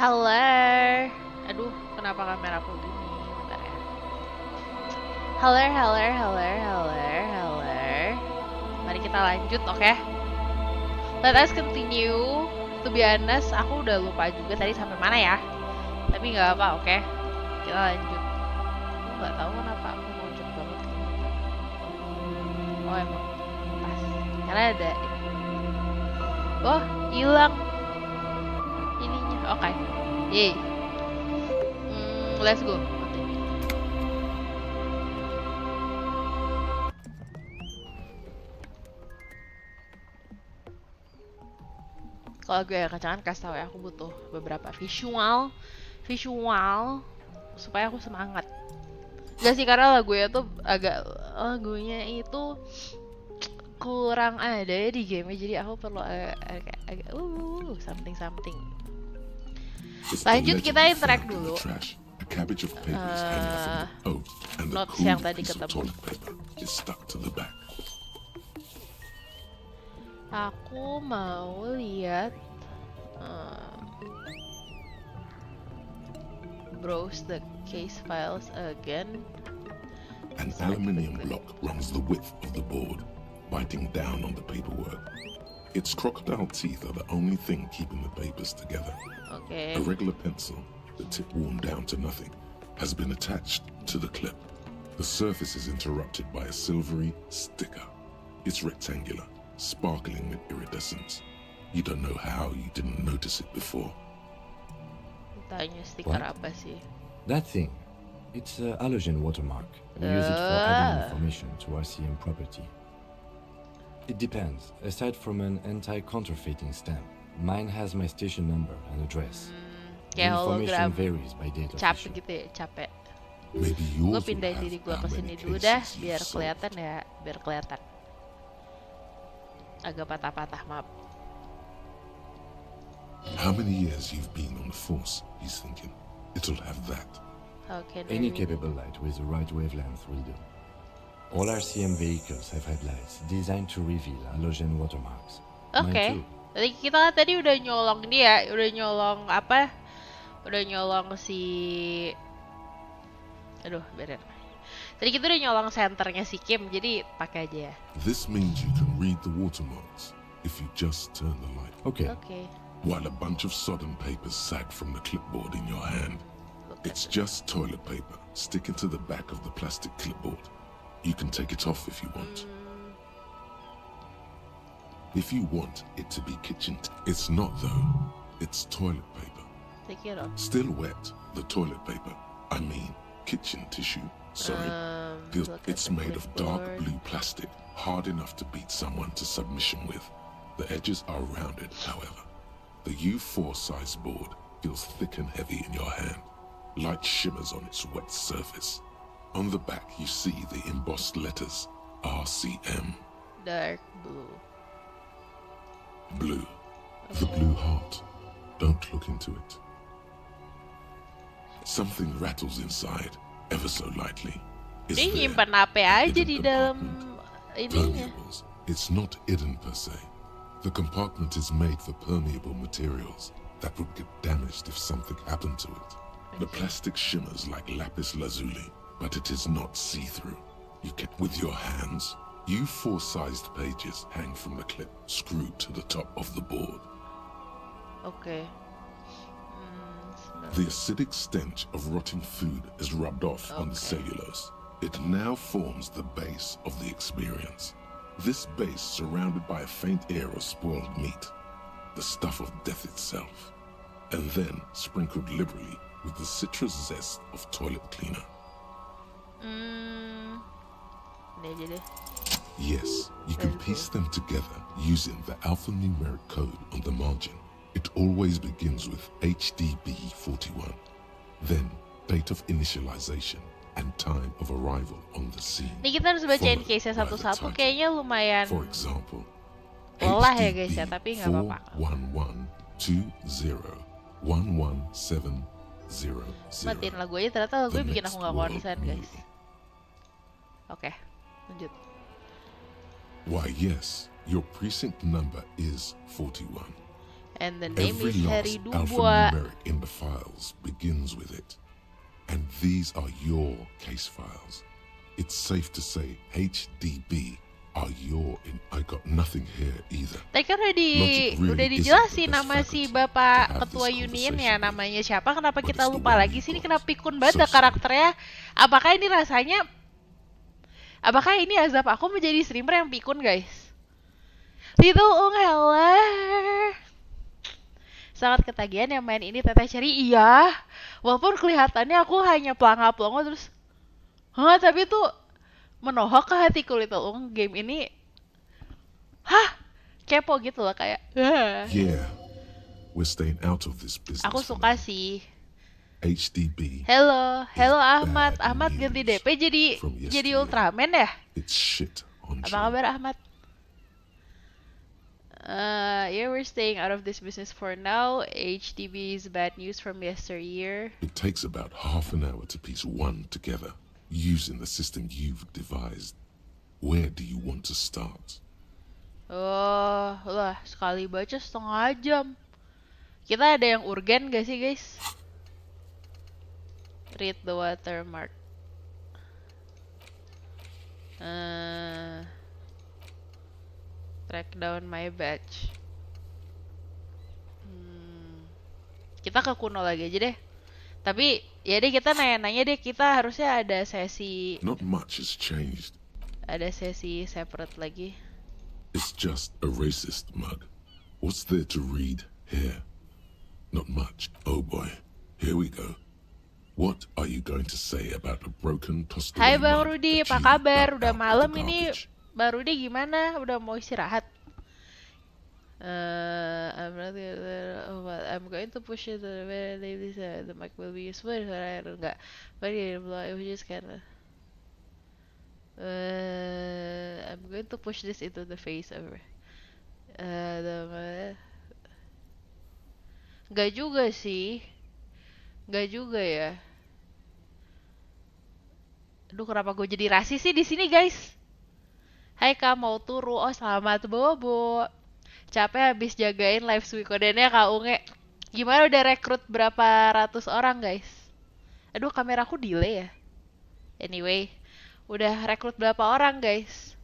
Halo. Aduh, kenapa kameraku gini? Bentar ya. Halo. Mari kita lanjut, oke? Let us continue. To be honest, aku udah lupa juga tadi sampai mana ya. Tapi nggak apa, oke? Kita lanjut. Aku nggak tahu kenapa aku mojok banget. Oh emang pas. Karena ada. Oh, hilang ininya. Oke. Yay. Let's go. Kalau gue kecangan kasih tau ya, aku butuh beberapa visual supaya aku semangat. Gak sih, karena lagunya lagunya itu kurang ada di game, jadi aku perlu agak something. Lanjut, kita interact dulu. Notes yang tadi ketemu. Aku mau lihat browse the case files again. An aluminium block runs the width of the board, biting down on the paperwork. Its crocodile teeth are the only thing keeping the papers together. Okay. A regular pencil, the tip worn down to nothing, has been attached to the clip. The surface is interrupted by a silvery sticker. It's rectangular, sparkling with iridescence. You don't know how you didn't notice it before. Tanya stiker apa sih? That thing. It's a halogen watermark. We use it for adding information to RCM property. It depends. Aside from an anti-counterfeiting stamp, mine has my station number and address. The Kayak information hologram. varies by date of Capek issue. gitu ya, capek. Maybe Gue yours will pindahin have diri gue how ke many sini dulu dah, cases you've biar solved. kelihatan ya, biar kelihatan. Agak patah-patah, maaf. How many years you've been on the force, he's thinking. It'll have that. How can Any I- capable light with the right wavelength will do. All RCM vehicles have headlights designed to reveal halogen watermarks. Oke. Mine too. Tadi udah nyolong dia, udah nyolong apa? Udah nyolong si, aduh, bener. Tadi kita udah nyolong senternya si Kim, jadi pakai aja ya. This means you can read the watermarks if you just turn the light. Okay. Oke. While a bunch of sodden papers sag from the clipboard in your hand. It's just toilet paper sticking to the back of the plastic clipboard. You can take it off if you want. If you want it to be kitchen, it's not though. It's toilet paper. Take it off. Still wet, the toilet paper. I mean, kitchen tissue. Sorry. Look at It's the made of dark clipboard. blue plastic, hard enough to beat someone to submission with. The edges are rounded, however. The U4 size board feels thick and heavy in your hand. Light shimmers on its wet surface. On the back, you see the embossed letters RCM. Dark blue. Blue. The blue heart. Don't look into it. Something rattles inside, ever so lightly. Is Dia there nyimpan HP a aja hidden di dalam compartment? ininya. Permeables. It's not hidden per se. The compartment is made for permeable materials that would get damaged if something happened to it. The plastic shimmers like lapis lazuli, but it is not see-through. You can, with your hands, U4-sized pages hang from the clip screwed to the top of the board. Oke. The acidic stench of rotting food is rubbed off on the cellulose. It now forms the base of the experience. This base surrounded by a faint air of spoiled meat, the stuff of death itself, and then sprinkled liberally with the citrus zest of toilet cleaner. Ini aja deh. Yes, you can piece them together using the alphanumeric code on the margin. It always begins with HDB41, then date of initialization and time of arrival on the scene. Ini kita harus bacain followed case-nya by the satu-satu. title. Kayaknya lumayan For example, lelah ya guys ya, tapi nggak apa-apa. 411201170. Matiin lagu aja, ternyata lagunya bikin aku nggak konsen guys. Oke, lanjut. Why yes, your precinct number is 41. And the name Every is last Harry Dubois. alphanumeric in the files begins with it. And these are your case files. It's safe to say HDB are your I got nothing here either. Tadi kan Logic really udah isn't dijelasin the best nama si faculty Bapak to have Ketua this Union conversation ya, with. namanya siapa? Kenapa But kita it's the lupa one lagi you've sih? Ini got. kenapa pikun banget So dah karakternya? Apakah ini rasanya? Apakah ini azab aku menjadi streamer yang pikun, guys? Little Heller. Sangat ketagihan yang main ini Teteh Cherry. Iya. Walaupun kelihatannya aku hanya pelangap-pelongo terus. Hah, tapi tuh menohok ke hatiku Little game ini. Hah? Kepo gitu loh kayak. Yeah, we're staying out of this business. Aku for suka now. sih. HDB. Hello Ahmad. bad Ahmad ganti news DP jadi from jadi yesteryear. Ultraman ya? It's shit on Apa you. kabar Ahmad? Yeah, we're staying out of this business for now. HDB is bad news from yesteryear. It takes about half an hour to piece one together using the system you've devised. Where do you want to start? Oh, lah sekali baca setengah jam. Kita ada yang urgen gak sih guys? Read the watermark. Track down my batch. Kita ke kuno lagi aja deh. Tapi ya deh kita nanya-nanya deh, kita harusnya ada sesi Not much has changed. separate lagi. It's just a racist mug. What's there to read here? Not much. Oh boy. Here we go. What are you going to say about a broken tossed away Hai Bang mug Rudi, that apa you kabar? dug Udah out of malam the ini. garbage? Bang Rudi gimana? Udah mau istirahat? I'm going to push it to the very latest. The mic will be useful. Enggak. But it was just kinda. I'm going to push this into the face of Enggak juga sih. Enggak juga ya. Aduh, kenapa gue jadi rasis sih di sini, guys? Hai Kak, mau turu. Oh, selamat Bobo. Capek habis jagain live Suikodennya Kak Unge. Gimana udah rekrut berapa ratus orang, guys? Aduh, kameraku delay ya. Anyway, udah rekrut berapa orang, guys?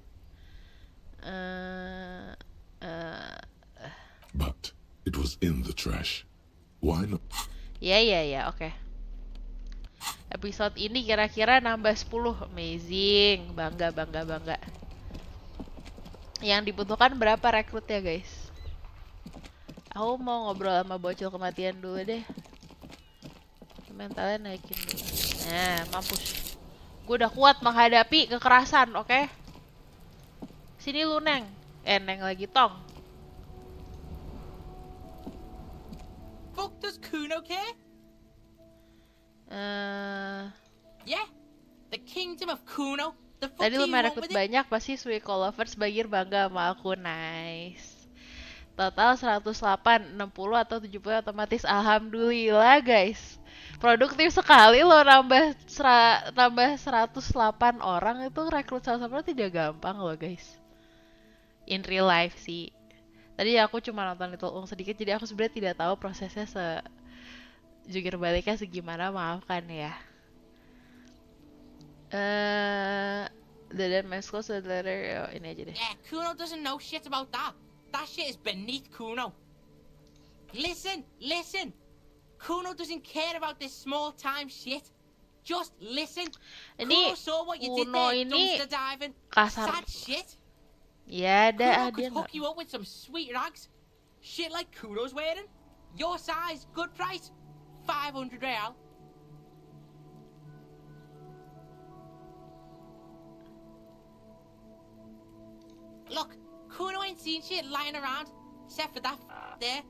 But it was in the trash. Why not? Ya, oke. Episode ini kira-kira nambah 10. Amazing. Bangga. Yang dibutuhkan berapa rekrutnya, guys? Aku mau ngobrol sama bocil kematian dulu deh. Mentalnya naikin dulu. Nah, mampus. Gue udah kuat menghadapi kekerasan, oke? Sini lu, Neng. Neng lagi, Tong. Fuck does Kuno care? Yeah, the kingdom of Kuno. The fuck Tadi do lu you want merekrut with it? banyak, pasti Suiko Lovers bagir bangga sama aku. Nice. Total 108, 60 atau 70 otomatis. Alhamdulillah, guys. Produktif sekali loh, nambah 108 orang itu rekrut sama-sama tidak gampang loh, guys. In real life sih. Tadi aku cuma nonton Little sedikit, jadi aku sebenarnya tidak tahu prosesnya jungkir baliknya segimana, maafkan ya. The Mesco letter, ini aja deh. Yeah, Kuno doesn't know shit about that. That shit is beneath Kuno. Listen. Kuno doesn't care about this small time shit. Just listen. Ini Kuno saw what you did Kuno there, ini dumpster diving. kasar. Sad shit. Ya, Kuno dia could hook you up with some sweet rags. Shit like Kuno's wearing. Your size, good price. 500 real. Look, Kuno ain't seen shit lying around, except for that there.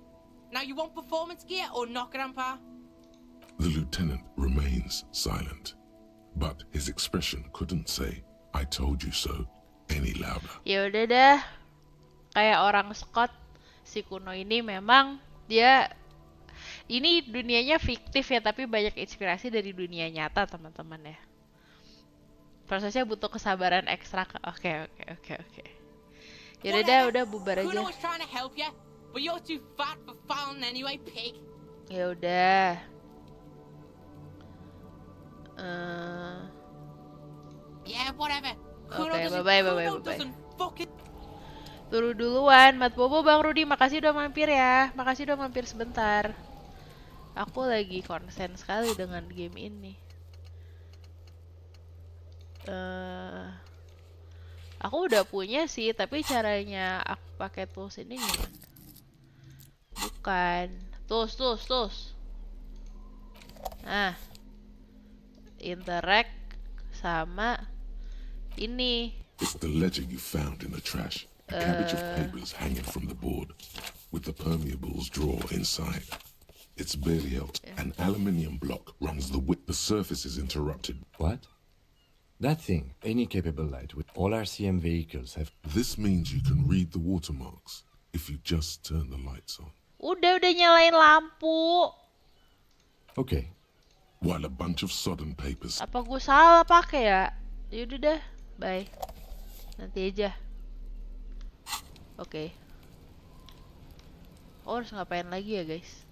Now you want performance gear or not, Grandpa? The lieutenant remains silent, but his expression couldn't say, "I told you so," any louder. Ya udah dah. Kayak orang Scott, si Kuno ini memang dia ini dunianya fiktif ya, tapi banyak inspirasi dari dunia nyata, teman-teman ya. Prosesnya butuh kesabaran ekstra. Oke. Ya udah bubar aja. Kuno was trying to help you, but you're too fat for fouling anyway, pig. Ya udah. Yeah, whatever. Kuno Oke, doesn't, bye-bye, Kuno bye-bye, bye-bye. doesn't fucking... Turu duluan, Mat Bobo, Bang Rudi, makasih udah mampir ya. Makasih udah mampir sebentar. Aku lagi konsen sekali dengan game ini. Aku udah punya sih, tapi caranya aku pakai tools ini gimana? Bukan. Tools. Nah. Interact sama ini. It's the ledger you found in the trash. A cabbage of papers hanging from the board, with the permeables drawer inside. It's barely held. An aluminium block runs the width. The surface is interrupted. What? That thing, any capable light with all RCM vehicles have... This means you can read the watermarks if you just turn the lights on. Udah nyalain lampu. Okay. While a bunch of sodden papers... Apa gue salah pakai ya? Yaudah dah, bye. Nanti aja. Oke. Oh, harus ngapain lagi ya guys?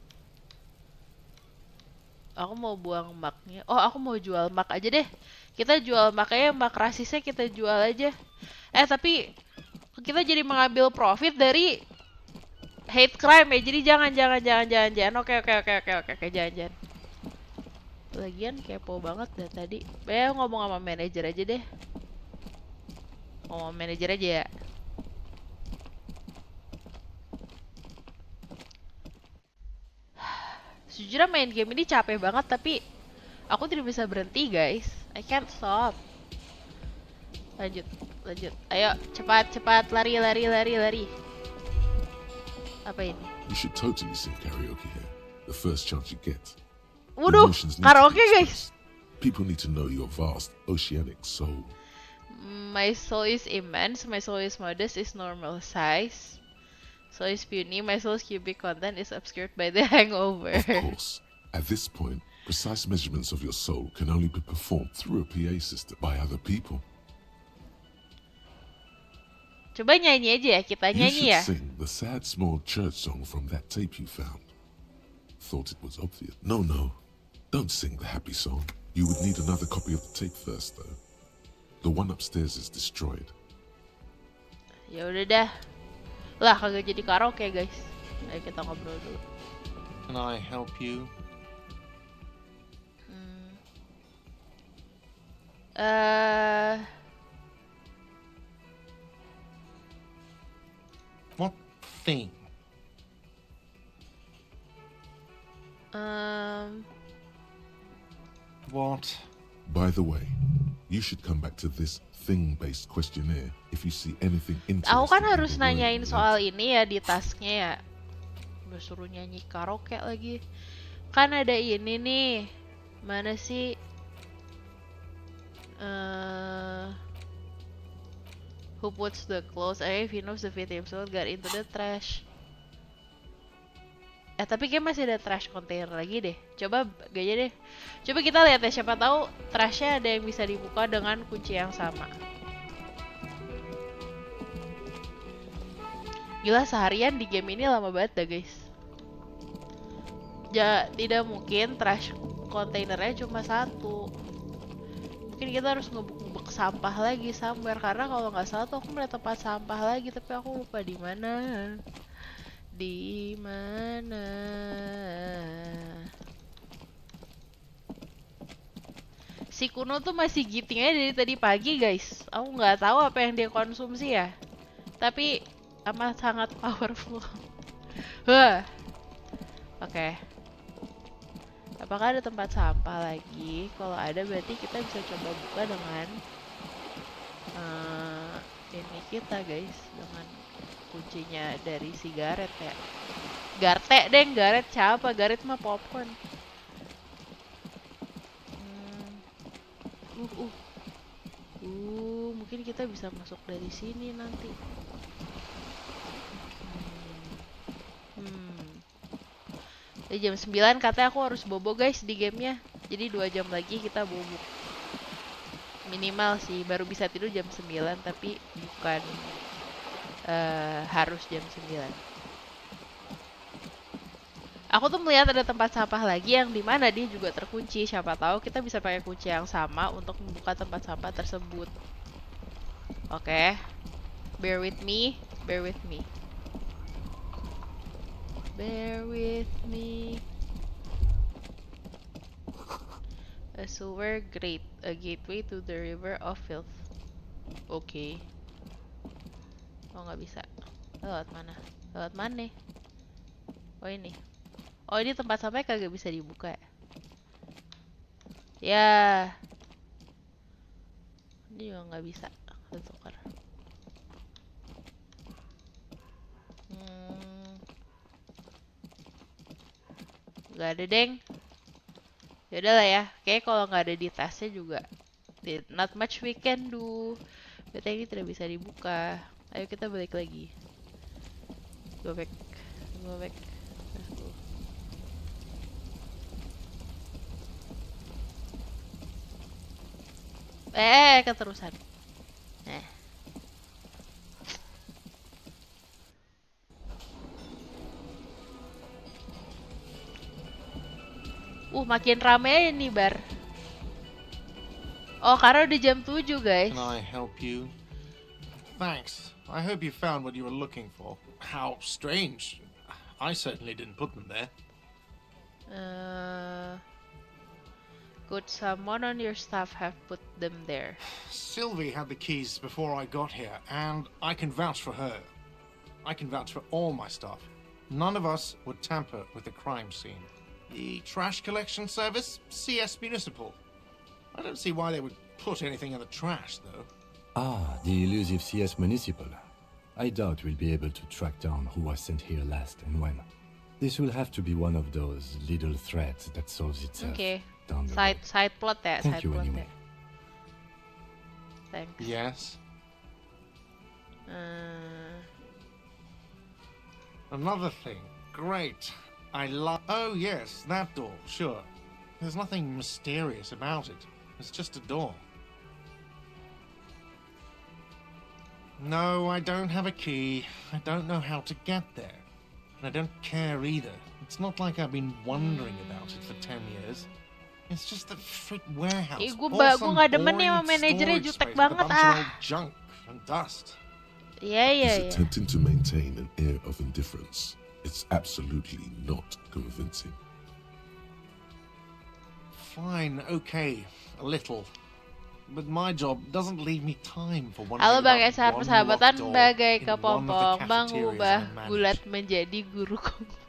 Aku mau buang maknya. Oh, aku mau jual mak aja deh. Kita jual makanya, mak rasisnya kita jual aja. Tapi kita jadi mengambil profit dari hate crime ya. Jadi jangan. Oke, jangan. Lagian kepo banget dah tadi. Ngomong sama manajer aja deh. Ngomong sama manajer aja ya. Sejujurnya main game ini capek banget, tapi aku tidak bisa berhenti guys. I can't stop. Lanjut. Ayo, cepat, lari. Apa ini? You should totally sing karaoke here. The first chance you get. Waduh, karaoke guys. People need to know your vast oceanic soul. My soul is immense, my soul is modest, is normal size. Soul is puny, my soul's cubic content is obscured by the hangover. Of course, at this point, precise measurements of your soul can only be performed through a PA system by other people. Coba nyanyi aja ya, kita nyanyi ya. You should sing the sad small church song from that tape you found. Thought it was obvious. No, don't sing the happy song. You would need another copy of the tape first, though. The one upstairs is destroyed. Ya udah dah. Lah, kagak jadi karaoke guys. Ayo kita ngobrol dulu. Can I help you? What thing? What? By the way, you should come back to this thing-based questionnaire if you see anything interesting. Aku kan harus in the nanyain word soal later. ini ya di tasknya ya. Udah suruh nyanyi karaoke lagi. Kan ada ini nih. Mana sih? Who puts the clothes away if he knows the fit himself got into the trash. Tapi kayak masih ada trash container lagi deh. Coba gaya deh. Coba kita lihat ya, siapa tahu trashnya ada yang bisa dibuka dengan kunci yang sama. Gila, seharian di game ini lama banget dah guys. Tidak mungkin trash kontainernya cuma satu. Mungkin kita harus ngebuk sampah lagi somewhere, karena kalau nggak salah tuh aku melihat tempat sampah lagi, tapi aku lupa di mana. Di mana? Si Kuno tuh masih gitingnya dari tadi pagi guys. Aku nggak tahu apa yang dia konsumsi ya. Tapi amat sangat powerful. Oke. Apakah ada tempat sampah lagi? Kalau ada berarti kita bisa coba buka dengan ini kita guys, dengan kuncinya dari sigaret ya. Garte deh, garet siapa? Garet mah popcorn. Mungkin kita bisa masuk dari sini nanti. Jam 9 katanya aku harus bobo guys di gamenya. Jadi 2 jam lagi kita bobo. Minimal sih, baru bisa tidur jam 9, tapi bukan harus jam 9. Aku tuh melihat ada tempat sampah lagi yang dimana dia juga terkunci. Siapa tahu kita bisa pakai kunci yang sama untuk membuka tempat sampah tersebut. Oke. Bear with me. Bear with me. Bear with me. A sewer grate. A gateway to the river of filth. Oke. Oh, nggak bisa. Lewat mana? Lewat mana? Oh, ini. Oh, ini tempat sampah kagak bisa dibuka ya? Ya. Ini juga nggak bisa. Tukar. Nggak ada, deng. Yaudah lah ya. Kayak kalau nggak ada di tasnya juga. Not much we can do. Berarti ini tidak bisa dibuka. Ayo kita balik lagi. Go back. Go back. Let's go. Keterusan. Makin rame nih bar. Oh, karena udah jam 7, guys. Can I help you? Thanks. I hope you found what you were looking for. How strange. I certainly didn't put them there. Could someone on your staff have put them there? Sylvie had the keys before I got here, and I can vouch for her. I can vouch for all my staff. None of us would tamper with the crime scene. The trash collection service, CS Municipal. I don't see why they would put anything in the trash, though. Ah, the elusive CS Municipal. I doubt we'll be able to track down who was sent here last and when. This will have to be one of those little threads that solves itself. Okay. Down the road. Side plot ya, Thank side you plot anyway. ya. Thanks. Yes. Another thing. Great. I love. Oh, yes, that door, sure. There's nothing mysterious about it. It's just a door. No, I don't have a key. I don't know how to get there. And I don't care either. It's not like I've been wondering about it for 10 years. It's just a freak warehouse. Gua Or some nggak demen nih sama boring manajernya, storage jutek space with a banget, bunch of old junk and dust. Iya. He's attempting to maintain an air of indifference. It's absolutely not convincing. Fine, okay, a little. But my job doesn't leave me time for one. Halo bagai saat persahabatan bagai kepompong mengubah gulat menjadi guru kungfu.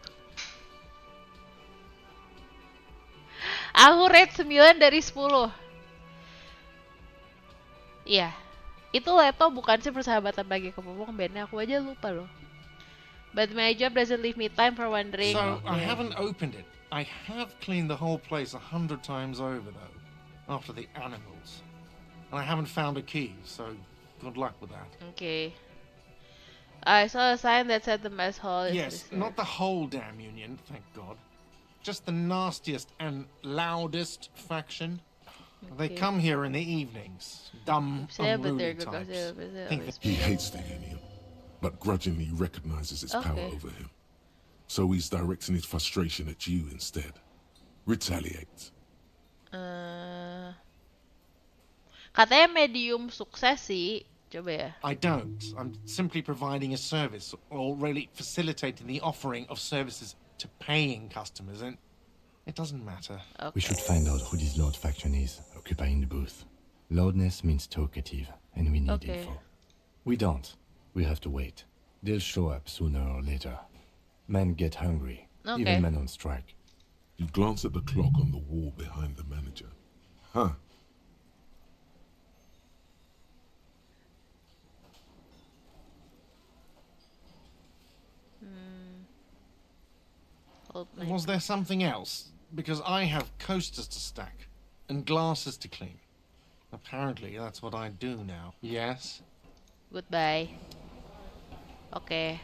Aku rate 9 dari 10. Iya. Itu Leto bukan sih persahabatan bagai kepompong, bandnya aku aja lupa loh. But my job doesn't leave me time for wondering. So I haven't opened it. I have cleaned the whole place 100 times over though, after the animals. And I haven't found a key, so good luck with that. Okay. I saw a sign that said the mess hall is Yes, reserved. not the whole damn union, thank God. Just the nastiest and loudest faction. They Okay. come here in the evenings. Dumb, Saya unruly betul, types. betul. Think that He hates the Union, but grudgingly recognizes its power Okay. over him. So he's directing his frustration at you instead. Retaliate. Katanya medium sukses sih. Coba ya. I don't. I'm simply providing a service, or really facilitating the offering of services to paying customers, and it doesn't matter. We should find out who this Lord faction is, occupying the booth. Loudness means talkative, and we need Okay. info. We don't. We have to wait. They'll show up sooner or later. Men get hungry, Okay. even men on strike. You glance at the clock on the wall behind the manager. Huh. Old man. Was there something else? Because I have coasters to stack and glasses to clean. Apparently, that's what I do now. Yes? Goodbye. Oke.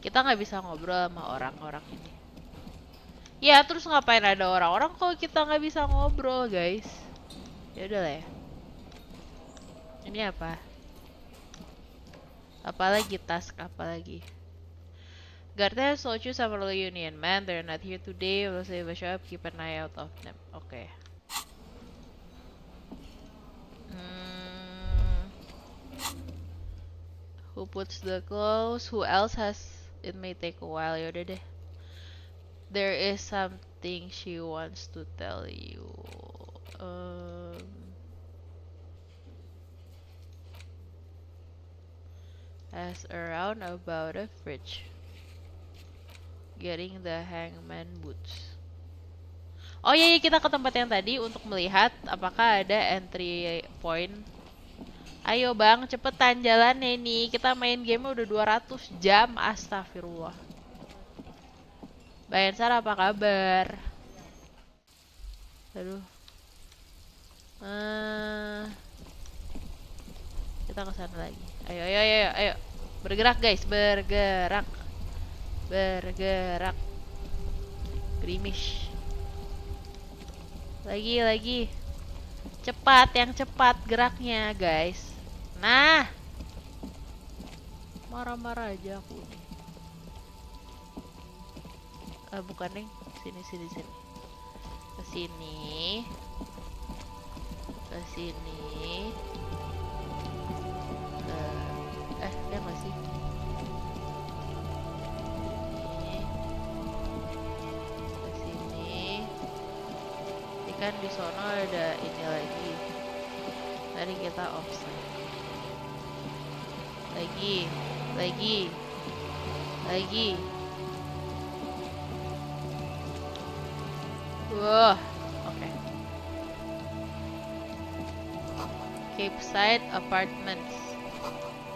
Kita nggak bisa ngobrol sama orang-orang ini. Ya, terus ngapain ada orang-orang kalau kita nggak bisa ngobrol, guys? Ya udah lah ya. Ini apa? Apalagi task, apalagi? Garden has told you some early Union men. They're not here today. We'll save a shop. Keep an eye out of them. Okay. Who puts the clothes? Who else has? It may take a while. Yaudah deh. There is something she wants to tell you. Ask around about a fridge. Getting the hangman boots. Oh iya, kita ke tempat yang tadi untuk melihat apakah ada entry point. Ayo bang, cepetan jalannya nih. Kita main game udah 200 jam. Astagfirullah. Bang Ensar, apa kabar? Aduh. Kita ke sana lagi. Ayo. Bergerak guys, bergerak. Gerimis. Lagi. Cepat, yang cepat geraknya guys. Nah. Marah-marah aja aku nih. Bukan nih. Sini. Ke sini. Ya nggak sih? Ke sini. Ini kan di sono ada ini lagi. Tadi kita offside. Lagi. Wah, oke. Cape Side Apartments,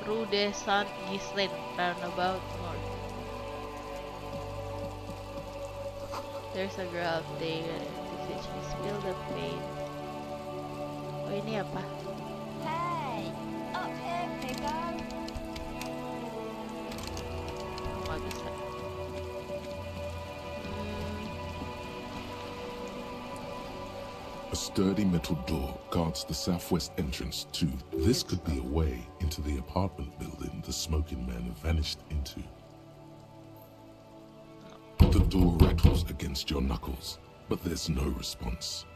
Rue de Saint Ghislain, roundabout north. There's a girl up there. She spill the pain. Oh, ini apa? Hey, up here, Piggo. Nggak bisa. A sturdy metal door guards the southwest entrance to. This could be a way into the apartment building the smoking man vanished into. The door rattles against your knuckles, but there's no response.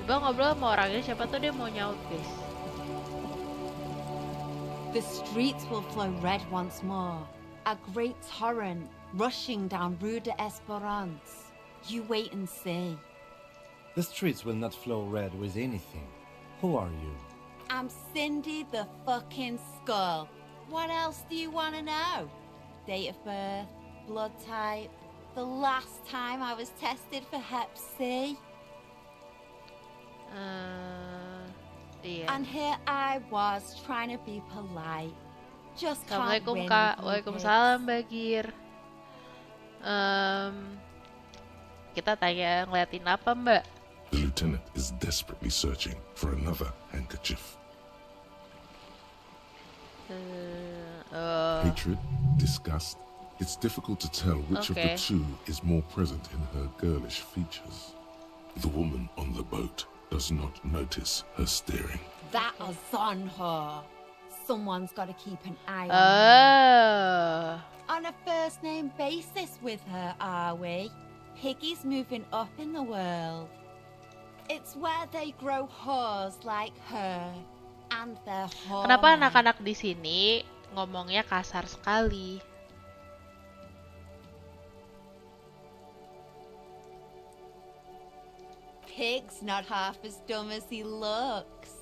Coba ngobrol sama orangnya, siapa tuh dia mau nyaut guys. The streets will flow red once more. A great torrent rushing down Rue de Esperance. You wait and see. The streets will not flow red with anything. Who are you? I'm Cindy the fucking Skull. What else do you want to know? Date of birth, blood type, the last time I was tested for Hep C. Iya. And here I was trying to be polite. Just can't Assalamualaikum win Kak. with Waalaikumsalam Bagir. Kita tanya ngeliatin apa Mbak? The lieutenant is desperately searching for another handkerchief. Hatred, disgust. It's difficult to tell which of the two is more present in her girlish features. The woman on the boat does not notice her staring. That is on her. Someone's got to keep an eye on her. On a first name basis with her, are we? Piggy's moving up in the world. It's where they grow whores like her. And they're whore. Kenapa anak-anak di sini ngomongnya kasar sekali? Pig's not half as dumb as he looks.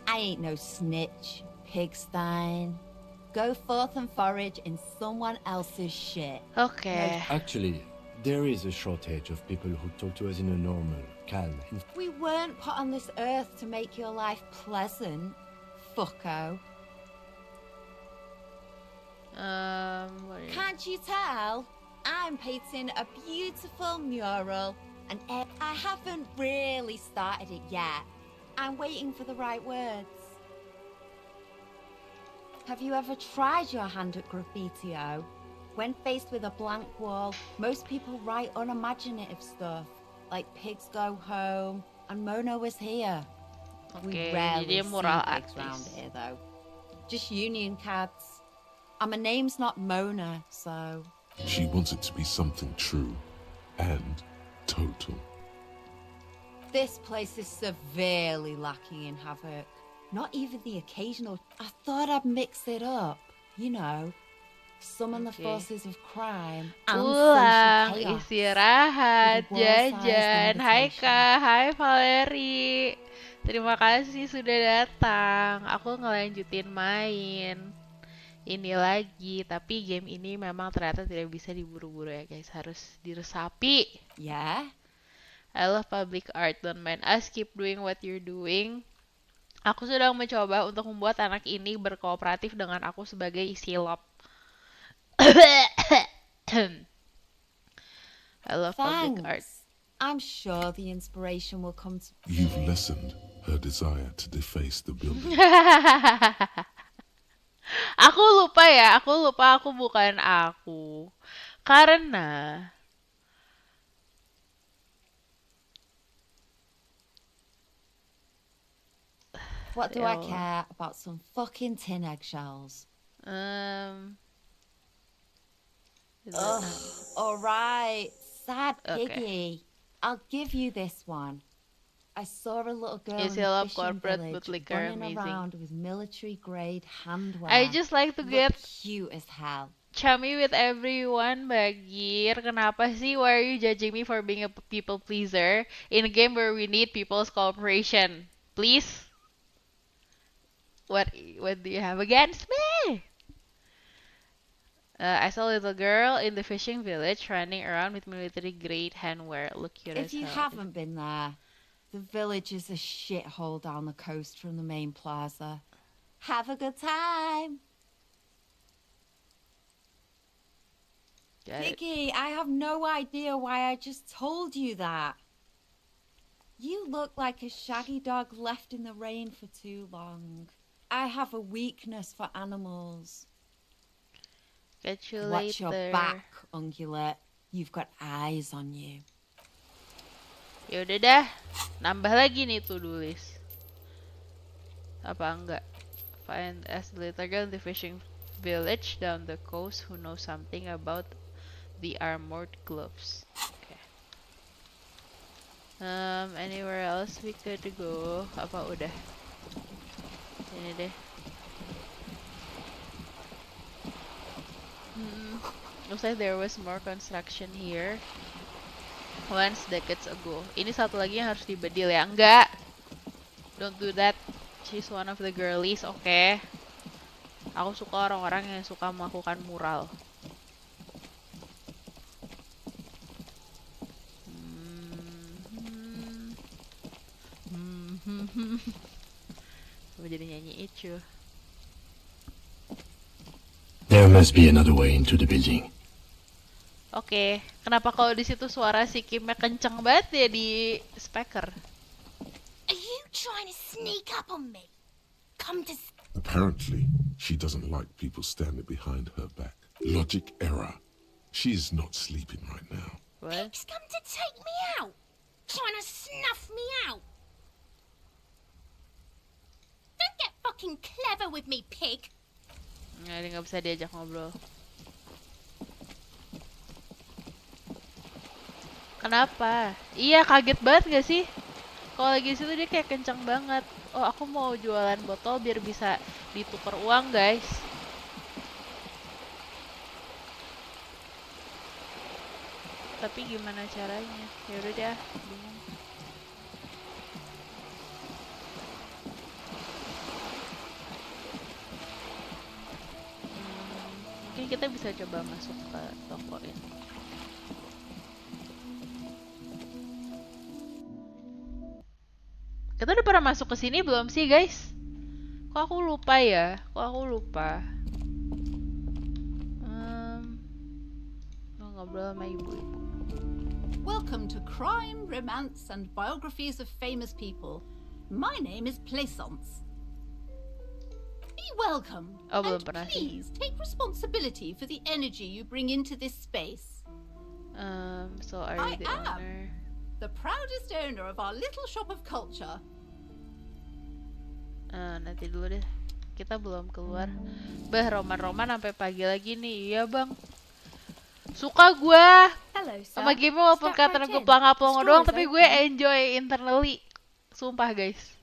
I ain't no snitch, Pigstein. Go forth and forage in someone else's shit. Okay. Actually, there is a shortage of people who talk to us in a normal, calm. We weren't put on this earth to make your life pleasant, fucko. Can't you tell? I'm painting a beautiful mural, and I haven't really started it yet. I'm waiting for the right words. Have you ever tried your hand at graffiti-o? When faced with a blank wall, most people write unimaginative stuff, like pigs go home, and Mona was here. We rarely see pigs round here, though. Just union cards. And my name's not Mona, so... She wants it to be something true and total. This place is severely lacking in havoc. Not even the occasional... I thought I'd mix it up. You know, summon the forces of crime and Pulang, social chaos. istirahat, With a world-sized jajan. Hai invitation. Kak, hai Valeri. Terima kasih sudah datang. Aku ngelanjutin main ini lagi, tapi game ini memang ternyata tidak bisa diburu-buru ya guys, harus diresapi. Yeah? I love public art, don't mind us, keep doing what you're doing. Aku sedang mencoba untuk membuat anak ini berkooperatif dengan aku sebagai silop. I love public art. Thanks. I'm sure the inspiration will come to... You've lessened her desire to deface the building. Aku lupa aku bukan aku. Karena What do I care about some fucking tin eggshells? Ugh, alright. Sad Okay. piggy. I'll give you this one. I saw a little girl Is in it a love fishing corporate village bootlicker running amazing? around with military-grade handwear. I just like to Looked get cute as hell. chummy with everyone, Bagir. Kenapa sih? Why are you judging me for being a people pleaser in a game where we need people's cooperation? Please? What do you have against me? I saw a little girl in the fishing village running around with military-grade handwear. Look cute If as you hell. haven't been there, the village is a shithole down the coast from the main plaza. Have a good time. Got it. Piggy, I have no idea why I just told you that. You look like a shaggy dog left in the rain for too long. I have a weakness for animals. Catch you Watch later. your back, ungulate. You've got eyes on you. Yaudah dah, nambah lagi nih to-do list. Apa enggak? Find as the little girl in the fishing village down the coast who knows something about the armored gloves. Okay. Anywhere else we could go? Apa udah? Ini deh. Looks like there was more construction here once decades ago. Ini satu lagi yang harus dibedil ya? Enggak. Don't do that. She's one of the girlies, oke. Aku suka orang-orang yang suka melakukan mural. Coba jadi nyanyi itu. There must be another way into the building. Oke, kenapa kalau di situ suara si Kimnya kenceng banget ya di speaker? Are you trying to sneak up on me? Come to... Apparently, she doesn't like people standing behind her back. Logic error. She is not sleeping right now. What? Pig's come to take me out. Trying to snuff me out. Don't get fucking clever with me, pig. Nggak bisa diajak ngobrol. Kenapa? Iya, kaget banget gak sih? Kalau lagi situ dia kayak kencang banget. Oh, aku mau jualan botol biar bisa ditukar uang, guys. Tapi gimana caranya? Ya udah deh, bingung. Mungkin kita bisa coba masuk ke toko ini. Kita udah pernah masuk ke sini belum sih, guys? Kok aku lupa ya? Ngobrol sama ibu-ibu. Welcome to Crime, Romance, and Biographies of Famous People. My name is Plaisance. Be welcome, Oh, belum and pernah sih. please take responsibility for the energy you bring into this space. So are you I the am. owner? The proudest owner of our little shop of culture. Nanti dulu deh. Kita belum keluar. Bah, roman-roman sampai pagi lagi nih. Iya bang. Suka gue sama game walaupun katanya gue pelangga-pelongo doang, tapi gue enjoy internally. Sumpah guys.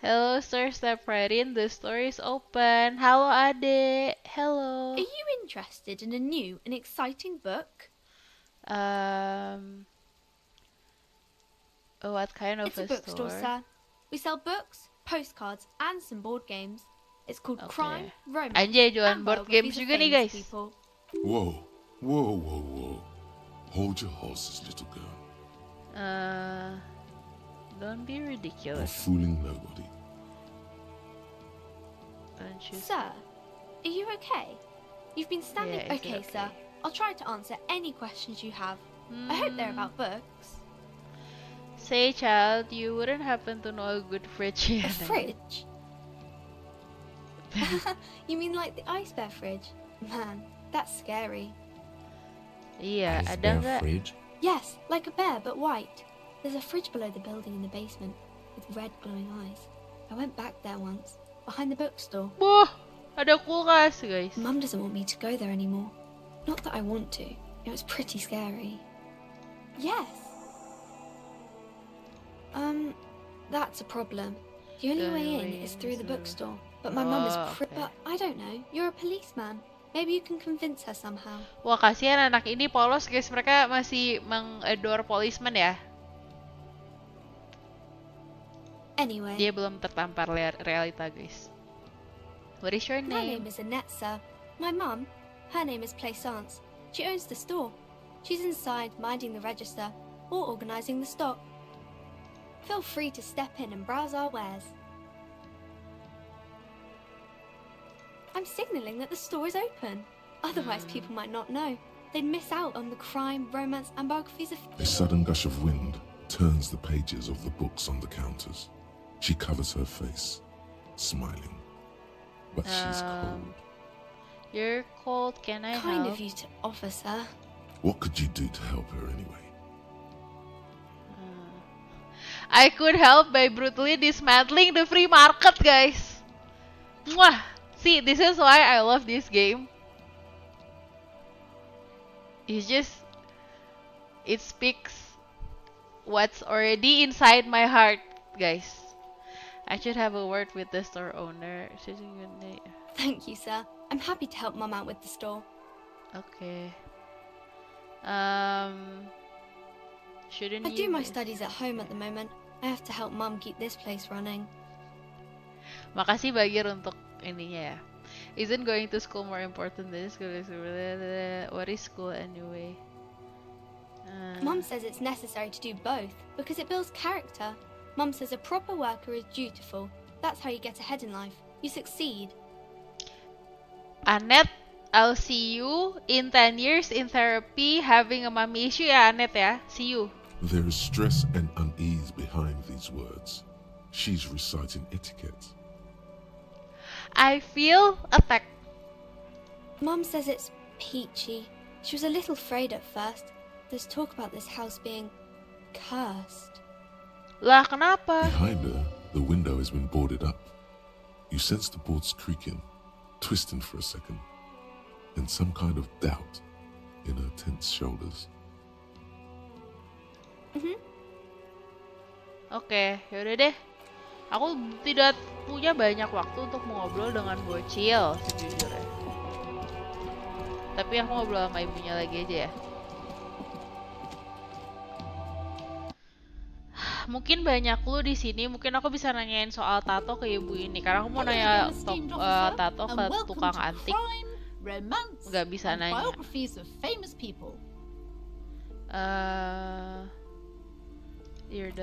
Hello sir, step right in. The store is open. Halo adek. Hello. Are you interested in a new and exciting book? What kind of it's a bookstore, sir. We sell books, postcards, and some board games. It's called Crime, Romance, Anjay, jualan and board games juga nih guys. People. Whoa, whoa, whoa, whoa. Hold your horses, little girl. Don't be You're ridiculous. fooling nobody. Don't you? Sir, are you okay? You've been standing... Yeah, is it okay, sir. I'll try to answer any questions you have. I hope they're about books. Say, child, you wouldn't happen to know a good fridge A fridge? You mean like the ice bear fridge? Man, that's scary. Iya, Ice ada bear nggak? fridge? Yes, like a bear but white. There's a fridge below the building in the basement with red glowing eyes. I went back there once, behind the bookstore. Wah, ada kulkas guys. Mum doesn't want me to go there anymore. Not that I want to. It was pretty scary. Yes. That's a problem. The only way in is through the bookstore. But my mum is But I don't know. You're a policeman. Maybe you can convince her somehow. Wah, kasihan anak ini polos guys. Mereka masih mengadore policeman ya. Anyway. Dia belum tertampar realita guys. What is your name? My name is Annette, sir. My mum, her name is Plaisance. She owns the store. She's inside minding the register or organising the stock. Feel free to step in and browse our wares. I'm signalling that the store is open. Otherwise, people might not know. They'd miss out on the crime, romance, and biographies of... A sudden gush of wind turns the pages of the books on the counters. She covers her face, smiling. But she's cold. You're cold, can I help? Kind of you to offer, sir. What could you do to help her anyway? I could help by brutally dismantling the free market, guys. Mwah! See, this is why I love this game. It speaks what's already inside my heart, guys. I should have a word with the store owner. Thank you, sir. I'm happy to help Mum out with the store. Okay. Shouldn't I you... do my studies at home at the moment. I have to help Mum keep this place running. Makasih Bagir untuk ininya ya. Isn't going to school more important than school? What is school anyway? Mum says it's necessary to do both because it builds character. Mum says a proper worker is dutiful. That's how you get ahead in life. You succeed. Annette, I'll see you in 10 years in therapy having a mommy issue ya Annette ya. See you. There is stress and unease behind these words. She's reciting etiquette. I feel attacked. Mum says it's peachy. She was a little afraid at first. There's talk about this house being cursed. Lah, kenapa? Behind her, the window has been boarded up. You sense the boards creaking, twisting for a second, and some kind of doubt in her tense shoulders. Oke, yaudah deh. Aku tidak punya banyak waktu untuk mengobrol dengan bocil sejujurnya. Tapi aku ngobrol sama ibunya lagi aja ya. Mungkin banyak clue di sini. Mungkin aku bisa nanyain soal tato ke ibu ini karena aku mau nanya tato ke tukang antik. Nggak bisa nanya.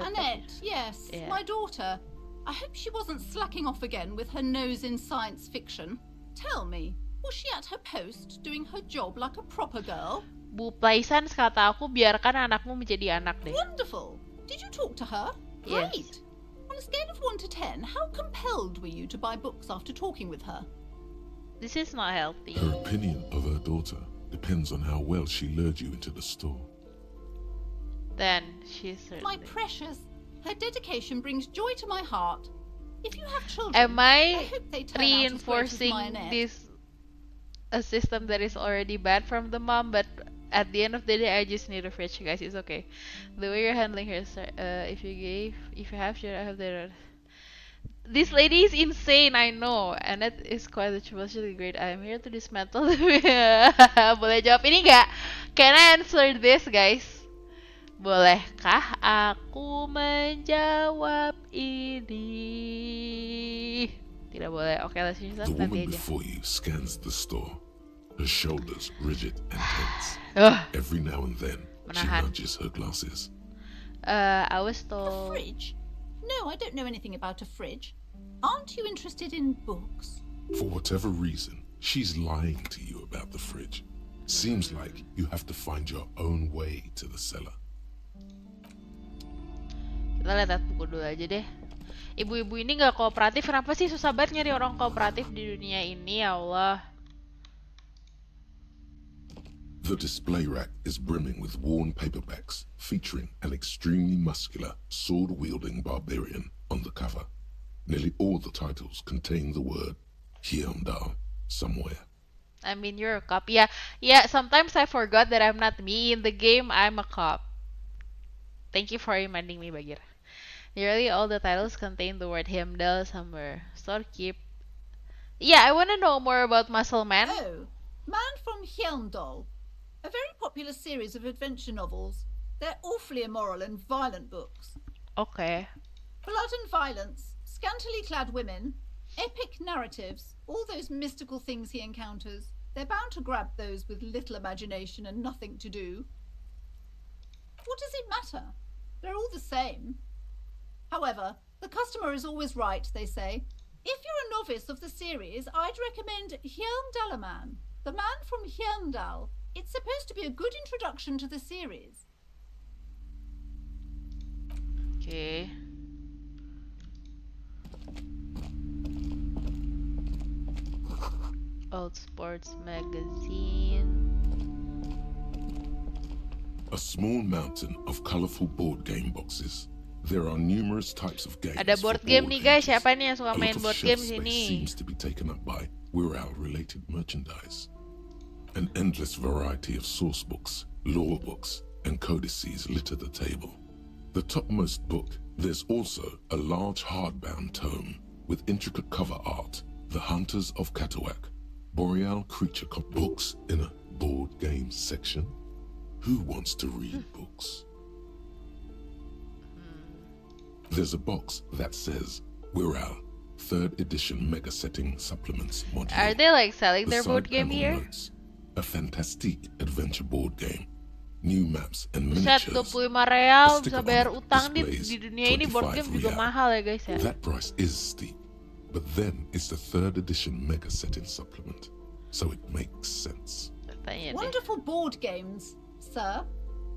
Annette, yes, yeah. My daughter. I hope she wasn't slacking off again with her nose in science fiction. Tell me, was she at her post doing her job like a proper girl? Bu Plaisance kata aku biarkan anakmu menjadi anak deh. Wonderful. Did you talk to her? Yes. Great. On a scale of 1 to 10, how compelled were you to buy books after talking with her? This is not healthy. Her opinion of her daughter depends on how well she lured you into the store. Then she's certainly... My precious, her dedication brings joy to my heart. If you have children, Am I hope they turn out as great as reinforcing Mayonnaise. this a system that is already bad from the mom, but at the end of the day, I just need a fridge, guys. It's okay. The way you're handling her, if you have, should I have the. This lady is insane, I know, and that is quite a tremendously great. I am here to dismantle. Boleh jawab ini nggak? Can I answer this, guys? Bolehkah aku menjawab ini? Tidak boleh. Oke, let's use that The nanti woman aja. before you scans the store, her shoulders rigid and tense. Every now and then, she Menahan. nudges her glasses. I was A told. fridge? No, I don't know anything about a fridge. Aren't you interested in books? For whatever reason, she's lying to you about the fridge. Seems like you have to find your own way to the cellar. Kita lihat buku dulu aja deh. Ibu-ibu ini nggak kooperatif. Kenapa sih susah banget nyari orang kooperatif di dunia ini, ya Allah? The display rack is brimming with worn paperbacks featuring an extremely muscular, sword-wielding barbarian on the cover. Nearly all the titles contain the word Hyundai somewhere. I mean, you're a cop. Yeah, sometimes I forgot that I'm not me. In the game, I'm a cop. Thank you for reminding me, Bagir. Nearly all the titles contain the word Hyundai somewhere. Storekeep. Yeah, I want to know more about Muscle Man. Oh, Man from Hyundai. A very popular series of adventure novels. They're awfully immoral and violent books. Okay. Blood and violence, scantily clad women, epic narratives, all those mystical things he encounters. They're bound to grab those with little imagination and nothing to do. What does it matter? They're all the same. However, the customer is always right, they say. If you're a novice of the series, I'd recommend Hyundalaman, the man from Hyundal. It's supposed to be a good introduction to the series. Okay. Old Sports Magazine. A small mountain of colorful board game boxes. There are numerous types of games. Ada board for game all nih guys. ages. Siapa nih yang suka A main lot of board shelf game space sini? seems to be taken up by Wirral-related merchandise. An endless variety of source books, lore books, and codices litter the table. The topmost book, there's also a large hardbound tome with intricate cover art, The Hunters of Katawak, Boreal Creature books in a board game section. Who wants to read books? There's a box that says Wirral 3rd edition mega setting supplements module. Are they like selling The their board side game panel here? notes, a fantastic adventure board game, new maps and Set miniatures. 25 real The bisa sticker bayar on it utang di displays dunia ini. Board 25 game juga real. mahal ya guys ya. That price is steep, but then it's the 3rd edition mega setting supplement, so it makes sense. Tanya deh. Wonderful board games, sir.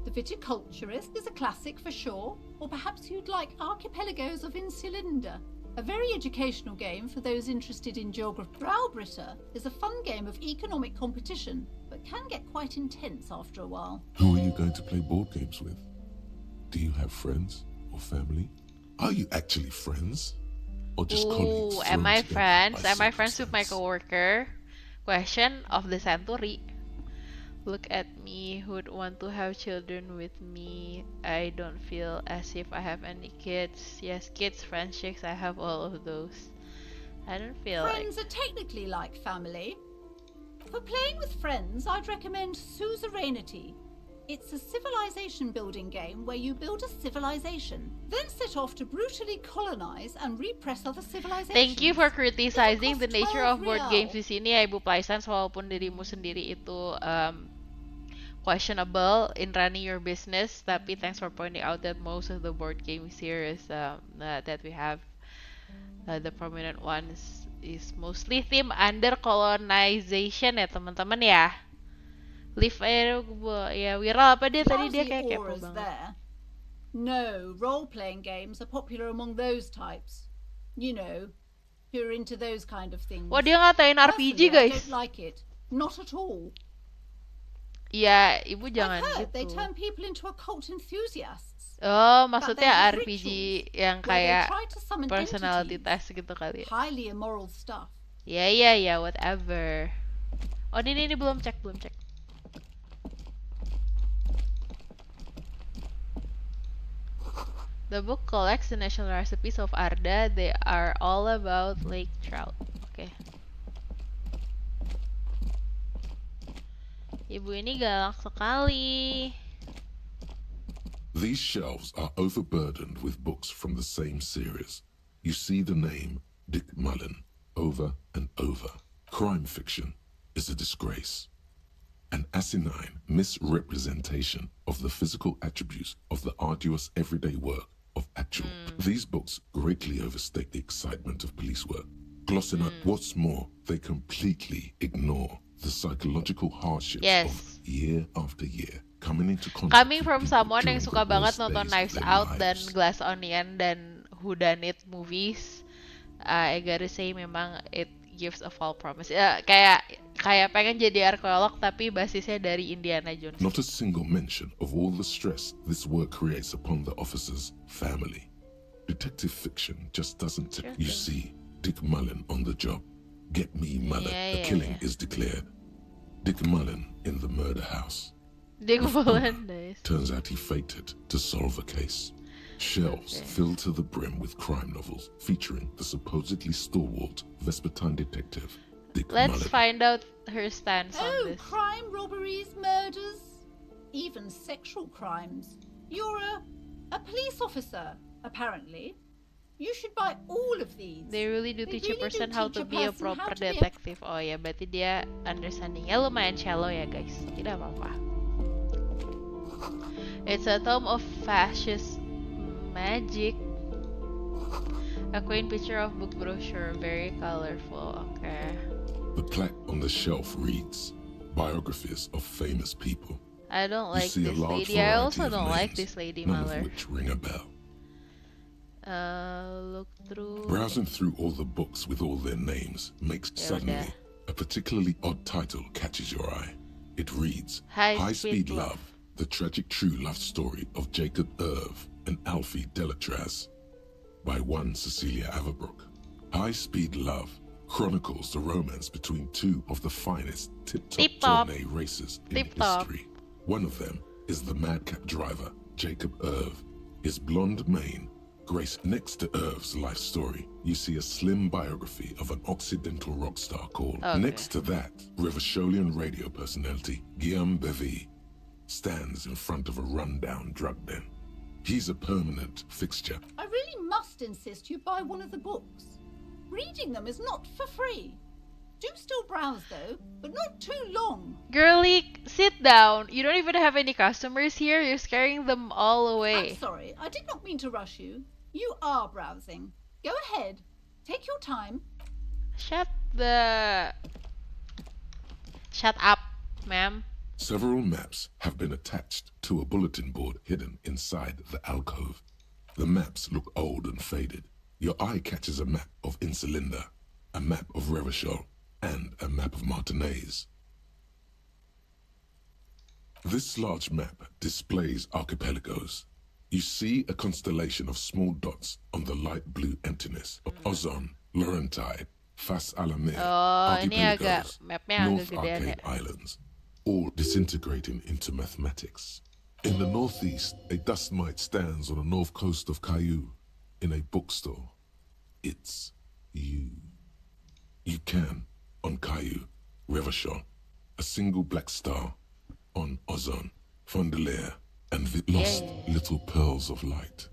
The Viticulturist is a classic for sure, or perhaps you'd like Archipelagos of Insulinda, a very educational game for those interested in geography. Browbritter is a fun game of economic competition, but can get quite intense after a while. Who are you going to play board games with? Do you have friends or family? Are you actually friends? Or just colleagues? Ooh, am thrown I together friends? by Am I friends with my circumstance? coworker? Question of the century. Look at me, who'd want to have children with me? I don't feel as if I have any kids. Yes, kids, friendships, I have all of those. I don't feel Friends are technically like family. For playing with friends, I'd recommend Suzerainty. It's a civilization building game where you build a civilization, then set off to brutally colonize and repress other civilizations. Thank you for criticizing the cost nature of 12 board real. games di sini ya Ibu Plaisans, walaupun dirimu sendiri itu questionable in running your business, tapi thanks for pointing out that most of the board games here is that we have the prominent ones is mostly theme under colonization ya teman-teman ya. Live ya Wirral apa dia tadi dia kayak kepo auras banget. there. No, role-playing games are popular among those types. You know, who are into those kind of things. Wah dia ngatain RPG Personally, I guys. don't like it. Not at all. Ya Ibu jangan I've heard gitu. they turn people into occult enthusiasts. Oh, But maksudnya they have RPG rituals yang where they kayak try to summon personality entities, test gitu kali ya. highly immoral stuff. Ya, whatever. Oh, ini belum cek. The book collects the national recipes of Arda. They are all about lake trout. Oke. Ibu ini galak sekali. These shelves are overburdened with books from the same series. You see the name Dick Mullen over and over. Crime fiction is a disgrace. An asinine misrepresentation of the physical attributes of the arduous everyday work of actual. These books greatly overstate the excitement of police work. Glossing up what's more, they completely ignore the psychological hardships of year after year. Coming from someone yang suka banget nonton Knives Out dan Glass Onion dan whodunit movies, I gotta say memang it gives a false promise. Kayak pengen jadi arkeolog tapi basisnya dari Indiana Jones. Not a single mention of all the stress this work creates upon the officer's family. Detective fiction just doesn't. You see Dick Mullen on the job. Get me Mullen. A killing is declared. Dick Mullen in the murder house. Dick Mullen, nice. Turns out he fated to solve a case. Shelves filled to the brim with crime novels featuring the supposedly stalwart Vespertine detective Dick Mullen. Let's find out her stance on this. Crime, robberies, murders, even sexual crimes. You're a police officer, apparently. You should buy all of these. They really do teach a person how to be a proper detective. Oh ya, berarti dia understandingnya lumayan shallow ya guys. Tidak apa-apa. It's a tome of fascist magic. A quaint picture of book brochure, very colorful. Okay. The plaque on the shelf reads, "Biographies of famous people." I don't like this lady. I also don't like this lady, none Mother. of which ring a bell. Look through. Browsing through all the books with all their names makes suddenly a particularly odd title catches your eye. It reads, High Speed Love, the tragic true love story of Jacob Irv and Alfie Delatraz, by one Cecilia Averbrook. High Speed Love chronicles the romance between two of the finest tip-top tourney racers in history. One of them is the madcap driver, Jacob Irv. His blonde mane graced next to Irv's life story. You see a slim biography of an Occidental rock star called. Next to that, Rivasholian radio personality Guillaume Bevy stands in front of a rundown drug den. He's a permanent fixture. I really must insist you buy one of the books. Reading them is not for free. Do still browse though, but not too long. Girlie, sit down. You don't even have any customers here. You're scaring them all away. I'm sorry, I did not mean to rush you. You are browsing. Go ahead. Take your time. Shut up, ma'am. Several maps have been attached to a bulletin board hidden inside the alcove. The maps look old and faded. Your eye catches a map of Insulinda, a map of Revachol, and a map of Martinez. This large map displays archipelagos. You see a constellation of small dots on the light blue emptiness of Ozon, Laurentide, Fas Alamir, archipelagos, North Arcade Islands, all disintegrating into mathematics. In the northeast, a dust mite stands on the north coast of Caillou. In a bookstore, it's you. You can, on Caillou, Revachol, a single black star, on Ozon, Fondelier, and the lost little pearls of light.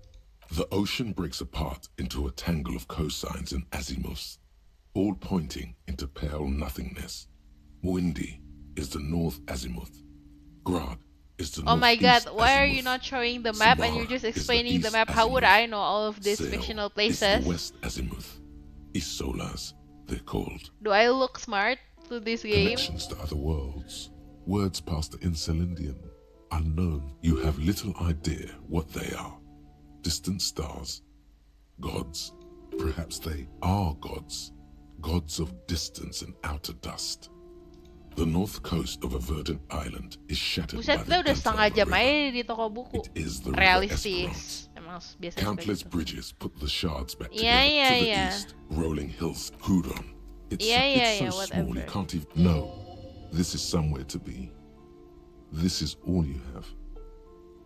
The ocean breaks apart into a tangle of cosines and azimuths, all pointing into pale nothingness. Windy is the north azimuth. Grad is the northeast. Oh my god, why are you azimuth. not showing the map and you're just explaining the map? How would I know all of these Sail fictional is places? the west azimuth. Isolas, they're called. Do I look smart to this game? Connections to other worlds. Words past the Insulindian. Unknown. You have little idea what they are. Distant stars. Gods. Perhaps they are gods. Gods of distance and outer dust. The north coast of a verdant island is shattered Buset, by lo the udah setengah Delta jam River. aja di toko buku. It is the river Esperance. Realistis. Emang biasa Countless gitu. bridges put the shards back Yeah, together yeah, to the yeah. east. Rolling hills, Huron. It's Yeah, so small you whatever. can't even. No, this is somewhere to be. This is all you have,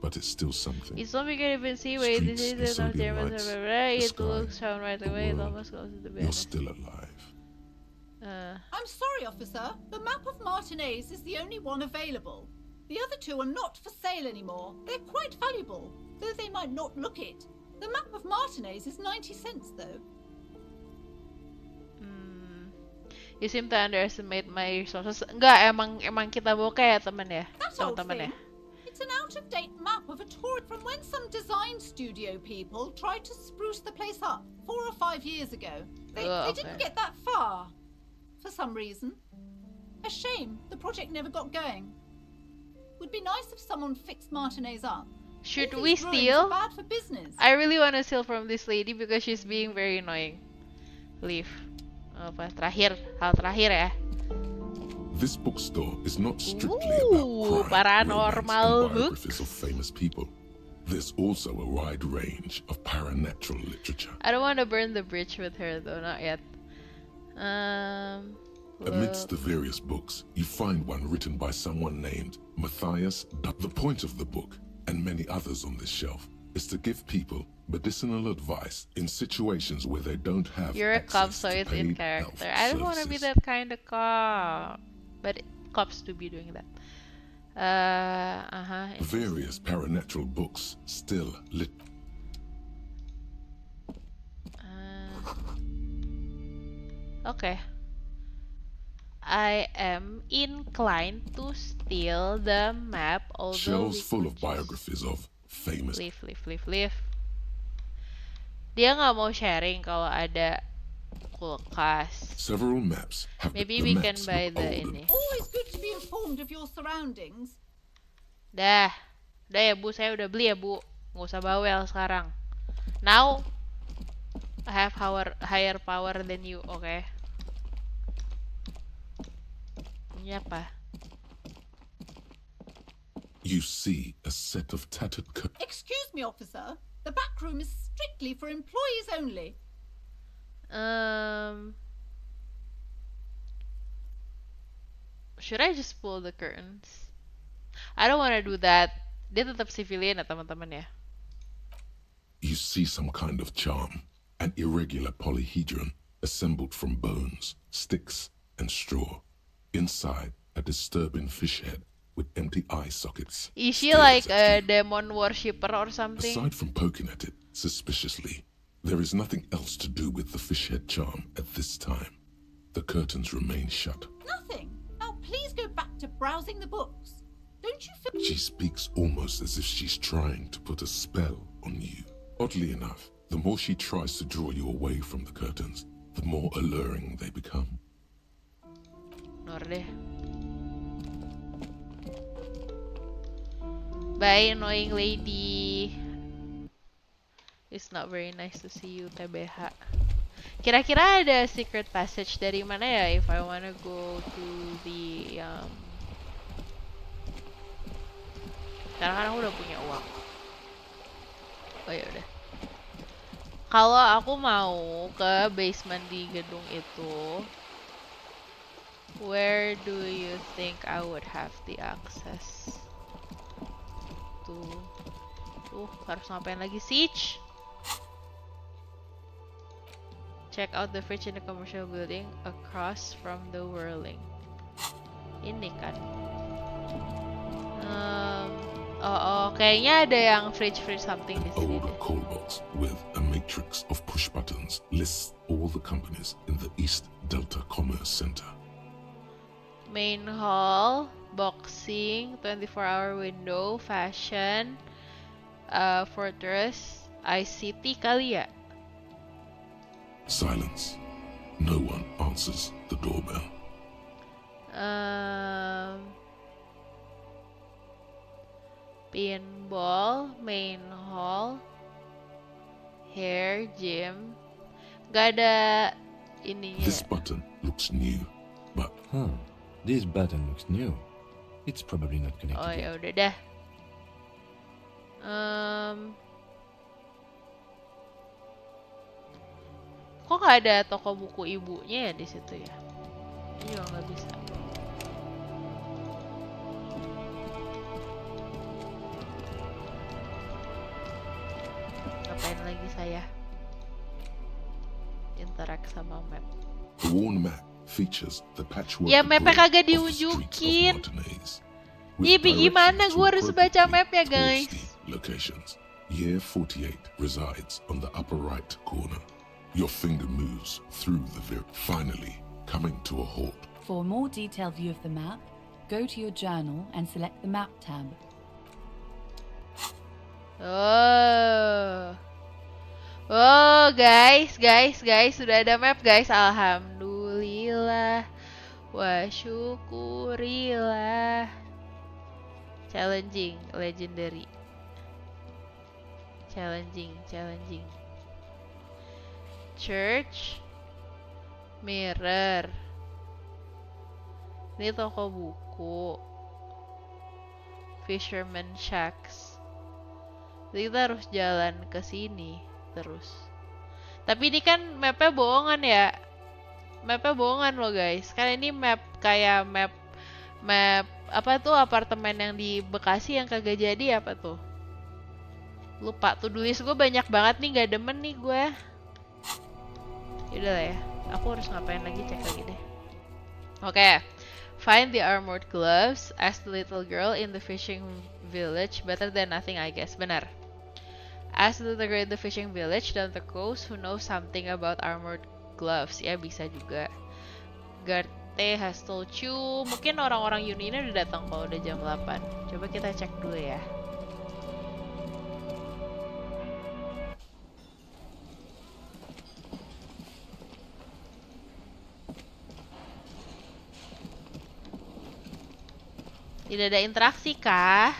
but it's still something. It's something you can even see. Wait, this Streets is and the sodium German lights, server. the It sky, looks shown right the away. It world. almost goes to the You're bed. still alive. I'm sorry, officer. The map of Martinez is the only one available. The other two are not for sale anymore. They're quite valuable, though they might not look it. The map of Martinez is 90 cents, though. You seem to underestimate my resources. Enggak, emang kita bokeh ya temen ya? That old Temen-temen ya? thing. It's an out-of-date map of a tour from when some design studio people tried to spruce the place up 4 or 5 years ago. They didn't get that far, for some reason. A shame the project never got going. Would be nice if someone fixed Martinez up. Should All we these ruins steal? are bad for business. I really want to steal from this lady because she's being very annoying. Leave. Apa hal terakhir ya. This bookstore is not strictly Ooh, about crime, paranormal romance, and biographies of famous people. There's also a wide range of paranatural literature. I don't want to burn the bridge with her though, not yet. Amidst the various books, you find one written by someone named Matthias. The point of the book, and many others on this shelf, is to give people medicinal advice in situations where they don't have You're a cop, access so to it's in paid character. health I don't want to be services. that kind of cop, but cops do be doing that. Various paranatural books still lit. Okay. I am inclined to steal the map, although Shelves we full could of just biographies of famous. leave. Dia nggak mau sharing kalau ada kulkas. Several maps have Maybe the we can maps buy look the old ini. Always good to be informed of your surroundings. Dah ya Bu, saya udah beli ya Bu. Nggak usah bawel sekarang. Now I have higher power than you, okay? Ini apa? You see a set of tattered Excuse me, officer. The back room is strictly for employees only. Should I just pull the curtains? I don't want to do that. Dia tetap civilian ya teman-teman ya. You see some kind of charm, an irregular polyhedron assembled from bones, sticks, and straw. Inside, a disturbing fish head with empty eye sockets. Is she stares like a at you. demon worshipper or something? Aside from poking at it suspiciously, there is nothing else to do with the fish head charm at this time. The curtains remain shut. Nothing. Now please go back to browsing the books. Don't you feel... She speaks almost as if she's trying to put a spell on you. Oddly enough, the more she tries to draw you away from the curtains, the more alluring they become. Ignore deh. Bye, annoying lady. It's not very nice to see you, TBH. Kira-kira ada secret passage dari mana ya if I wanna go to the Sekarang kan aku udah punya uang. Oh ya udah. Kalau aku mau ke basement di gedung itu, where do you think I would have the access? Harus ngapain lagi? Siege? Check out the fridge in the commercial building across from the whirling. Ini kan. Kayaknya ada yang fridge something di sini Old deh. call box with a matrix of push buttons lists all the companies in the East Delta Commerce Center. Main hall, boxing, 24-hour window, fashion, fortress, ICT kali ya? Silence. No one answers the doorbell. Pinball, main hall, hair, gym. Gak ada ininya. This button looks new, but This button looks new. It's probably not connected Oh ya yet. udah dah. Kok nggak ada toko buku ibunya ya di situ ya? Ini juga nggak bisa. Ngapain lagi saya? Interact sama map. The worn map features the patchwork Ya, mapnya kagak of the streets of diunjukin. Martinez, Iya, with gimana directions gue to harus baca appropriately mapnya, guys? posted locations. Year 48 resides on the upper right corner. Your finger moves through the finally coming to a halt. For a more detailed view of the map, go to your journal and select the map tab. Oh, guys, sudah ada map, guys. Alhamdulillah, wa syukurilah. Challenging, legendary. Challenging. Church, mirror. Ini toko buku. Fisherman Shacks. Jadi kita harus jalan ke sini terus. Tapi ini kan mapnya bohongan ya. Mapnya bohongan loh guys. Kan ini map kayak map apa tuh apartemen yang di Bekasi yang kagak jadi apa tuh? Lupa tuh tulis gue banyak banget nih, gak demen nih gue. Yaudah lah ya. Aku harus ngapain lagi, cek lagi deh. Oke. Find the armored gloves. Ask the little girl in the fishing village. Better than nothing, I guess. Benar. Ask the little girl in the fishing village down the coast who knows something about armored gloves. Ya, bisa juga. Garte has told you. Mungkin orang-orang Uni ini udah datang kalau udah jam 8. Coba kita cek dulu ya. Tidak ada interaksi kah?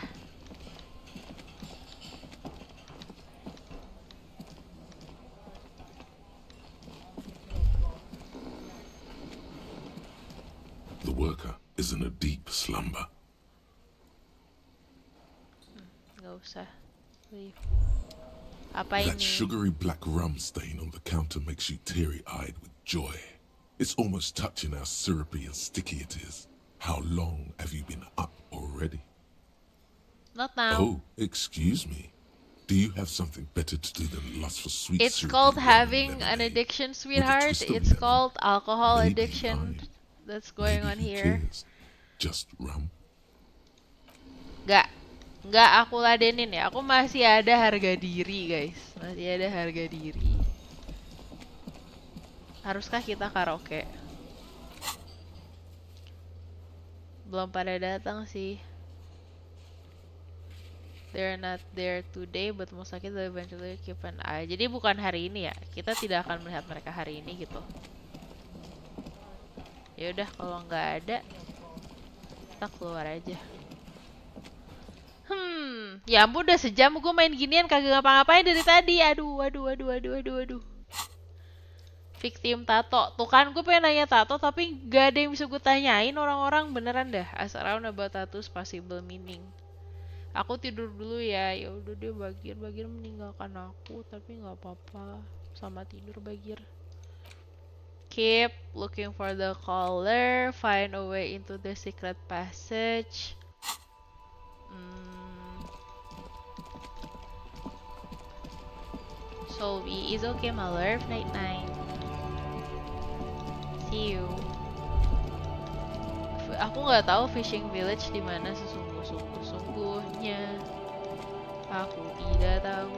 The worker is in a deep slumber. Nggak usah. Leave. Apa That ini? sugary black rum stain on the counter makes you teary-eyed with joy. It's almost touching how syrupy and sticky it is. How long have you been up already? Not now. Oh, excuse me. Do you have something better to do than lust for sweet It's syrupy called rum having lemonade an addiction, with a sweetheart. twist of It's lemon? called alcohol Maybe addiction. I- That's going Maybe on he here. cares. Just rum. Nggak aku ladenin ya. Aku masih ada harga diri, guys. Masih ada harga diri. Haruskah kita karaoke? Belum pada datang sih. They're not there today, but most likely they'll eventually keep an eye. Jadi bukan hari ini ya. Kita tidak akan melihat mereka hari ini gitu. Ya udah, kalau nggak ada, kita keluar aja. Ya ampun, udah sejam gue main ginian kagak ngapa-ngapain dari tadi. Aduh. Victim tato. Tuh kan gue pengen nanya tato tapi gak ada yang bisa gue tanyain orang-orang, beneran dah. Ask around about tattoos possible meaning. Aku tidur dulu ya. Ya udah deh, Bagir meninggalkan aku tapi nggak apa-apa. Sama tidur Bagir. Keep looking for the caller. Find a way into the secret passage. Solvi is okay, my love. Night. See you. Aku nggak tahu fishing village di mana sesungguhnya. Aku tidak tahu.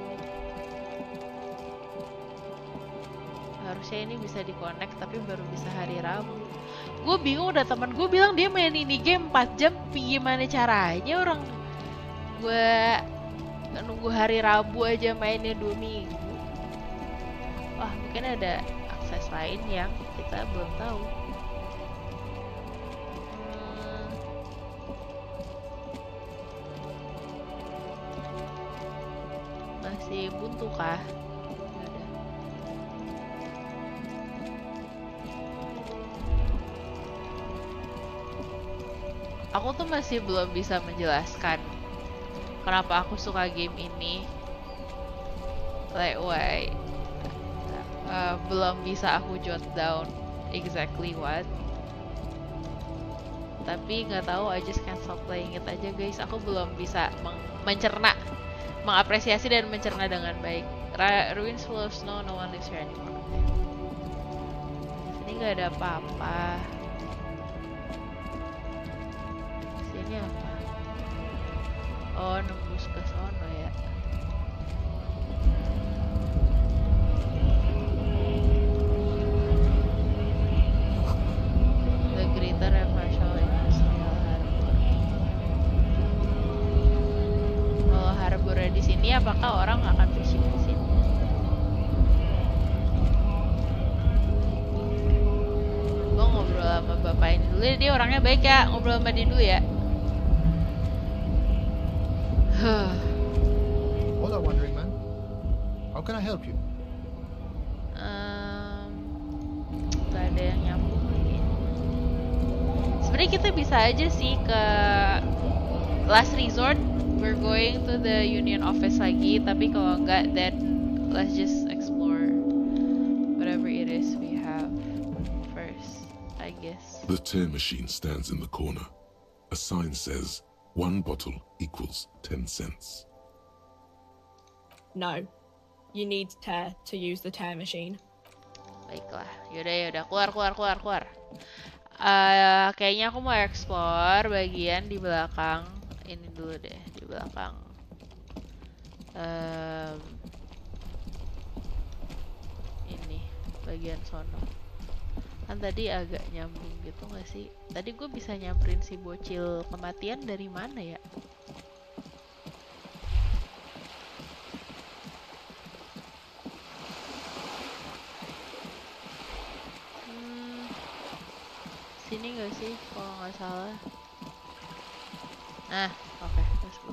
Harusnya ini bisa di-connect tapi baru bisa hari Rabu. Gue bingung, udah teman gue bilang dia main ini game 4 jam. Gimana caranya orang gue nunggu hari Rabu aja mainnya 2 minggu. Wah, mungkin ada akses lain yang kita belum tahu. Masih buntu kah? Aku tuh masih belum bisa menjelaskan kenapa aku suka game ini. Like why? Belum bisa aku jot down exactly what. Tapi nggak tahu, I just can't stop playing it aja guys. Aku belum bisa mencerna, mengapresiasi dan mencerna dengan baik. Ruins full of snow, no one lives here anymore. Sini nggak ada apa-apa. Sini apa? Oh, nembus ke sono ya. The Greater Commercial Industrial Harbor. Kalau harbornya di sini, apakah orang akan fishing di sini? Gue ngobrol sama bapak ini dulu, dia orangnya baik ya. Ngobrol sama dia dulu ya. Hola, wandering man. How can I help you? Gak ada yang nyambung lagi. Sebenarnya kita bisa aja sih ke last resort. We're going to the union office lagi. Tapi kalau enggak, then let's just explore whatever it is we have first, I guess. The tear machine stands in the corner. A sign says, 1 bottle equals 10 cents. No. You need tear to use the tear machine. Baiklah, yaudah, keluar. Kayaknya aku mau explore bagian di belakang. Ini dulu deh, di belakang. Ini, bagian sono. Kan tadi agak nyambung gitu gak sih? Tadi gue bisa nyamperin si bocil kematian dari mana ya? Sini gak sih kalau nggak salah? Nah, oke, let's go.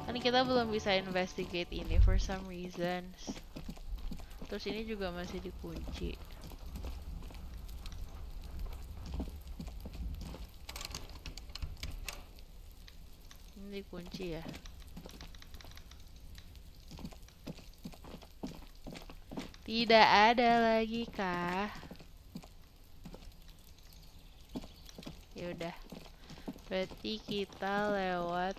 Kan kita belum bisa investigate ini for some reasons. Terus ini juga masih dikunci. Ini dikunci ya. Tidak ada lagi kah? Yaudah, berarti kita lewat.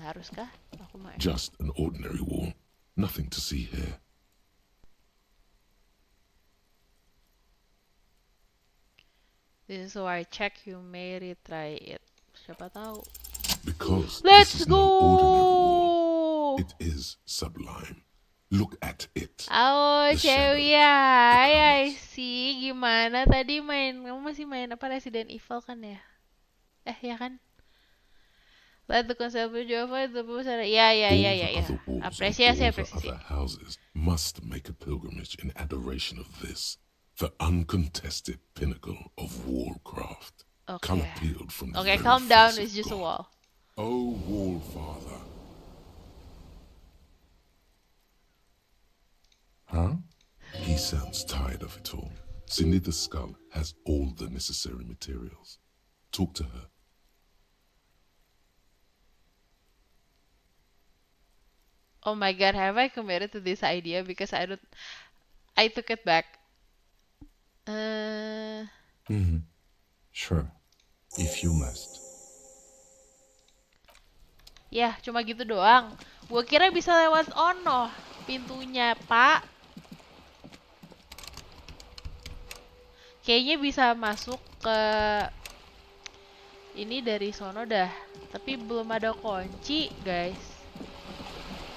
Haruskah? Aku mau. Just an ordinary wall. Nothing to see here. This is why I check you may retry it. Siapa tahu. Because Let's this is go. no ordinary wall. It is sublime. Look at it. Oh, The cewek shadows, ya. I see. Gimana tadi kamu masih main apa Resident Evil kan ya? Ya kan? Let the concept of Java the besar. Ya. Apresiasi. Other houses must make a pilgrimage in adoration of this, the uncontested pinnacle of wallcraft. Okay. Color peeled from the Okay, very calm down. face It's of just a God. wall. Oh, wall father. Huh? He sounds tired of it all. Cindy the Skull has all the necessary materials. Talk to her. Oh my god, have I committed to this idea? Because I took it back. Sure, if you must. Ya, cuma gitu doang. Gua kira bisa lewat ono pintunya, Pak. Kayaknya bisa masuk ke ini dari sono dah. Tapi belum ada kunci, guys.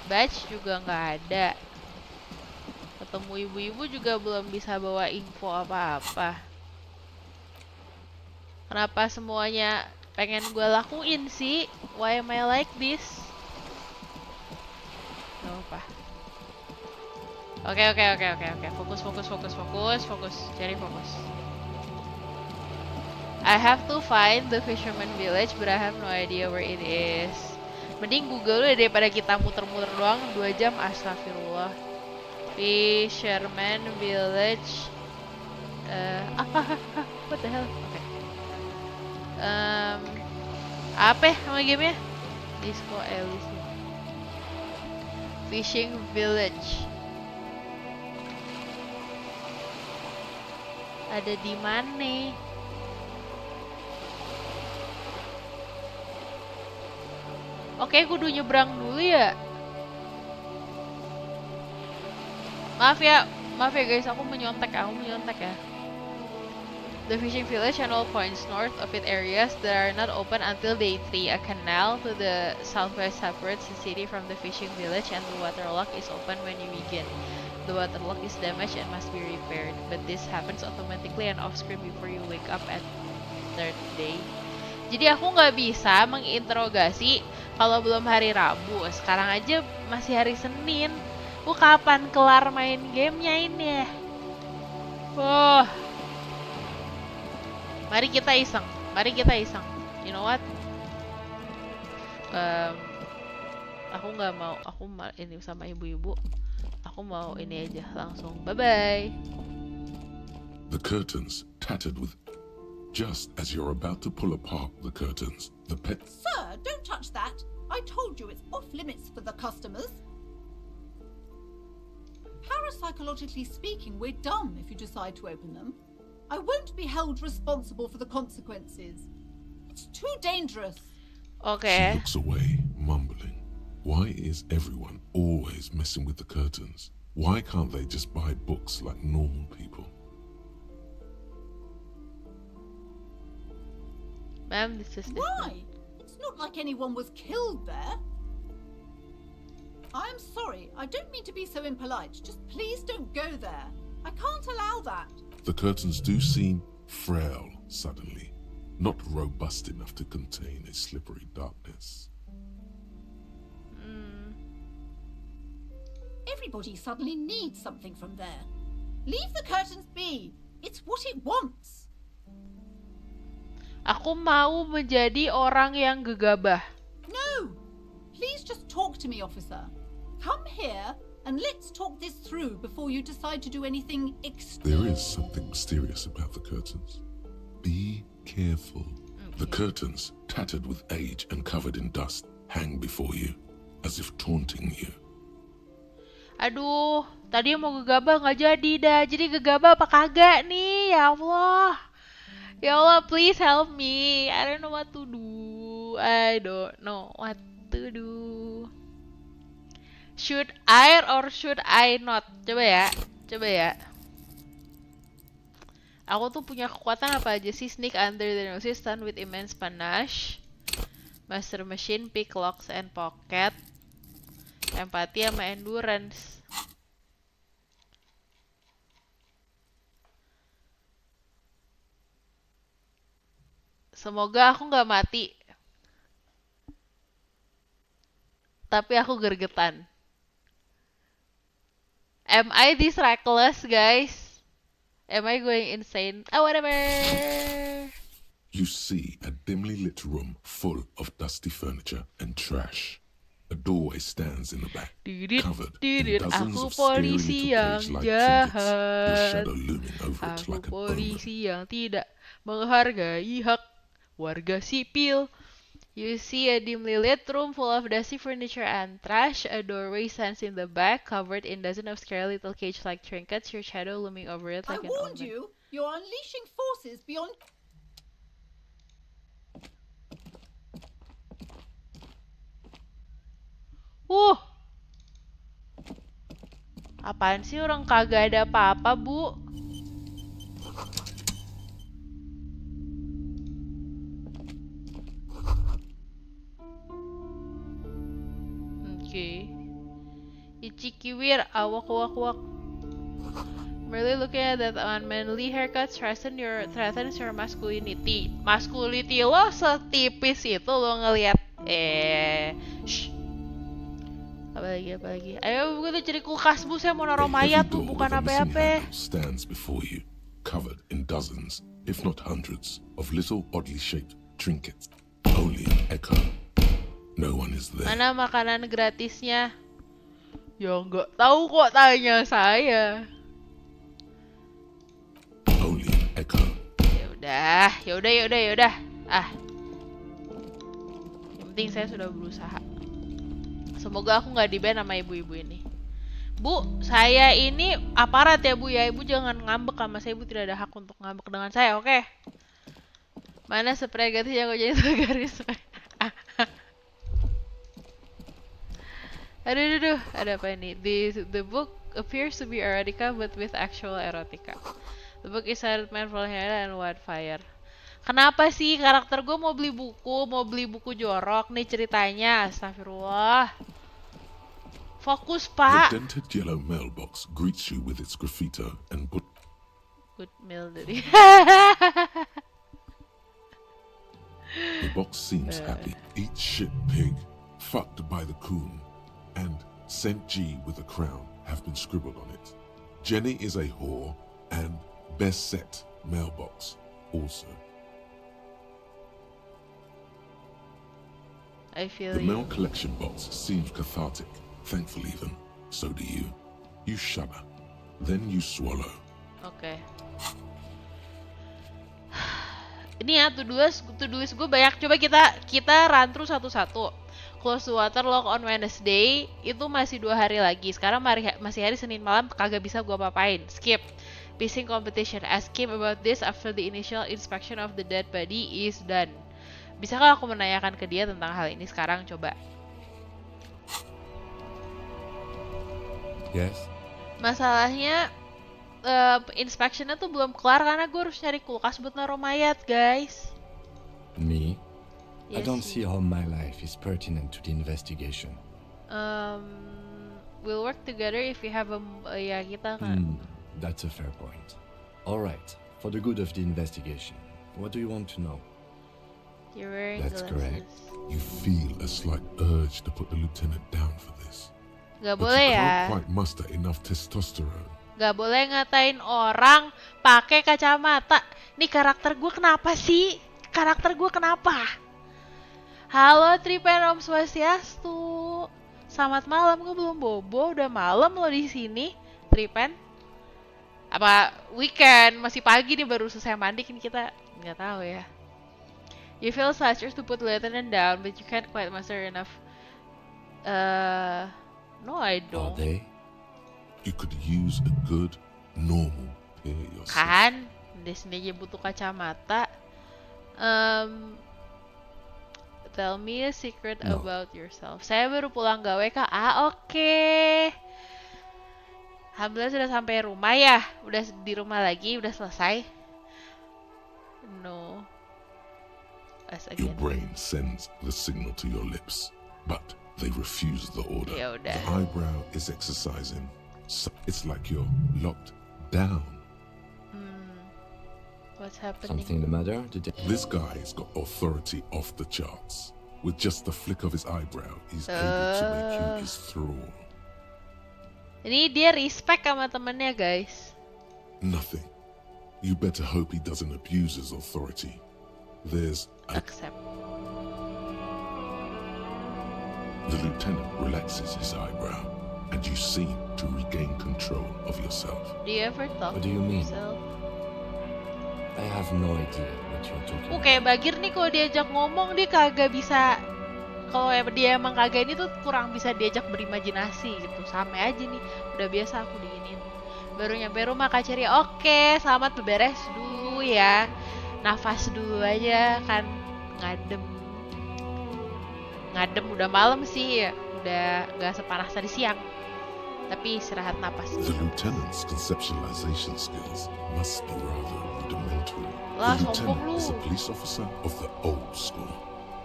Badge juga nggak ada. Ketemu ibu-ibu juga belum bisa bawa info apa-apa. Kenapa semuanya pengen gue lakuin sih? Why am I like this? Gak apa. Oke. Fokus. Cari fokus. I have to find the fisherman village, but I have no idea where it is. Mending Google deh daripada kita muter-muter doang 2 jam. Astagfirullah. Fisherman village What the hell? Oke. Apa ya nama gamenya? Disco ELYSIUM. Fishing Village. Ada di mana? Oke, kudu nyebrang dulu ya. Maaf ya guys, aku menyontek ya. The fishing village and all points north of it areas that are not open until day 3. A canal to the southwest separates the city from the fishing village, and the waterlock is open when you begin. The waterlock is damaged and must be repaired, but this happens automatically and off-screen before you wake up at third day. Jadi aku nggak bisa menginterogasi kalau belum hari Rabu. Sekarang aja masih hari Senin. Kapan kelar main gamenya ini? Mari kita iseng. You know what? Aku nggak mau. Ini sama ibu-ibu. Aku mau ini aja langsung. Bye bye. The curtains tattered with. Just as you're about to pull apart the curtains, the pet. Sir, don't touch that. I told you it's off limits for the customers. Parapsychologically speaking, we're done if you decide to open them. I won't be held responsible for the consequences. It's too dangerous. She looks away, mumbling. Why is everyone always messing with the curtains? Why can't they just buy books like normal people? Ma'am, this is Why? It's not like anyone was killed there. I'm sorry, I don't mean to be so impolite. Just please don't go there. I can't allow that. The curtains do seem frail suddenly, not robust enough to contain a slippery darkness. Everybody suddenly needs something from there. Leave the curtains be. It's what it wants. Aku mau menjadi orang yang gegabah. No! Please just talk to me, officer. Come here and let's talk this through before you decide to do anything extreme. There is something mysterious about the curtains. Be careful. Okay. The curtains, tattered with age and covered in dust, hang before you, as if taunting you. Aduh, tadi mau gegabah nggak jadi dah. Jadi gegabah apa kagak nih? Ya Allah. Ya Allah, please help me. I don't know what to do. Should I or should I not? Coba ya. Aku tuh punya kekuatan apa aja sih? Sneak under the noses, stun with immense panache, master machine, pick locks and pocket, empati sama endurance. Semoga aku nggak mati. Tapi aku gergetan. Am I this reckless, guys? Am I going insane? Whatever. You see a dimly lit room full of dusty furniture and trash. A doorway stands in the back, covered in dozens of scary little page-like trinkets, your shadow looming over it like a polisi yang tidak menghargai hak warga sipil. You see a dimly lit room full of dusty furniture and trash. A doorway stands in the back, covered in dozens of scary little cage-like trinkets, your shadow looming over it like an omen. I warned you, you're unleashing forces beyond... Apaan sih, orang kagak ada apa-apa, Bu? Oke. Ichikiwir, awak. Merely looking at that unmanly haircut threatens your masculinity. Masculinity lo setipis itu lo ngelihat. Shh. Apa lagi? Ayo gue tuh cari kulkas, Bu. Saya mau naruh mayat tuh, bukan apa-apa. Stands before you, covered in dozens, if not hundreds, of little oddly shaped trinkets. Only an echo. No one is there. Mana makanan gratisnya? Ya nggak tahu kok, tanya saya. Only Yaudah. Yang penting saya sudah berusaha. Semoga aku nggak di-ban sama ibu-ibu ini. Bu, saya ini aparat ya Bu ya. Ibu jangan ngambek sama saya. Ibu tidak ada hak untuk ngambek dengan saya, oke? Mana spray ganti yang gue jadi garis? Aduh, ada apa ini? The book appears to be erotica but with actual erotica. The book is titled Man from Hell and Wildfire. Kenapa sih karakter gue mau beli buku jorok nih ceritanya? Astagfirullah. Fokus, Pak. The dented yellow mailbox greets you with its graffito and Good mail dari. The box seems happy. Eat shit pig, fucked by the coon, and St. G with a crown have been scribbled on it. Jenny is a whore, and best set mailbox also. I feel The you. mail collection box seems cathartic. Thankful even. So do you. You shudder. Then you swallow. Oke. Ini ya to-do list gue banyak. Coba kita run through satu-satu. Close the water lock on Wednesday itu masih 2 hari lagi. Sekarang masih hari Senin malam, kagak bisa gue apain. Skip. Pissing competition. Ask him about this after the initial inspection of the dead body is done. Bisakah aku menanyakan ke dia tentang hal ini sekarang? Coba. Yes. Masalahnya inspectionnya tuh belum kelar karena gue harus cari kulkas buat naruh mayat, guys. Me? I Yes, don't you. see how my life is pertinent to the investigation. We'll work together if you have ya kita kan. That's a fair point. Alright, for the good of the investigation, what do you want to know? You're wearing That's glasses. correct. You feel a slight urge to put the lieutenant down for this. Gak But boleh you ya. can't quite muster enough testosterone. Gak boleh ngatain orang pakai kacamata. Nih karakter gue kenapa sih? Karakter gue kenapa? Halo Tripen Om Swastiastu. Selamat malam, gue belum bobo, udah malam lo di sini, Tripen. Apa weekend? Masih pagi nih baru selesai mandi kan kita nggak tahu ya. You feel such urge to put lieutenant down, but you can't quite muster enough. No, I Are don't. they? You could use a good, normal pair yourself. Kan, dia sendiri butuh kacamata. Tell me a secret No. about yourself. Saya baru pulang gawe kak. Oke. Alhamdulillah sudah sampai rumah ya. Udah di rumah lagi, udah selesai. No. As Your again. brain sends the signal to your lips, but they refuse the order. Ya udah. The eyebrow is exercising. So it's like you're locked down. What's happening? Something the matter? This guy's got authority off the charts. With just the flick of his eyebrow, he's able to make you his thrall. Ini dia respect sama temennya, guys. Nothing. You better hope he doesn't abuse his authority. There's Accept. The lieutenant relaxes his eyebrow, and you seem to regain control of yourself. Do you ever talk What do you to mean? yourself? I have no idea what you're talking about. Kayak Bagir nih kalau diajak ngomong dia kagak bisa. Kalau dia emang kagak ini tuh kurang bisa diajak berimajinasi gitu. Sama aja nih, udah biasa aku diginin. Baru nyampe rumah Kak Cherry, oke, selamat beberes dulu ya. Nafas dulu aja kan, ngadem udah malam sih ya. Udah gak sepanas tadi siang. Tapi istirahat napas The dulu. lieutenant's conceptualization skills must be rather rudimentary. Lah, The sombong lieutenant lu. is a police officer of the old school.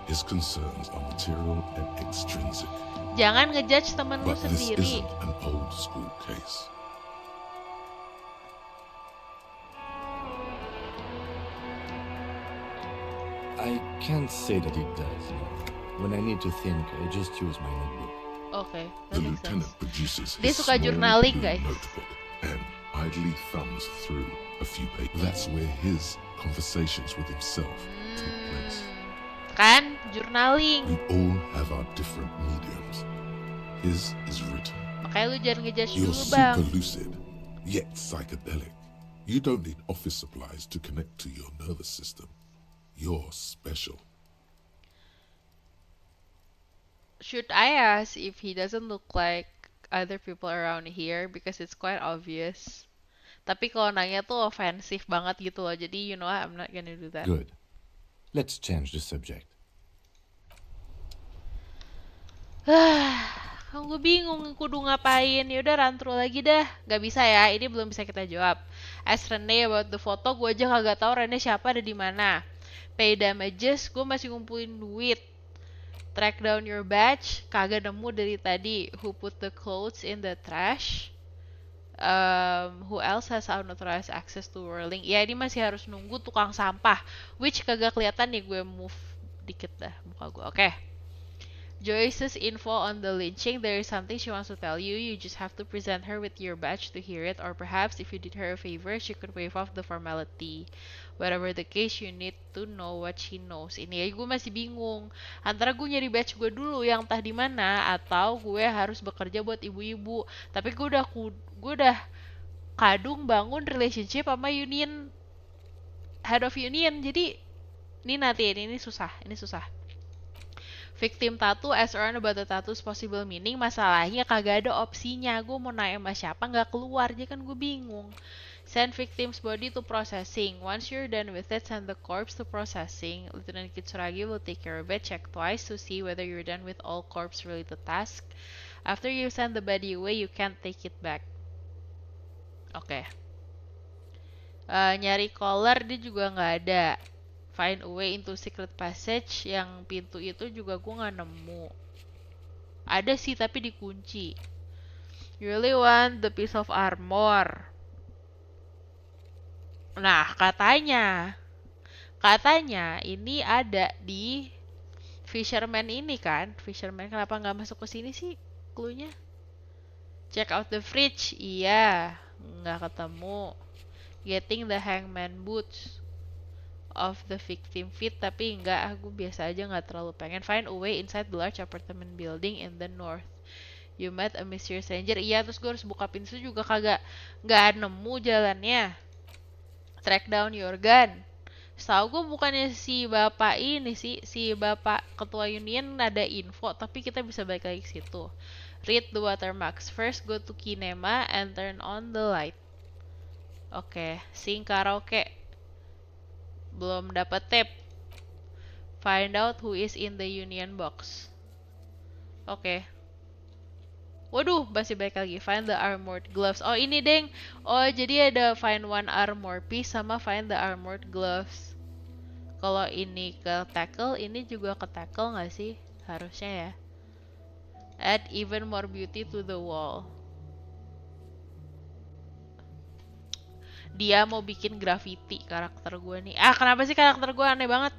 His concerns are material and extrinsic. Jangan ngejudge temen lu But this sendiri. isn't an old school case. I can't say that it does. No. When I need to think, I just use my notebook. Oke, The that makes lieutenant sense. produces Dia his suka small journaling, blue guys. notebook and idly thumbs through a few pages. That's where his conversations with himself take place. Kan, journaling. We all have our different mediums. His is written. Makanya lu jangan ngejudge You're dulu, Bang. super lucid, yet psychedelic. You don't need office supplies to connect to your nervous system. You're special. Should I ask if he doesn't look like other people around here? Because it's quite obvious. Tapi kalau nanya tuh offensive banget gitu loh. Jadi I'm not gonna do that. Good. Let's change the subject. Gue bingung kudu ngapain. Yaudah run through lagi dah. Gak bisa ya, ini belum bisa kita jawab. Ask Rene about the photo, gue aja kagak tahu Rene siapa, ada di mana. Pay damages, gue masih ngumpulin duit. Track down your badge, kagak nemu dari tadi. Who put the clothes in the trash? Who else has unauthorized access to whirling? Ya ini masih harus nunggu tukang sampah. Which kagak kelihatan nih, gue move dikit dah muka gue. Oke. Joyce's info on the lynching. There is something she wants to tell you. You just have to present her with your badge to hear it. Or perhaps if you did her a favor, she could waive off the formality. Whatever the case, you need to know what she knows. Ini ya gue masih bingung. Antara gue nyari badge gue dulu yang entah di mana, atau gue harus bekerja buat ibu-ibu. Tapi gue udah kadung bangun relationship sama union, head of union. Jadi ini susah. Victim tattoo, ask around about the tattoo's possible meaning. Masalahnya kagak ada opsinya. Gue mau nanya sama siapa nggak keluar, jadi kan gue bingung. Send victim's body to processing. Once you're done with it, send the corpse to processing. Lieutenant Kitsuragi will take care of it. Check twice to see whether you're done with all corpse-related tasks. After you send the body away, you can't take it back. Oke. Nyari collar dia juga nggak ada. Find a way into secret passage, yang pintu itu juga gue nggak nemu. Ada sih tapi dikunci. You really want the piece of armor. Nah katanya ini ada di fisherman ini kan. Fisherman kenapa nggak masuk ke sini sih cluenya? Check out the fridge. Iya, nggak ketemu. Getting the hangman boots of the victim feet, tapi enggak, aku biasa aja, nggak terlalu pengen. Find a way inside the large apartment building in the north. You met a mysterious stranger. Iya, terus gue harus buka pintu juga nggak nemu jalannya. Track down your gun. Setahu gue bukannya si bapak ini sih, si bapak ketua union ada info, tapi kita bisa balik lagi ke situ. Read the watermarks. First go to kinema and turn on the light. Oke, sing karaoke. Belum dapat tip. Find out who is in the union box. Oke. Waduh, masih balik lagi. Find the armored gloves. Oh, ini deng. Oh, jadi ada find one armor piece sama find the armored gloves. Kalau ini ke tackle, ini juga ke tackle nggak sih? Harusnya ya. Add even more beauty to the wall. Dia mau bikin graffiti karakter gue nih. Kenapa sih karakter gue aneh banget?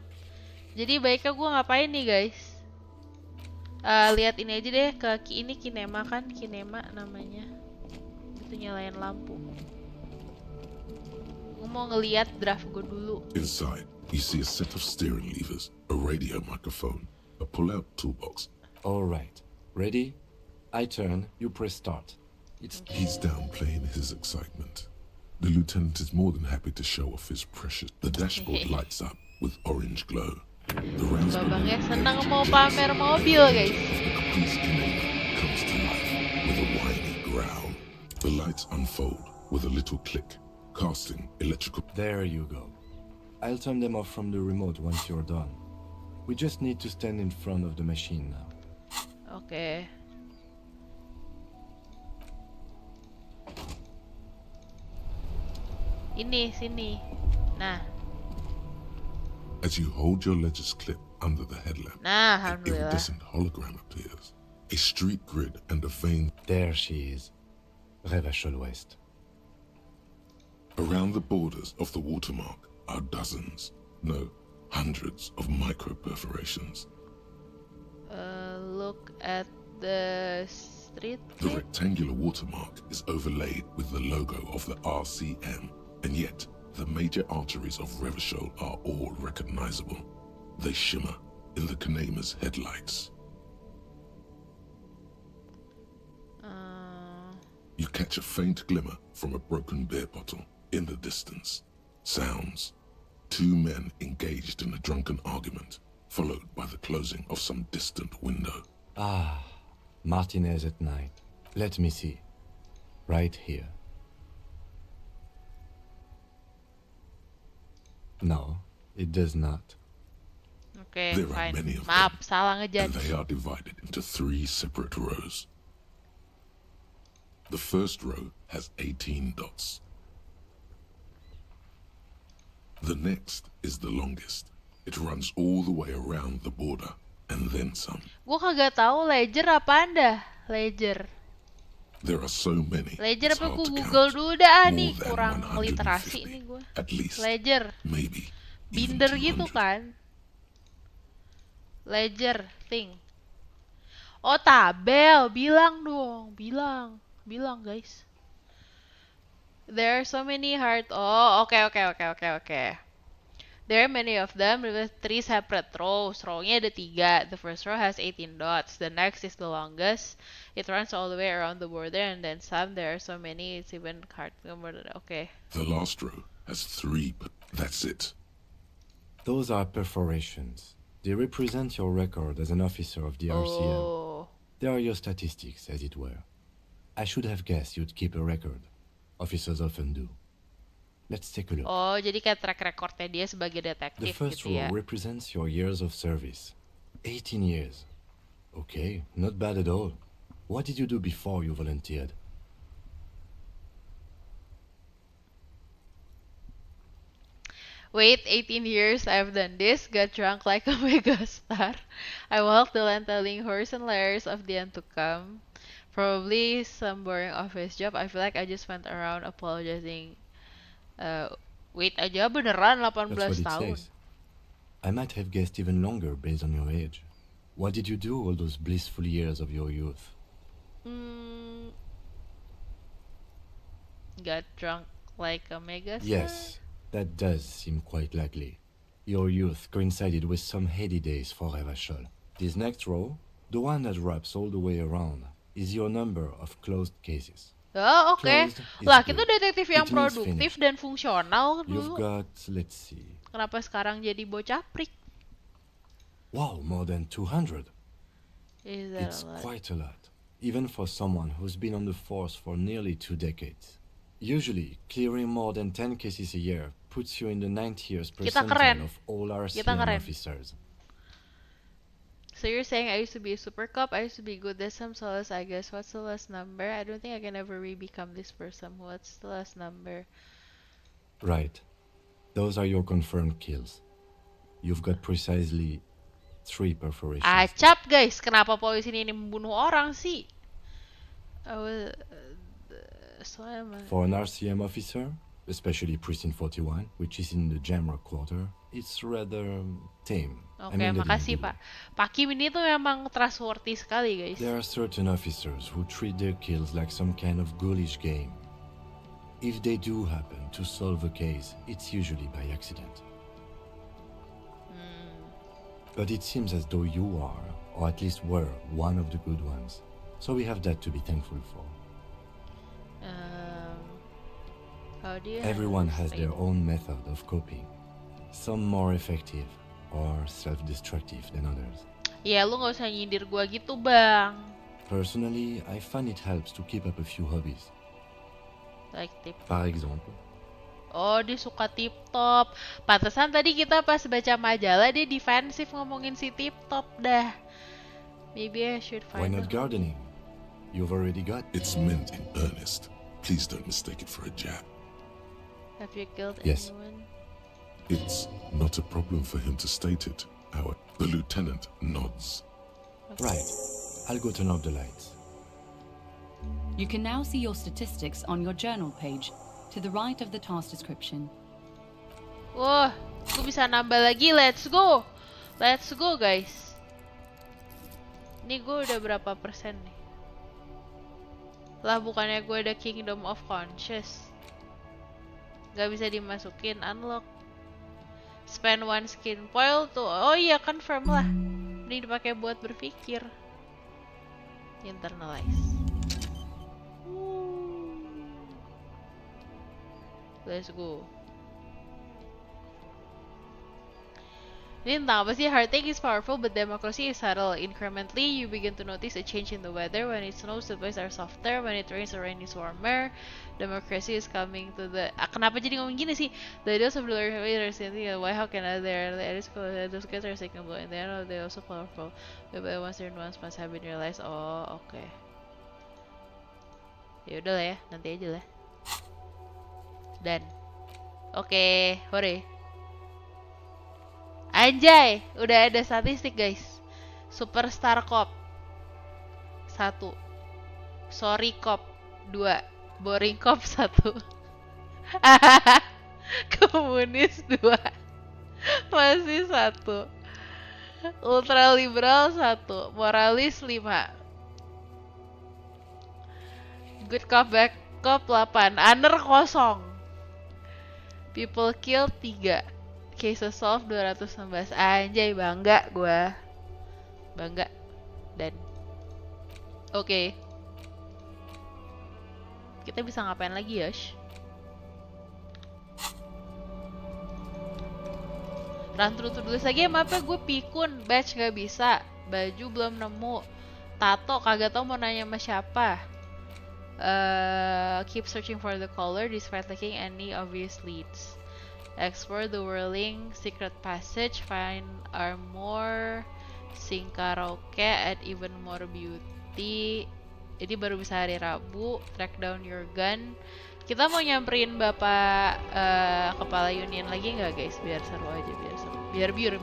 Jadi baiknya gue ngapain nih guys? Lihat ini aja deh, ke ini kinema kan, kinema namanya. Itu nyalain lampu. Gue mau ngeliat draft gue dulu. Inside, you see a set of steering levers, a radio microphone, a pull-out toolbox. All right, ready? I turn, you press start. He's downplaying his excitement. The lieutenant is more than happy to show off his precious. The dashboard lights up with orange glow. The Babangnya senang mau pamer mobil, guys. The police canary comes to life with a whiny growl. The lights unfold with a little click, casting electrical. There you go. I'll turn them off from the remote once you're done. We just need to stand in front of the machine now. Okay. Ini, sini. Nah. As you hold your ledger's clip under the headlamp, an iridescent hologram appears. A street grid and a vein. There she is. Revachol West. Around the borders of the watermark are dozens, no, hundreds of micro-perforations. Look at the street. The rectangular watermark is overlaid with the logo of the RCM. And yet, the major arteries of Revachol are all recognizable. They shimmer in the Kanema's headlights. You catch a faint glimmer from a broken beer bottle. In the distance, sounds. 2 men engaged in a drunken argument, followed by the closing of some distant window. Ah, Martinez at night. Let me see. Right here. No, it does not. Okay, There fine. are many of Maaf, them, salah and ngejudge. they are divided into 3 separate rows. The first row has 18 dots. The next is the longest. It runs all the way around the border, and then some. Gua kagak tahu ledger apa anda? Ledger. There are so many, Ledger it's apa hard gua to Google count. dulu dah More nih, than kurang 150, literasi nih gua. At least, Ledger. maybe, even Binder gitu 200. kan? Ledger thing. Oh, tabel. Bilang dong, bilang guys. There are so many heart. Oh, okay. There are many of them with 3 separate rows. Row-nya ada 3. The first row has 18 dots. The next is the longest. It runs all the way around the border and then some. There are so many. It's even hard to remember. Okay. The last row has 3, but that's it. Those are perforations. They represent your record as an officer of the RCM. Oh. They are your statistics, as it were. I should have guessed you'd keep a record. Officers often do. Let's take a look. Oh, jadi kayak track recordnya dia sebagai The detektif first gitu ya. row represents your years of service. 18 years. Okay, not bad at all. What did you do before you volunteered? Wait, 18 years I've done this, got drunk like a megastar. I walked the land telling horse and layers of the end to come. Probably some boring office job. I feel like I just went around apologizing. Wait aja beneran 18 That's what it tahun. says. I might have guessed even longer based on your age. What did you do all those blissful years of your youth? Got drunk like a megastar? Yes, that does seem quite likely. Your youth coincided with some heady days for Revachol. This next row, the one that wraps all the way around, is your number of closed cases. Oh, oke. Closed is Lah, kita good. detektif yang It means produktif finished. dan fungsional You've dulu. got, let's see. Kenapa sekarang jadi bocah prik? Wow, more than 200. Is that It's a lot? quite a lot, even for someone who's been on the force for nearly 2 decades. Usually, clearing more than 10 cases a year puts you in the 90th Kita keren. percentile of all Kita RCM keren. officers. So you're saying I used to be a super cop, I used to be good at some solace, I guess. What's the last number? I don't think I can ever become this person. What's the last number? Right. Those are your confirmed kills. You've got precisely 3 perforations. Acap guys, kenapa polisi ini membunuh orang sih? For an RCM officer, especially Precinct 41, which is in the Jamrock quarter, it's rather tame. Oke, I mean that in a makasih good Pak. Pak Kim ini tuh memang trustworthy sekali guys. There are certain officers who treat their kills like some kind of ghoulish game. If they do happen to solve a case, it's usually by accident. But it seems as though you are, or at least were, one of the good ones. So we have that to be thankful for. How do you Everyone handle has their straight? own method of coping. Some more effective or self-destructive than others. Ya lu gak usah nyindir gua gitu bang. Personally, I find it helps to keep up a few hobbies. Like tip. Par exemple, Oh dia suka tip top. Pantesan tadi kita pas baca majalah dia defensif ngomongin si tip top dah. Maybe I should why find not a- gardening? You've already got. It's meant in earnest. Please don't mistake it for a jab. Have you killed Yes. anyone? It's not a problem for him to state it. The lieutenant nods. Right. I'll go turn off the lights. You can now see your statistics on your journal page, to the right of the task description. Wah, gue bisa nambah lagi. Let's go. Let's go guys. Ini gue udah berapa persen nih? Lah bukannya gue ada Kingdom of Conscious. Gak bisa dimasukin unlock. Spend 1 skin point tuh. Oh iya confirm lah. Ini dipakai buat berpikir. Internalize. Let's go. Ini tentang apa sih? Heartache is powerful, but democracy is subtle. Incrementally, you begin to notice a change in the weather. When it snows, the boys are softer. When it rains, the rain is warmer. Democracy is coming to the... kenapa jadi ngomong gini sih? The ideals of the Lord are saying, why, how can I there? Those guys are second blow. And then they're also powerful. But once their ones must have been realized. Oh, oke. Ya udah lah ya, nanti aja lah. Dan. Oke, hore. Anjay, udah ada statistik guys. Superstar Cop 1, Sorry Cop 2, Boring Cop 1, Komunis 2, masih 1, Ultraliberal 1, Moralis 5, Good Cop Bad Cop 8, Honor 0, People Killed 3, Cases solved 216. Anjay, bangga gua. Bangga. Dan oke. Kita bisa ngapain lagi, Yash? Run through to tulis lagi ya, mapnya gue pikun. Badge gak bisa. Baju belum nemu. Tato kagak tau mau nanya sama siapa. Keep searching for the color despite lacking any obvious leads. Explore the whirling secret passage, find armor, sing karaoke, add even more beauty. Ini baru bisa hari Rabu. Track down your gun. Kita mau nyamperin Bapak Kepala Union lagi nggak guys? Biar seru aja, biar seru. Biar biur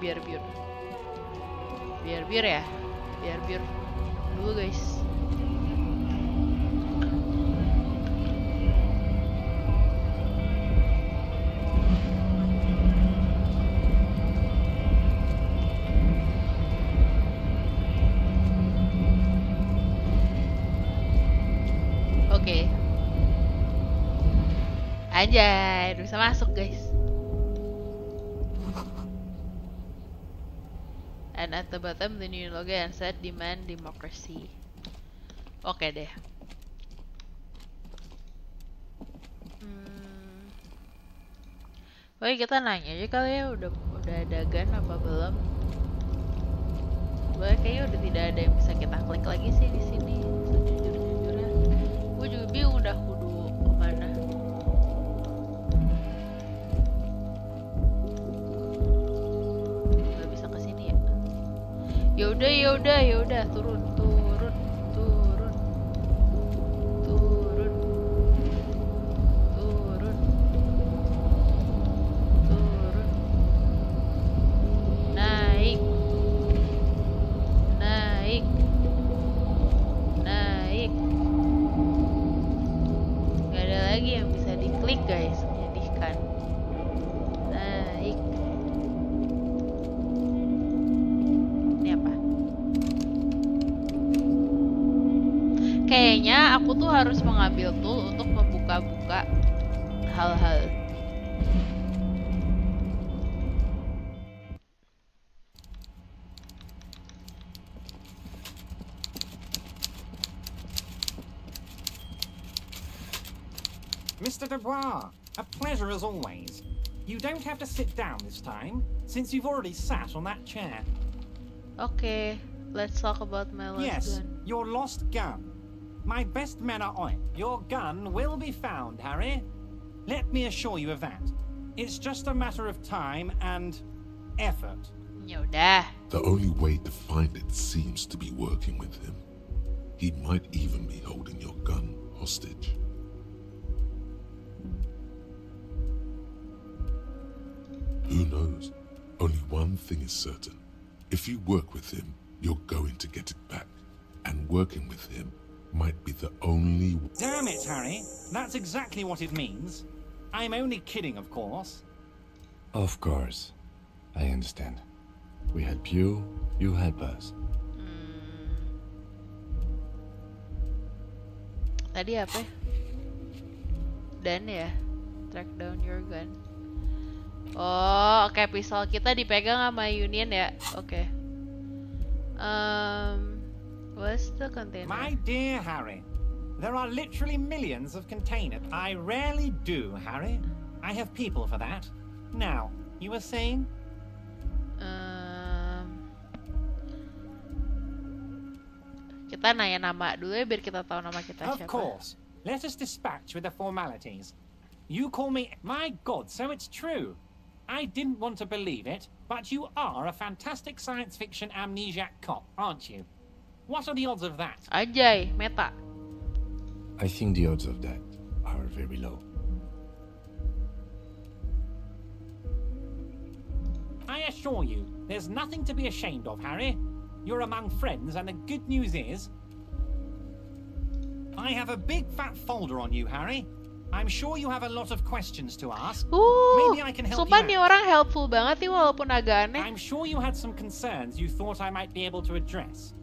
ya. Biar biur dulu guys. Oke. Anjay, udah bisa masuk guys. And at the bottom the new logo and said demand democracy. Oke deh. Oke, kita nanya aja kali ya, udah ada gun apa belum? Kayaknya udah tidak ada yang bisa kita klik lagi sih di sini. Sejujurnya, gue juga bingung udah kudu kemana. Gak bisa ke sini ya? Yaudah, turun. Naik. Gak ada lagi yang bisa diklik guys, menyedihkan. Naik. Ini apa? Kayaknya aku tuh harus mengambil tool untuk membuka-buka hal-hal. Mr. Dubois, a pleasure as always. You don't have to sit down this time, since you've already sat on that chair. Okay, let's talk about my lost gun. Yes, your lost gun. My best men are on it. Your gun will be found, Harry. Let me assure you of that. It's just a matter of time and effort. Yaudah. The only way to find it seems to be working with him. He might even be holding your gun hostage. Who knows? Only one thing is certain. If you work with him, you're going to get it back. And working with him might be the only... Damn it, Harry. That's exactly what it means. I'm only kidding, of course. Of course. I understand. We help you, you help us. Tadi apa? Dan ya, track down your gun. Oh, oke, pistol kita dipegang sama Union ya. Oke. What's the container? My dear Harry, there are literally millions of containers. I rarely do, Harry. I have people for that. Now, you were saying? Kita nanya nama dulu ya biar kita tahu nama kita siapa. Of course. Let us dispatch with the formalities. You call me... My God, so it's true. I didn't want to believe it, but you are a fantastic science fiction amnesiac cop, aren't you? What are the odds of that? Anjay, meta. I think the odds of that are very low. I assure you, there's nothing to be ashamed of, Harry. You're among friends, and the good news is... I have a big fat folder on you, Harry. I'm sure you have a lot of questions to ask. Maybe I can help sumpah you nih out. orang helpful banget nih walaupun agak aneh. I'm sure you had some concerns you thought I might be able to address.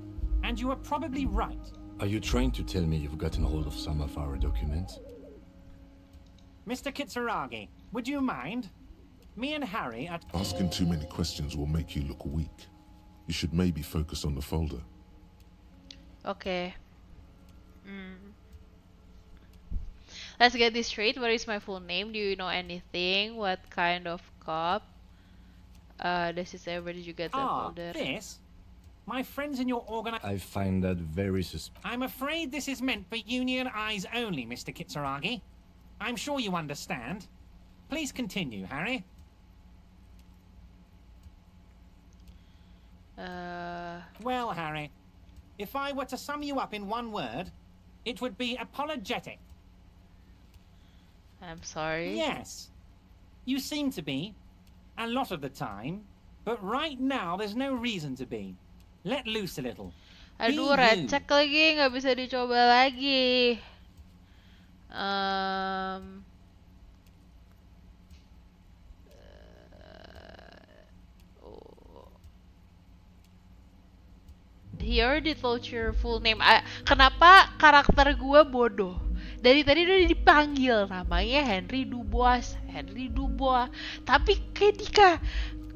And you were probably right. Are you trying to tell me you've gotten hold of some of our documents? Mr. Kitsuragi, would you mind? Me and Harry are... Asking too many questions will make you look weak. You should maybe focus on the folder. Okay. Let's get this straight. What is my full name? Do you know anything? What kind of cop? This is where did you get the folder? This? My friends in your I find that very suspicious. I'm afraid this is meant for union eyes only, Mr. Kitsuragi. I'm sure you understand. Please continue, Harry. Well, Harry, if I were to sum you up in one word, it would be apologetic. I'm sorry. Yes. You seem to be, a lot of the time, but right now there's no reason to be. Let loose a little. Aduh, recek lagi, nggak bisa dicoba lagi. He already told your full name. Kenapa karakter gue bodoh? Dari tadi udah dipanggil namanya Henry Dubois. Tapi kayak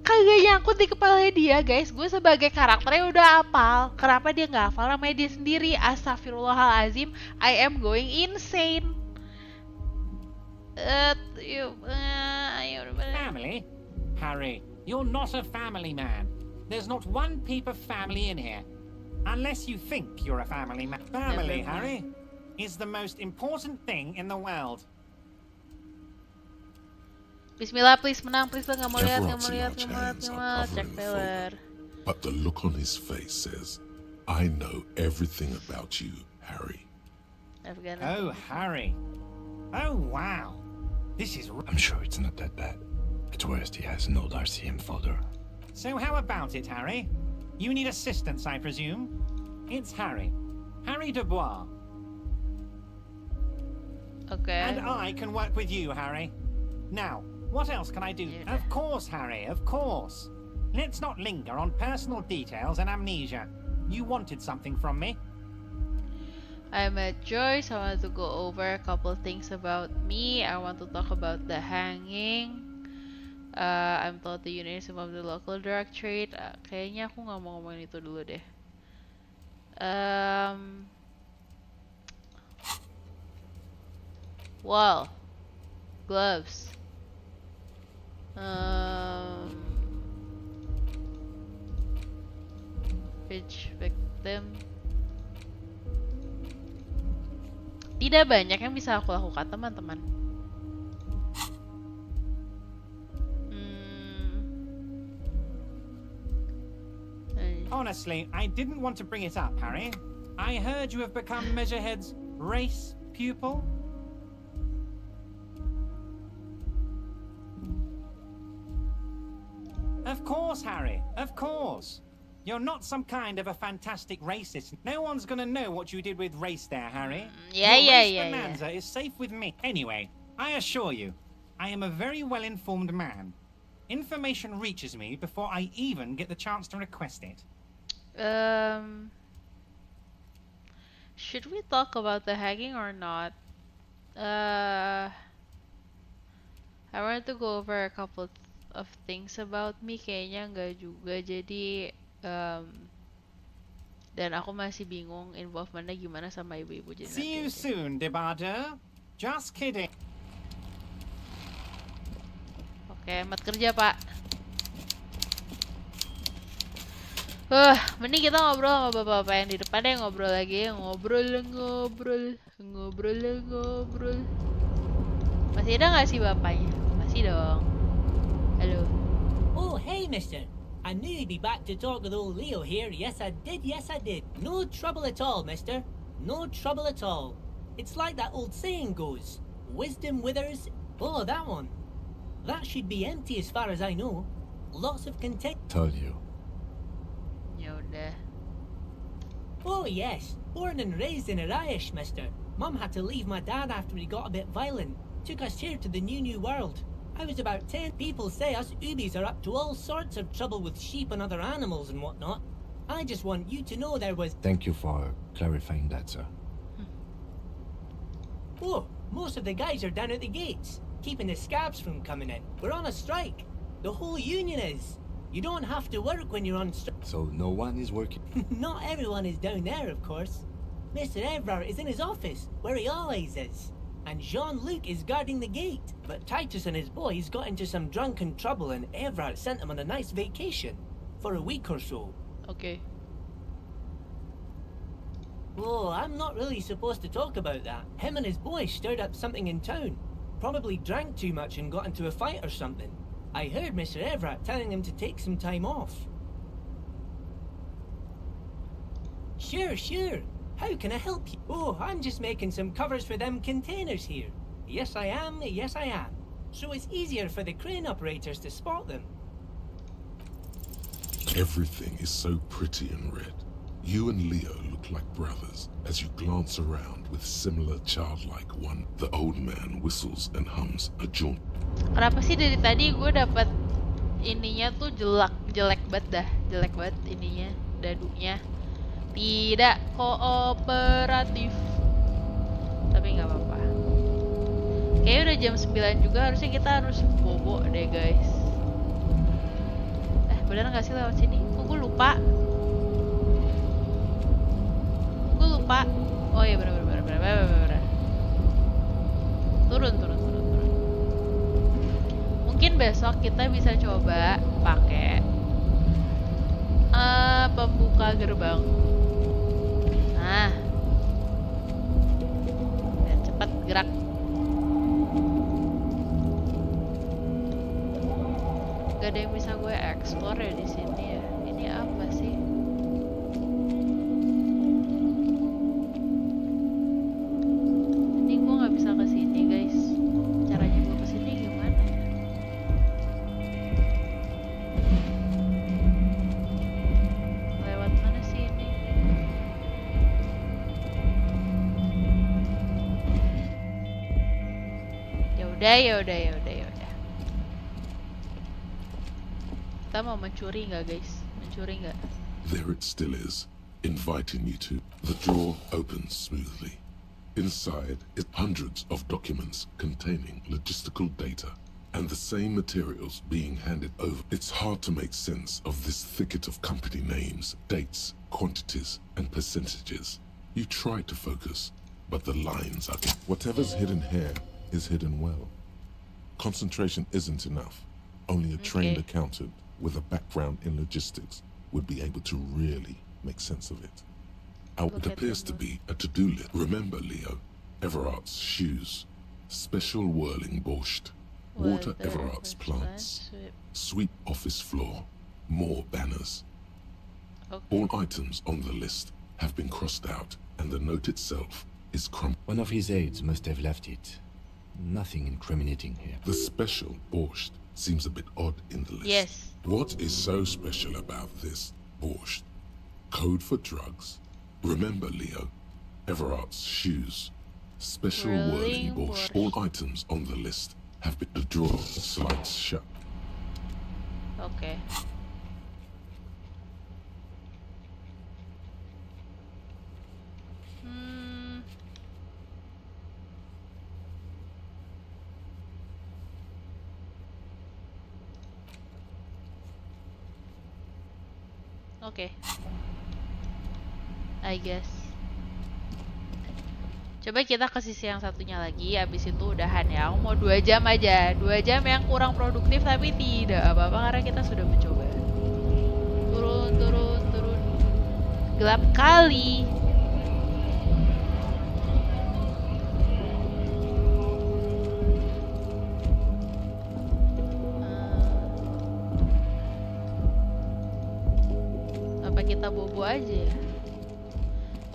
kagak nyangkut di kepala dia, guys. Gue sebagai karakternya udah hafal. Kenapa dia nggak hafal namanya dia sendiri? Astagfirullahalazim, I am going insane. Family? Harry, you're not a family man. There's not one peep of family in here. Unless you think you're a family man. Family, Harry, is the most important thing in the world. Bismillah, please menang, please lah, nggak mau lihat. Cek trailer. But the look on his face says, I know everything about you, Harry. Oh, Harry. Oh, wow. This is... I'm sure it's not that bad. At worst, he has an old RCM folder. So how about it, Harry? You need assistance, I presume? It's Harry. Harry Dubois. Okay. And I can work with you, Harry. Now, what else can I do? Of course, Harry, of course. Let's not linger on personal details and amnesia. You wanted something from me. I met Joyce. I want to go over a couple of things about me. I want to talk about the hanging. I'm told the unit is some of the local drug trade. Kayaknya aku nggak mau ngomongin itu dulu deh. Wow. Gloves. Rich victim. Tidak banyak yang bisa aku lakukan, teman-teman. Honestly, I didn't want to bring it up, Harry. I heard you have become Measurehead's race pupil. Of course, Harry, of course. You're not some kind of a fantastic racist. No one's gonna know what you did with race there, Harry. Your race bonanza is safe with me. Anyway, I assure you, I am a very well-informed man. Information reaches me before I even get the chance to request it. Should we talk about the hacking or not? I wanted to go over a couple of things about me. Kayaknya enggak juga. Jadi dan aku masih bingung involvementnya gimana sama ibu-ibu. See you soon, Debada. Just kidding. Oke, hemat kerja, Pak. Mending kita ngobrol sama bapak-bapak yang di depan deh, ngobrol lagi, ngobrol. Masih ada nggak sih bapaknya? Masih dong. Halo. Oh, hey, mister. I knew you'd be back to talk with old Leo here. Yes, I did. No trouble at all, mister. No trouble at all. It's like that old saying goes, wisdom withers. Oh, that one. That should be empty as far as I know. Lots of content. Told you. Yaudah. Oh, yes. Born and raised in Irish, mister. Mum had to leave my dad after he got a bit violent. Took us here to the new world. I was about 10. People say us Ubies are up to all sorts of trouble with sheep and other animals and whatnot. I just want you to know there was... Thank you for clarifying that, sir. Oh, most of the guys are down at the gates, keeping the scabs from coming in. We're on a strike. The whole union is. You don't have to work when you're on strike. So no one is working? Not everyone is down there, of course. Mr. Everard is in his office, where he always is. And Jean-Luc is guarding the gate. But Titus and his boys got into some drunken trouble and Everard sent them on a nice vacation. For a week or so. Okay. Oh, I'm not really supposed to talk about that. Him and his boys stirred up something in town. Probably drank too much and got into a fight or something. I heard Mr. Everett telling him to take some time off. Sure. How can I help you? Oh, I'm just making some covers for them containers here. Yes, I am. So it's easier for the crane operators to spot them. Everything is so pretty and red. You and Leo look like brothers as you glance around with similar childlike one. The old man whistles and hums a jaunt. Kenapa sih dari tadi gue dapet ininya tuh jelek banget ininya, dadunya. Tidak kooperatif. Tapi nggak apa-apa. Kayaknya udah jam 9 juga, harusnya kita harus bobo deh guys. Bener nggak sih lewat sini? Kok gue lupa? Oh iya bener. Turun. Mungkin besok kita bisa coba pakai pembuka gerbang. Nah, biar cepat gerak. Gak ada yang bisa gue explore ya di sini ya. Ini apa sih? Ini gue nggak bisa ke sini guys. Caranya gue ke sini gimana ya? Lewat mana sih ini? Yaudah. Kita mau mencuri nggak guys? Mencuri nggak? There it still is, inviting you to. The drawer opens smoothly. Inside is hundreds of documents containing logistical data and the same materials being handed over. It's hard to make sense of this thicket of company names, dates, quantities, and percentages. You try to focus, but the lines are... Whatever's hidden here is hidden well. Concentration isn't enough. Only a trained accountant with a background in logistics would be able to really make sense of it. It appears to be a to-do list. Remember, Leo, Everard's shoes, special whirling borscht, water Everard's plants, sweep office floor, more banners. All items on the list have been crossed out, and the note itself is crumpled. One of his aides must have left it. Nothing incriminating here. The special borscht seems a bit odd in the list. Yes. What is so special about this borscht? Code for drugs? Remember, Leo, Everard's shoes, special whirling borscht. All items on the list have been... The drawer slides shut. Okay. Okay. I guess. Coba kita ke sisi yang satunya lagi, abis itu udahan ya. Aku mau 2 jam aja, 2 jam yang kurang produktif tapi tidak apa-apa karena kita sudah mencoba. Turun, turun, turun. Gelap kali. Apa kita bobo aja ya?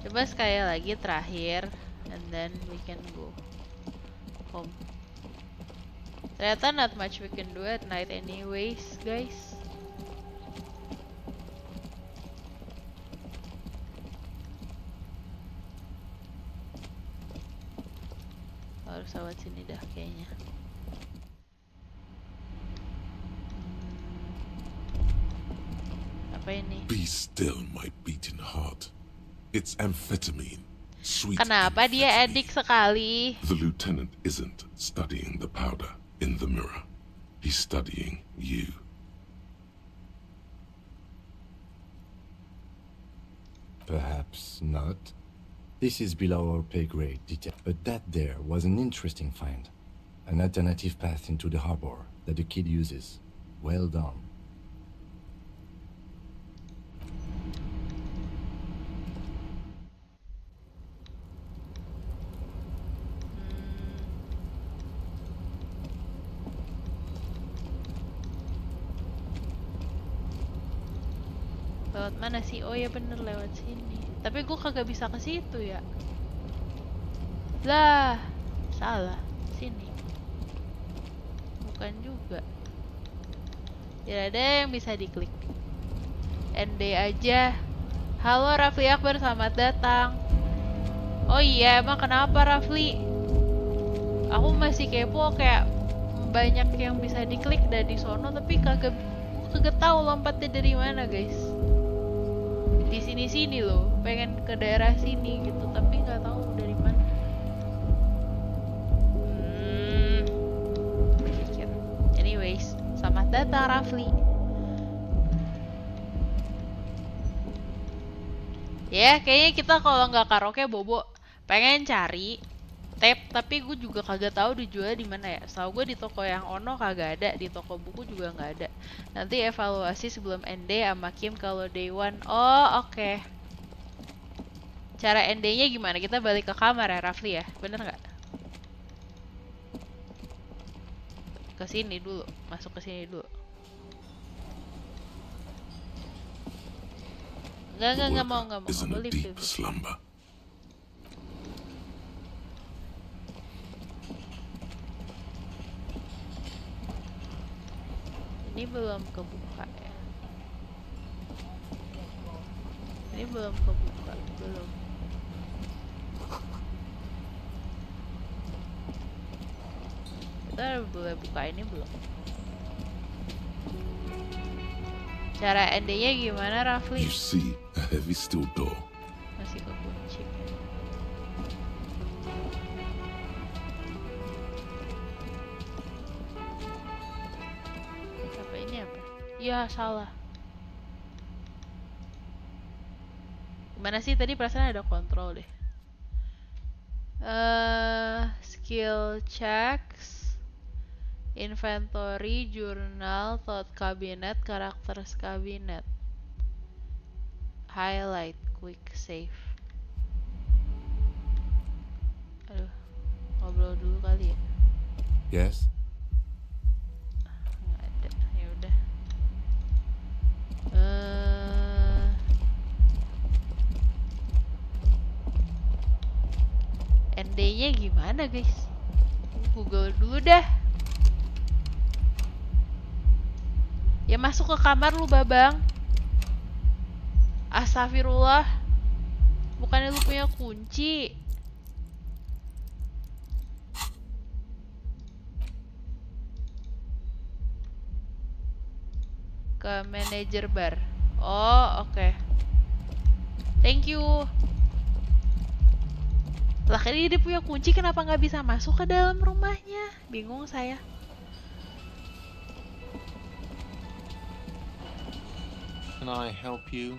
Coba sekali lagi terakhir. And then we can go home. Ternyata not much we can do at night anyways, guys. Harus lewat sini dah kayaknya. Apa ini? Be still, my beating heart. It's amphetamine. Sweet Kenapa dia edik sekali? The lieutenant isn't studying the powder in the mirror. He's studying you. Perhaps not. This is below our pay grade detail. But that there was an interesting find. An alternative path into the harbor that the kid uses. Well done. Lewat mana sih? Oh ya bener lewat sini. Tapi gue kagak bisa ke situ ya. Lah, salah. Sini. Bukan juga. Tidak ada yang bisa diklik. ND aja. Halo Rafli Akbar, selamat datang. Oh iya, emang kenapa Rafli? Aku masih kepo kayak banyak yang bisa diklik dari sono tapi kagak tahu lompatnya dari mana, guys. Di sini loh, pengen ke daerah sini gitu tapi nggak tahu dari mana. Mikir. Anyways, selamat datang Rafli. Ya, kayaknya kita kalau nggak karaoke bobo pengen cari tape, tapi gue juga kagak tahu dijual di mana ya. Setahu gue di toko yang Ono kagak ada, di toko buku juga nggak ada. Nanti evaluasi sebelum ND sama Kim kalau day one. Oh oke. Cara ND-nya gimana? Kita balik ke kamar ya Rafli ya, bener nggak? Ke sini dulu, masuk ke sini dulu. Nggak mau. Leave. Ini belum kebuka ya. Ini belum kebuka, belum. Kita boleh buka ini belum? Cara ND-nya gimana, Rafli? You see a heavy steel door. Masih kekunci. Apa ini apa? Ya salah. Gimana sih tadi perasaan ada kontrol deh. Skill checks, inventory, jurnal, thought cabinet, characters cabinet, highlight, quick save. Aduh, ngobrol dulu kali ya. Yes. Nggak ada, ya udah. ND-nya gimana guys? Google dulu dah. Ya masuk ke kamar lu Babang. Astagfirullah. Bukannya lu punya kunci. Ke manajer bar. Oh oke. Thank you. Lah kali dia punya kunci, kenapa nggak bisa masuk ke dalam rumahnya? Bingung saya. Can I help you?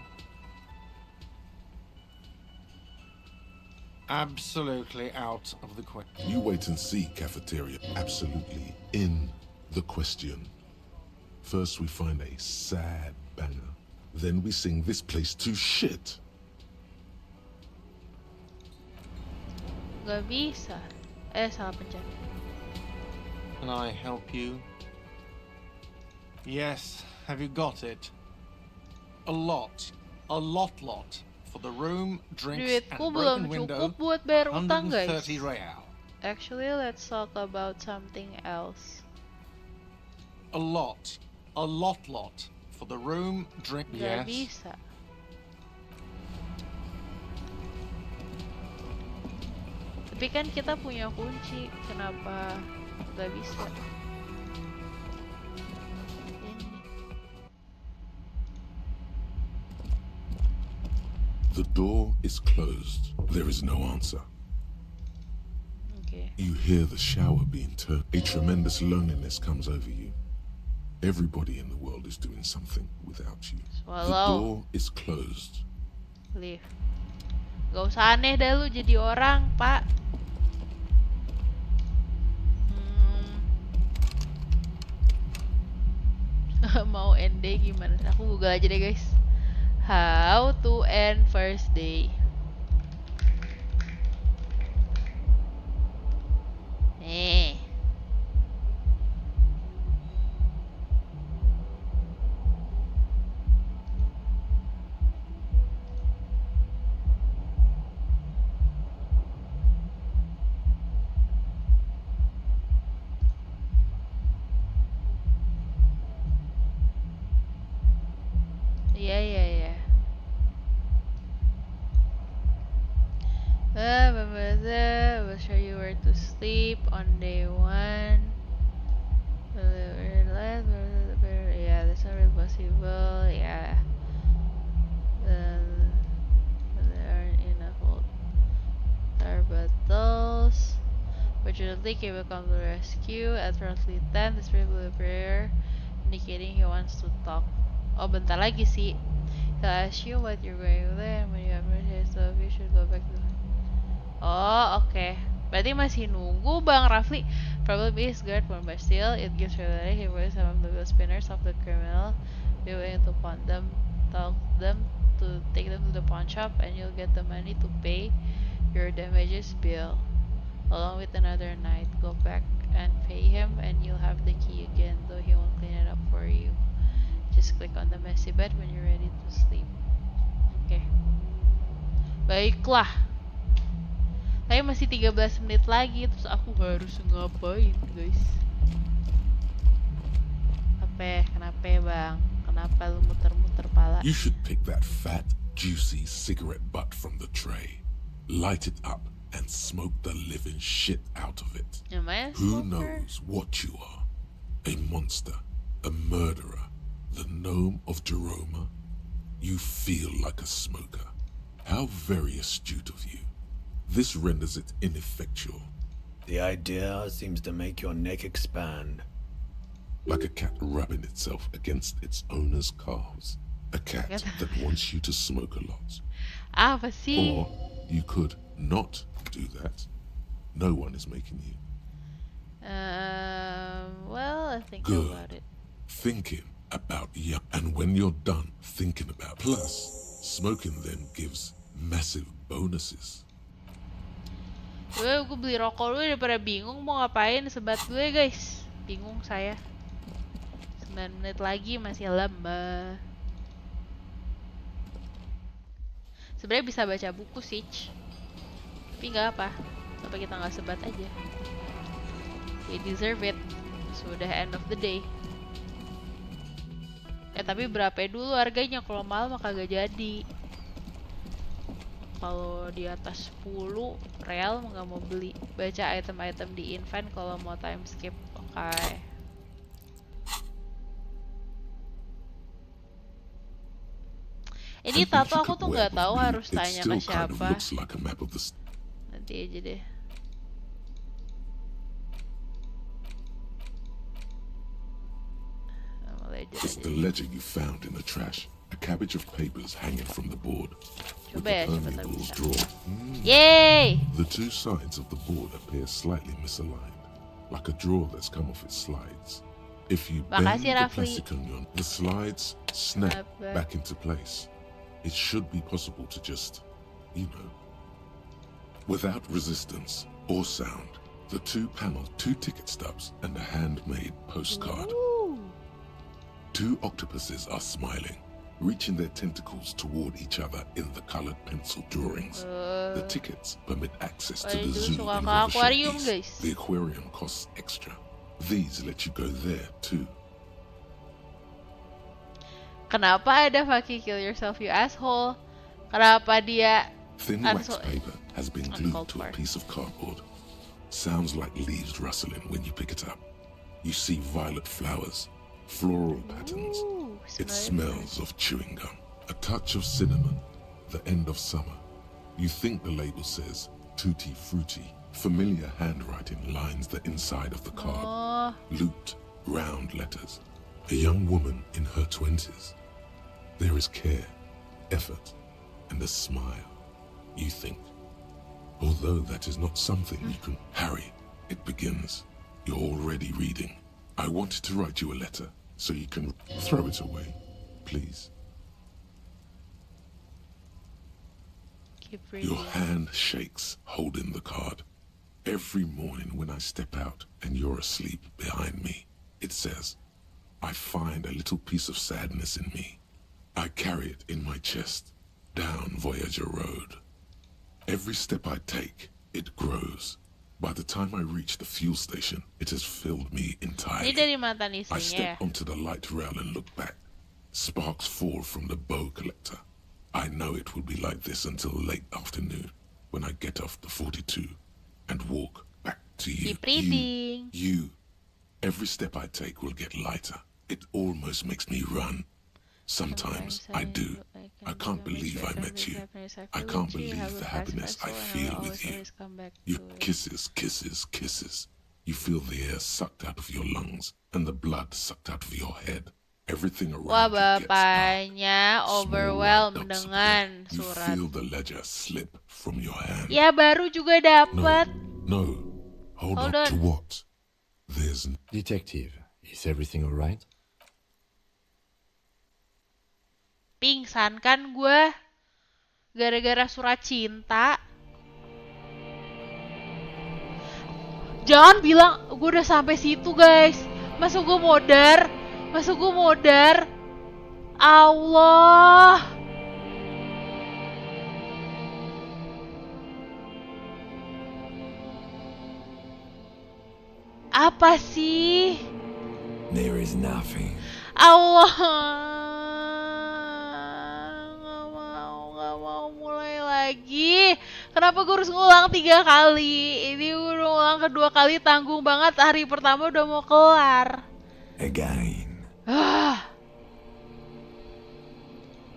Absolutely out of the question. You wait and see, cafeteria. Absolutely in the question. First we find a sad banger. Then we sing this place to shit. Gak bisa. Salah pencet. Can I help you? Yes, have you got it? A lot. For the room, drinks, Duitku and belum broken window, cukup buat bayar utang, guys. 130 real. Actually, let's talk about something else. A lot. For the room, drink. Gak Yes. bisa. Tapi kan kita punya kunci, kenapa gak bisa? The door is closed. There is no answer. Okay. You hear the shower being turned. A tremendous loneliness comes over you. Everybody in the world is doing something without you. Swallow. The door is closed. Leave. Gak usah aneh dah lu jadi orang, Pak. Mau end day gimana? Aku google aja deh, guys. How to end first day. Yeah. We'll show you where to sleep on day 1. Yeah, that's not really possible. Yeah. There aren't enough water bottles. Fortunately, Kay will come to the rescue at roughly 10. The spirit will appear, indicating he wants to talk. Oh, bentar lagi sih. He'll ask you what you're going with and when you have finished stuff, you should go back to. Oh, okay. Berarti masih nunggu Bang Rafli. Probably is guard one, but still, it gives reality. He was some of the wheel spinners of the criminal. Be willing to pawn them, talk them to take them to the pawn shop, and you'll get the money to pay your damages bill. Along with another night, go back and pay him, and you'll have the key again, though he won't clean it up for you. Just click on the messy bed when you're ready to sleep. Oke. Baiklah. Tapi masih 13 menit lagi, terus aku harus ngapain, guys? Kenapa Bang? Kenapa lu muter-muter pala? You should pick that fat, juicy cigarette butt from the tray, light it up, and smoke the living shit out of it. Am I a Who smoker? knows what you are? A monster, a murderer, the gnome of Jeroma? You feel like a smoker. How very astute of you. This renders it ineffectual. The idea seems to make your neck expand. Like a cat rubbing itself against its owner's calves. A cat that wants you to smoke a lot. Apa sih? Or you could not do that. No one is making you. Well, I think Good. about it. Thinking about you. And when you're done thinking about plus, smoking them gives massive bonuses. Gue beli rokok dulu daripada bingung mau ngapain, sebat dulu ya guys. Bingung saya. 9 menit lagi masih lama. Sebenarnya bisa baca buku sih, tapi nggak apa. Apa kita nggak sebat aja? We deserve it. Sudah end of the day. Tapi berapa dulu harganya? Kalau mahal mah kagak jadi. Kalau di atas 10 real nggak mau beli. Baca item-item di invent kalau mau time skip. Oke. Ini tato aku tuh nggak tahu harus tanya ke siapa. Nanti aja deh. It's the ledger you found in the trash. A cabbage of papers hanging from the board, with Coba ya, the coba tahu permeables bisa. drawn. Yay! The two sides of the board appear slightly misaligned, like a drawer that's come off its slides. If you bend Makasih, the Rafli. plastic onion, the slides snap Apa? back into place. It should be possible to just, without resistance or sound, the two panels, two ticket stubs, and a handmade postcard. Ooh. Two octopuses are smiling, reaching their tentacles toward each other in the colored pencil drawings. The tickets permit access to the Itu zoo suka and ke river akuarium, showpiece. guys. The aquarium costs extra. These let you go there too. Kenapa ada fucking kill yourself you asshole? Kenapa dia Thin wax paper has been glued to a piece of cardboard. Sounds like leaves rustling when you pick it up. You see violet flowers, floral patterns. It smells of chewing gum. A touch of cinnamon, the end of summer. You think the label says tutti frutti. Familiar handwriting lines the inside of the card. Looped, round letters. A young woman in her 20s. There is care, effort, and a smile. You think. Although that is not something you can... Harry, it begins. You're already reading. I wanted to write you a letter, so you can throw it away, please. Keep reading. Your hand shakes, holding the card. Every morning when I step out and you're asleep behind me, it says, I find a little piece of sadness in me. I carry it in my chest, down Voyager Road. Every step I take, it grows. By the time I reach the fuel station, it has filled me entirely. Ini dari mantan I istrinya ya. step onto the light rail and look back. Sparks fall from the bow collector. I know it will be like this until late afternoon, when I get off the 42 and walk back to you. Keep reading. You. Every step I take will get lighter. It almost makes me run. Sometimes I do. I can't believe I met you. I can't believe the happiness I feel with you. Your kisses, kisses, kisses. You feel the air sucked out of your lungs and the blood sucked out of your head. Everything Wah, around you gets dark. bapaknya overwhelmed Small white dots dengan appear. You surat. feel the ledger slip from your hand. Ya baru juga dapat. No. Hold Hold on on. to what? There's... Detective, is everything alright? Pingsan kan gue gara-gara surat cinta. Jangan bilang gue udah sampai situ guys. Masuk gue modar. Masuk gue modar. Allah. Apa sih? There is nothing. Allah. Gak mau mulai lagi. Kenapa gue harus ngulang 3 kali? Ini udah ngulang kedua kali, tanggung banget. Hari pertama udah mau kelar. Again.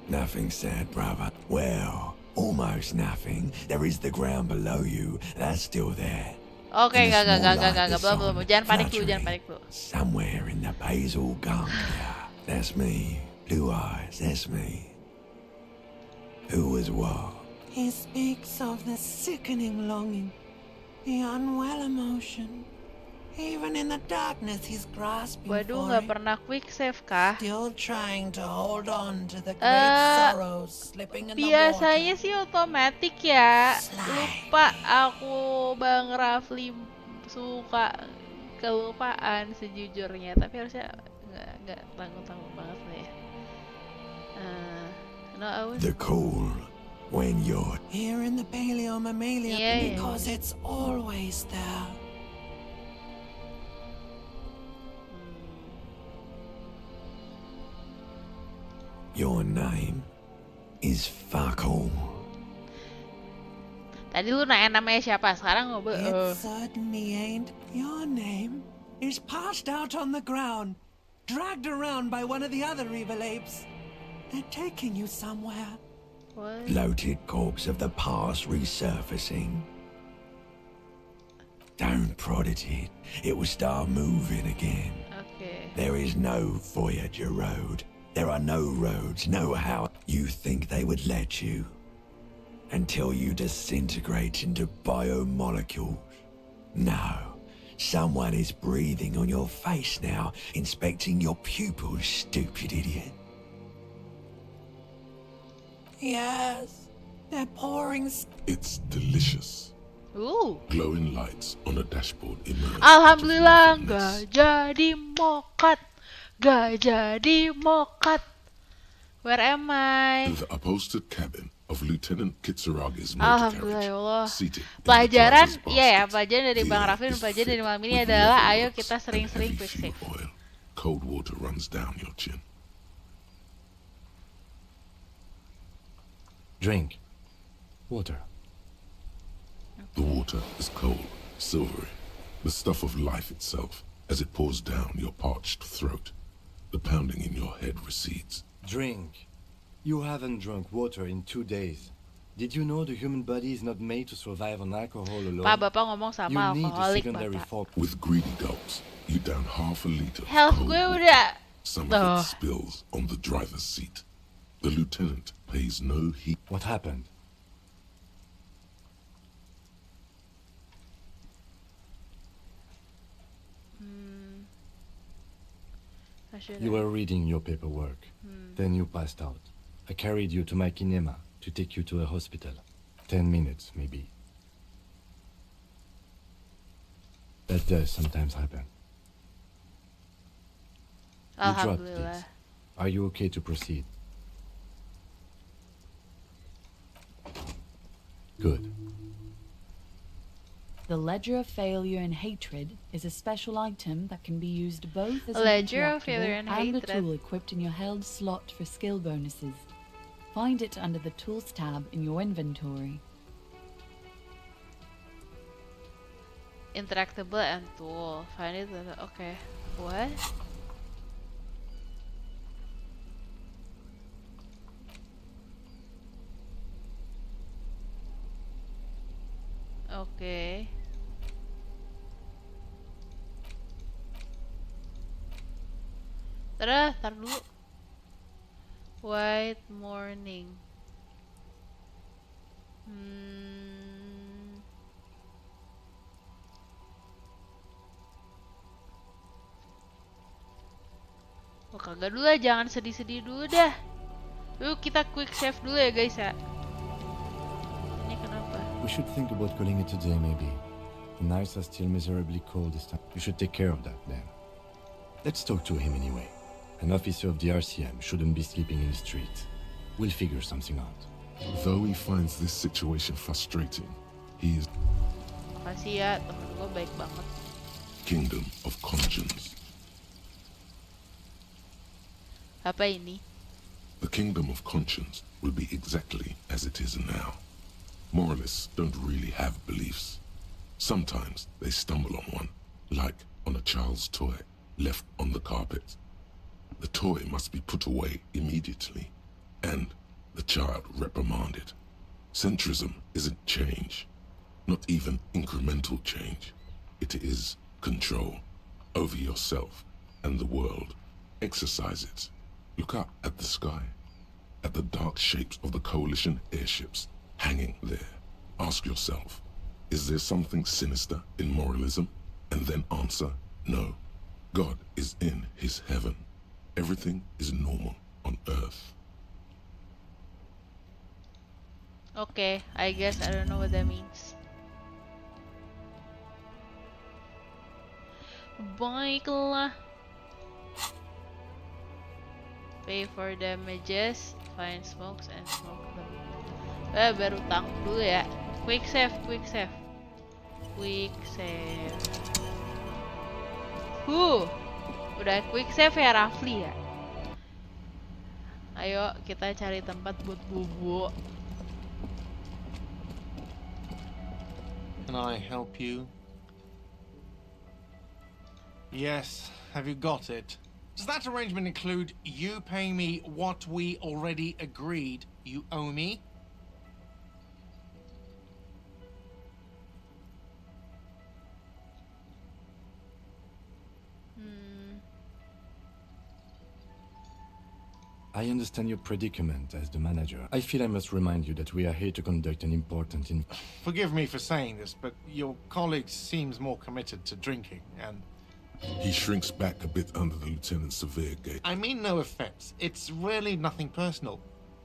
Nothing sad, brother. Well, almost nothing. There is the ground below you. That's still there. Oke, And a small light gak, that's belum. on Jangan panik dulu, fluttering jangan panik dulu. Somewhere in the basal ganglia. That's me. Blue eyes, that's me. Who was what? He speaks of the sickening longing, the unwell emotion. Even in the darkness, he's grasping Waduh, for gak it. pernah quick save kah? Still trying to hold on to the great sorrows slipping in the Biasanya water. sih otomatis ya. Lupa aku, Bang Rafli suka kelupaan sejujurnya, tapi harusnya nggak tanggung-tanggung banget nih. No, I was... The cold when you're Here in the paleo mammalia, Yeah. because it's always there. Your name is fuck all. Tadi lu nanya namanya siapa, sekarang ngobrol. It certainly ain't. Your name is passed out on the ground, dragged around by one of the other evil apes. They're taking you somewhere. What? Bloated corpse of the past resurfacing. Don't prod at it. It will start moving again. Okay. There is no Voyager Road. There are no roads, no how. You think they would let you? Until you disintegrate into biomolecules. No. Someone is breathing on your face now, inspecting your pupils, stupid idiot. Yes, they're pouring. It's delicious. Ooh. Glowing lights on a dashboard emerge. Alhamdulillah gak jadi mokat. Gak jadi mokat. Where am I? The upholstered cabin of Lieutenant Kitsuragi's motor Alhamdulillah carriage. ya Allah. Seated in the Pelajaran, driver's iya ya, basket. pelajaran dari Bang Raffi dan pelajaran dari malam ini adalah ayo kita sering-sering quick save. Oil. Cold water runs down your chin. Drink. Water. The water is cold, silvery, the stuff of life itself, as it pours down your parched throat. The pounding in your head recedes. Drink. You haven't drunk water in 2 days. Did you know the human body is not made to survive on alcohol alone? Pak, Bapak ngomong sama You need a alkoholik, secondary Bapak. form. With greedy gulps, you down half a liter of Health cold gue water. udah. Some of it spills on the driver's seat. The lieutenant pays no heed. What happened? You were reading your paperwork. Then you passed out. I carried you to my kinema to take you to a hospital. 10 minutes, maybe. That does sometimes happen. You dropped this. Are you okay to proceed? Good. The Ledger of Failure and Hatred is a special item that can be used both as an Ledger of Failure interactable and and a Hatred. tool equipped in your held slot for skill bonuses. Find it under the Tools tab in your inventory. Interactable and tool. Find it. Okay. What? Okay. Tar dulu. White morning. Oh, kagak dulu lah, jangan sedih-sedih dulu dah. Yuk kita quick save dulu ya guys ya. Ini kenapa? We should think about calling it a day, maybe. The nights are still miserably cold this time. You should take care of that, then. Let's talk to him anyway. An officer of the RCM shouldn't be sleeping in the streets. We'll figure something out. Though he finds this situation frustrating, he is Makasih ya, temen gue baik banget. kingdom of conscience. Apa ini? The kingdom of conscience will be exactly as it is now. Moralists don't really have beliefs. Sometimes they stumble on one, like on a child's toy left on the carpet. The toy must be put away immediately, and the child reprimanded. Centrism isn't change, not even incremental change. It is control over yourself and the world. Exercise it. Look up at the sky, at the dark shapes of the coalition airships hanging there. Ask yourself, is there something sinister in moralism? And then answer, no. God is in his heaven. Everything is normal on earth. Okay, I guess I don't know what that means. Baiklah. Pay for damages, find smokes and smoke them. Baru tanggung dulu ya. Quick save, quick save. Quick save. Udah quick save ya Rafli ya. Ayo kita cari tempat buat bobo. Can I help you? Yes, have you got it? Does that arrangement include you paying me what we already agreed you owe me? I understand your predicament as the manager. I feel I must remind you that we are here to conduct an important Forgive me for saying this, but your colleague seems more committed to drinking, and... He shrinks back a bit under the lieutenant's severe gaze. I mean no offense. It's really nothing personal.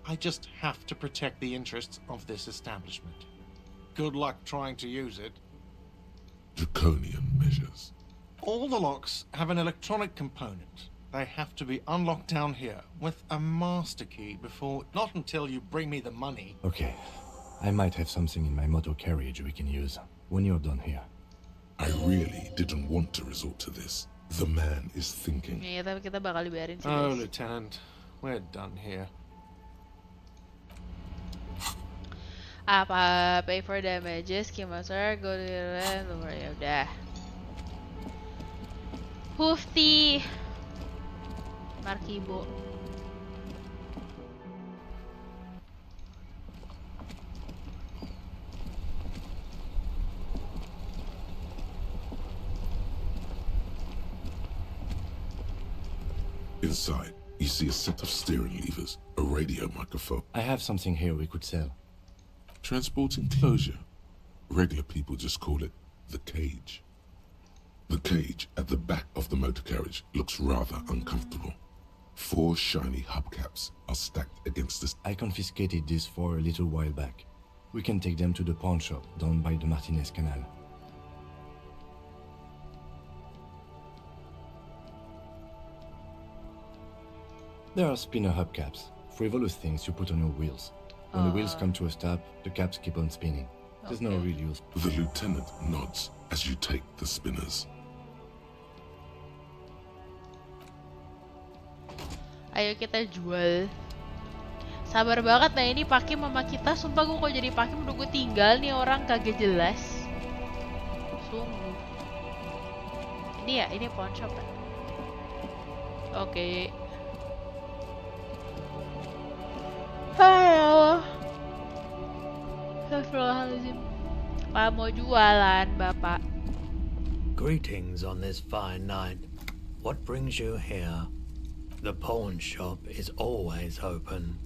I just have to protect the interests of this establishment. Good luck trying to use it. Draconian measures. All the locks have an electronic component. They have to be unlocked down here with a master key before... Not until you bring me the money. Okay. I might have something in my motor carriage we can use when you're done here. I really didn't want to resort to this. The man is thinking. Iya, tapi kita bakal dibayarin sih. Oh, Lieutenant. We're done here. Apa? Pay for damages, key master, go to the land, ya udah. Hufti. Markibo. Inside, you see a set of steering levers, a radio microphone. I have something here we could sell. Transporting closure. Regular people just call it the cage. The cage at the back of the motor carriage looks rather uncomfortable. 4 shiny hubcaps are stacked against this. I confiscated these 4 a little while back. We can take them to the pawn shop down by the Martinez Canal. There are spinner hubcaps, frivolous things you put on your wheels. When the wheels come to a stop, the caps keep on spinning. There's no real use. The lieutenant nods as you take the spinners. Ayo kita jual. Sabar banget, nah ini pakai mama kita. Sumpah gue kok jadi pakai udah gue tinggal nih orang kagak jelas. Sungguh. Ini ya, ini pawn shop kan? Oke. Hai Allah. Astagfirullahaladzim. Pak mau jualan, Bapak. Greetings on this fine night. What brings you here? The pawn shop is always open.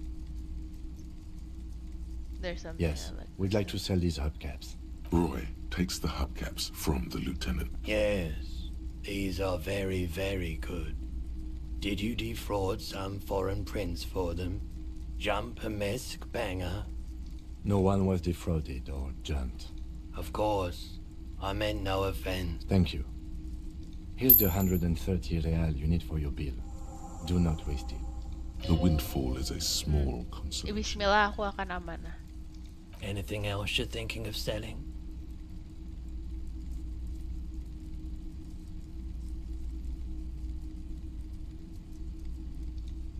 There's something. Yes, we'd like to sell these hubcaps. Roy takes the hubcaps from the lieutenant. Yes, these are very, very good. Did you defraud some foreign prince for them? Jump a misc banger? No one was defrauded or jumped. Of course. I meant no offense. Thank you. Here's the 130 real you need for your bill. Do not waste it. The windfall is a small consolation. Bismillah, aku akan amanah. Anything else you're thinking of selling?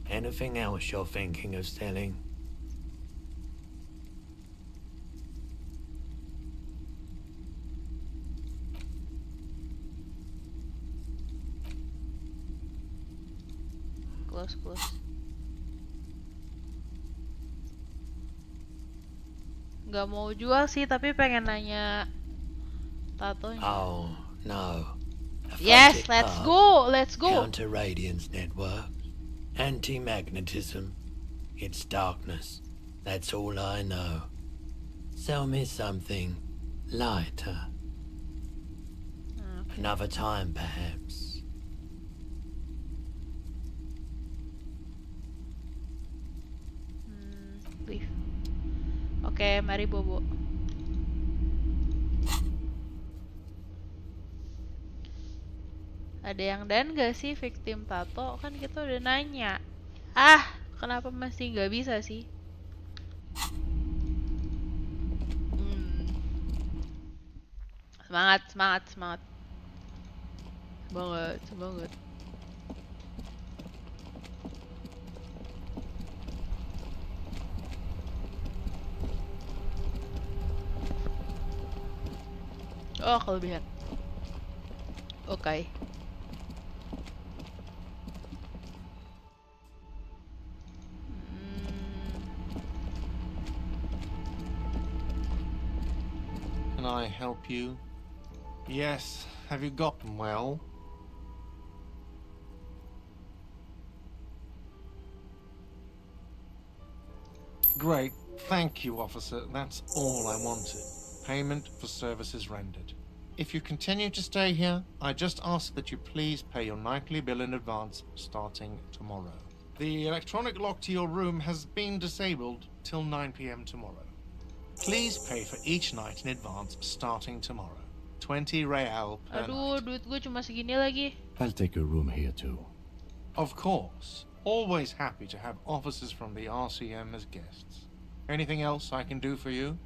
Anything else you're thinking of selling? Close. Gak mau jual sih, tapi pengen nanya tatonya. Oh, no. Yes, let's go. Counter radiance network. Anti-magnetism. It's darkness. That's all I know. Sell me something lighter. Okay. Another time, perhaps. Beef. Oke, mari bobo. Ada yang dan gak sih victim tato? Kan kita udah nanya. Kenapa masih gak bisa sih? Semangat. Semangat. Oh, kelebihan. Oke. Can I help you? Yes. Have you gotten well? Great. Thank you, officer. That's all I wanted. Payment for services rendered. If you continue to stay here, I just ask that you please pay your nightly bill in advance starting tomorrow. The electronic lock to your room has been disabled till 9 p.m. tomorrow. Please pay for each night in advance starting tomorrow. 20 real per Aduh, duit gue cuma segini lagi. I'll take a room here too. Of course. Always happy to have officers from the RCM as guests. Anything else I can do for you?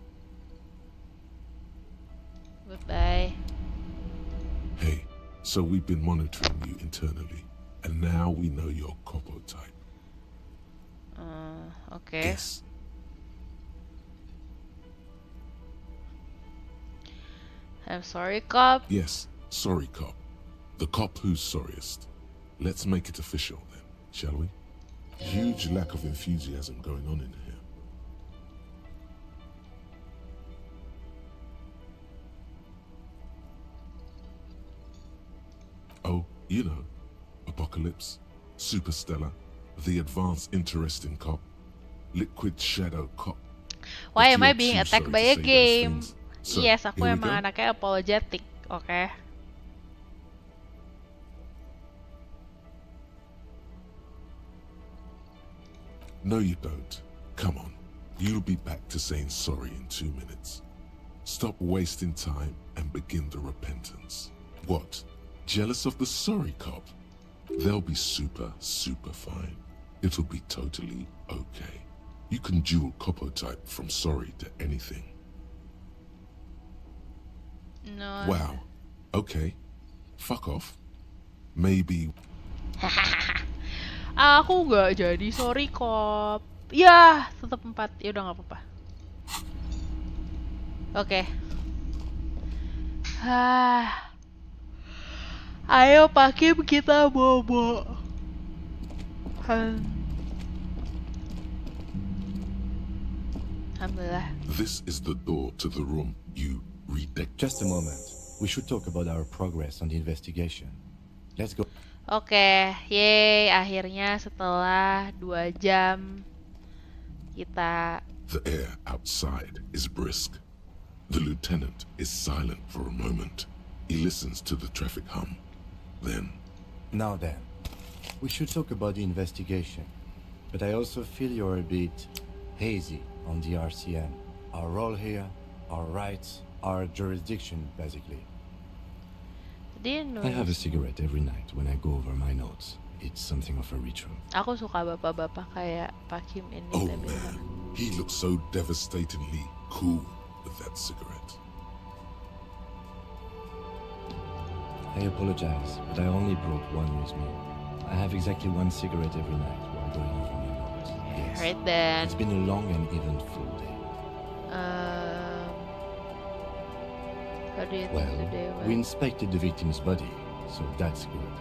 Goodbye. Hey, so we've been monitoring you internally, and now we know your Copo type. Okay. Yes. I'm sorry, cop. Yes, sorry, cop. The cop who's sorriest. Let's make it official then, shall we? Huge lack of enthusiasm going on in here. Oh, you know, Apocalypse, Superstellar, the advanced interesting cop, Liquid Shadow cop. Why But am I you're being too attacked sorry by to a say those game? things. So, Yes, aku here we emang go. anaknya apologetic, okay? No, you don't. Come on. You'll be back to saying sorry in 2 minutes. Stop wasting time and begin the repentance. What? Jealous of the sorry cop? They'll be super, super fine. It'll be totally okay. You can dual Copo type from sorry to anything. No. Wow. Okay. Fuck off. Maybe. Aku nggak jadi, sorry kop. Ya, tetap 4. Ya udah nggak apa-apa. Oke. Ayo Pak Kim, kita bobo. Alhamdulillah. This is the door to the room you redecked. Just a moment. We should talk about our progress on the investigation. Let's go. Oke, yeay, akhirnya setelah 2 jam kita. The air outside is brisk. The lieutenant is silent for a moment. He listens to the traffic hum. Then, Now then, we should talk about the investigation. But I also feel you're a bit hazy on the RCM. Our role here, our rights, our jurisdiction, basically. I have a cigarette every night when I go over my notes. It's something of a ritual. Aku suka bapak-bapak kayak Pak Kim ini. oh man, he looks so devastatingly cool with that cigarette. I apologize, but I only brought one with me. I have exactly 1 cigarette every night while going over my notes. Yes. Right then. It's been a long and eventful day. How do you think Well, today we went? inspected the victim's body, so that's good.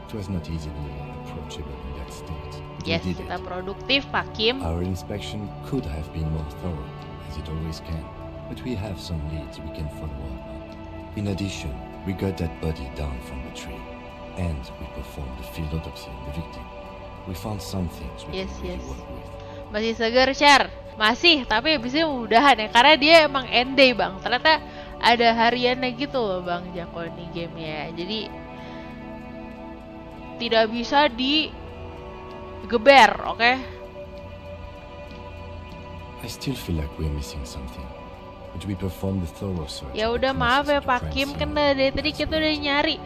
It was not easily approachable in that state. but Yes, we did kita it. produktif Pak Kim. Our inspection could have been more thorough, as it always can, but we have some leads we can follow up on. In addition, we got that body down from the tree, and we performed a field autopsy on the victim. We found some things we Yes, can really yes. work with. Masih segar, Sher. Masih, tapi abisnya mudahan ya. Karena dia emang end day, Bang. Ternyata ada hariannya gitu loh, Bang Jakoni gamenya. Jadi tidak bisa digeber, oke? I still feel like we're missing something, but we performed a thorough search. Ya of the udah maaf ya premises of the Pak crime Kim, scene. kan dari tadi kita udah nyari.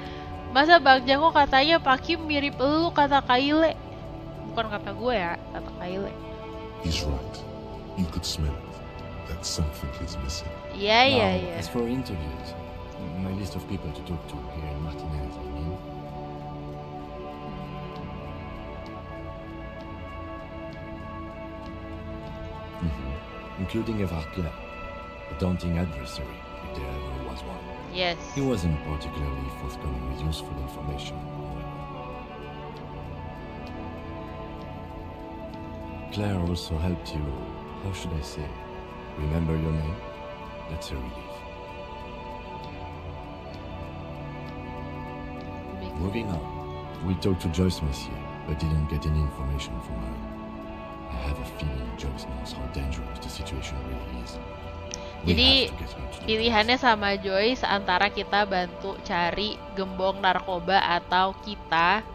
Masa Bang Jako katanya Pak Kim mirip lu kata Kaile. Bukan kata gue ya, kata Kaile. He's right. You could smell it. That something is missing. Iya, iya, Now, iya. as for interviews, my list of people to talk to here in Martinez, I mean. Including Evrard Claire, a daunting adversary, if there ever was one. Yes. He wasn't particularly forthcoming with useful information, however. Claire also helped you, how should I say, remember your name? That's a relief. Moving on, we talked to Joyce Messier, but didn't get any information from her. I have a feeling Joyce knows how dangerous the situation really is. Jadi pilihannya sama Joyce antara kita bantu cari gembong narkoba atau kita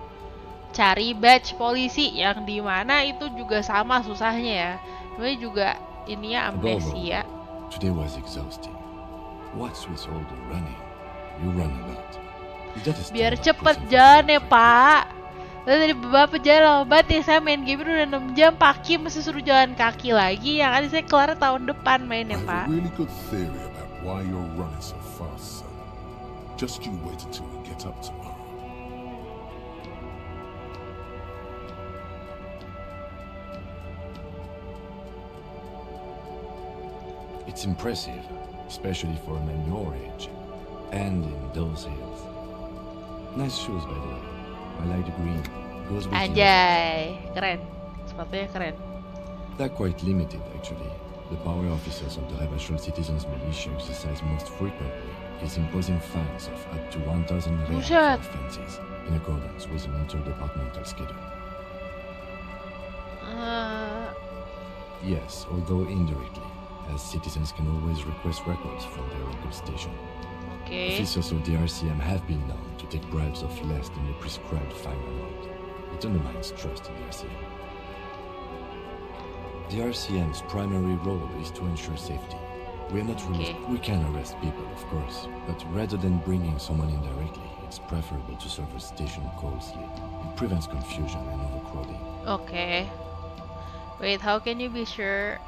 cari badge polisi yang dimana itu juga sama susahnya ya. Sebenarnya juga ininya amnesia. Today was exhausting. What's with all the running? You run a lot. Biar cepet jalan ya Pak. Tadi Bapak jalan lama banget ya, saya main game udah 6 jam, Pak Kim masih suruh jalan kaki lagi. Yang ada saya kelar tahun depan main ya Pak. I have a really good theory about why you're running so fast, son. Just you wait until we get up tomorrow. It's impressive, especially for a man your age, and in those hills. Nice shoes, by the way. I like the green. Goes with Anjay, keren. Sepatunya keren. They're quite limited, actually. The power officers of the Rebachol Citizens Militia exercise most frequently is imposing fines of up to 1,000 real for offenses, in accordance with an interdepartmental schedule. Yes, although indirectly, as citizens can always request records from their local station. Okay. Officers of the RCM have been known to take bribes of less than the prescribed fine amount. It undermines trust in the RCM. The RCM's primary role is to ensure safety. We are not we can arrest people, of course, but rather than bringing someone in directly, it's preferable to serve a station closely. It prevents confusion and overcrowding. Okay. Wait, how can you be sure?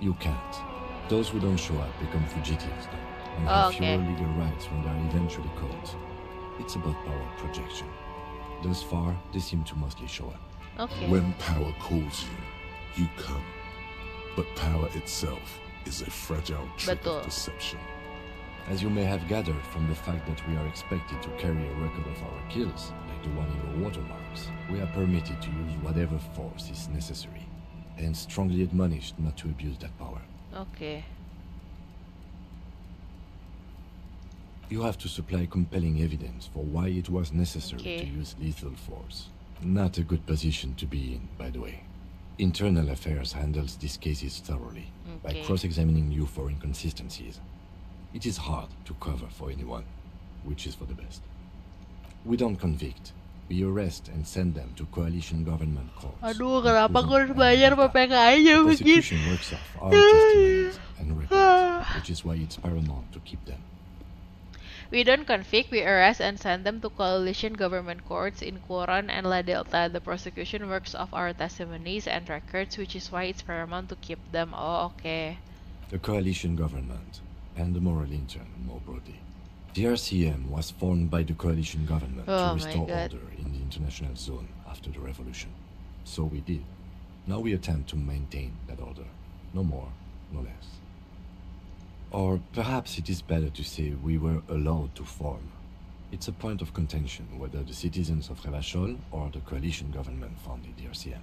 You can't. Those who don't show up become fugitives now, and have fewer legal rights when they are eventually caught. It's about power projection. Thus far, they seem to mostly show up. Okay. When power calls you, you come. But power itself is a fragile trick of deception. As you may have gathered from the fact that we are expected to carry a record of our kills, like the one in your watermarks, we are permitted to use whatever force is necessary, and strongly admonished not to abuse that power. Okay. You have to supply compelling evidence for why it was necessary to use lethal force. Not a good position to be in, by the way. Internal Affairs handles these cases thoroughly, by cross-examining you for inconsistencies. It is hard to cover for anyone, which is for the best. We don't convict. We arrest and send them to coalition government courts. Aduh, kenapa gue harus bayar PPK-nya begitu? Prosecution works off our testimonies and records, which is why it's paramount to keep them. We don't convict, we arrest and send them to coalition government courts in Quran and La Delta. The prosecution works off our testimonies and records, which is why it's paramount to keep them. Oh, okay. The coalition government and the moral intern, more broadly. The RCM was formed by the coalition government to restore order in the international zone after the revolution. So we did. Now we attempt to maintain that order. No more, no less. Or perhaps it is better to say we were allowed to form. It's a point of contention whether the citizens of Rebachol or the coalition government founded the RCM.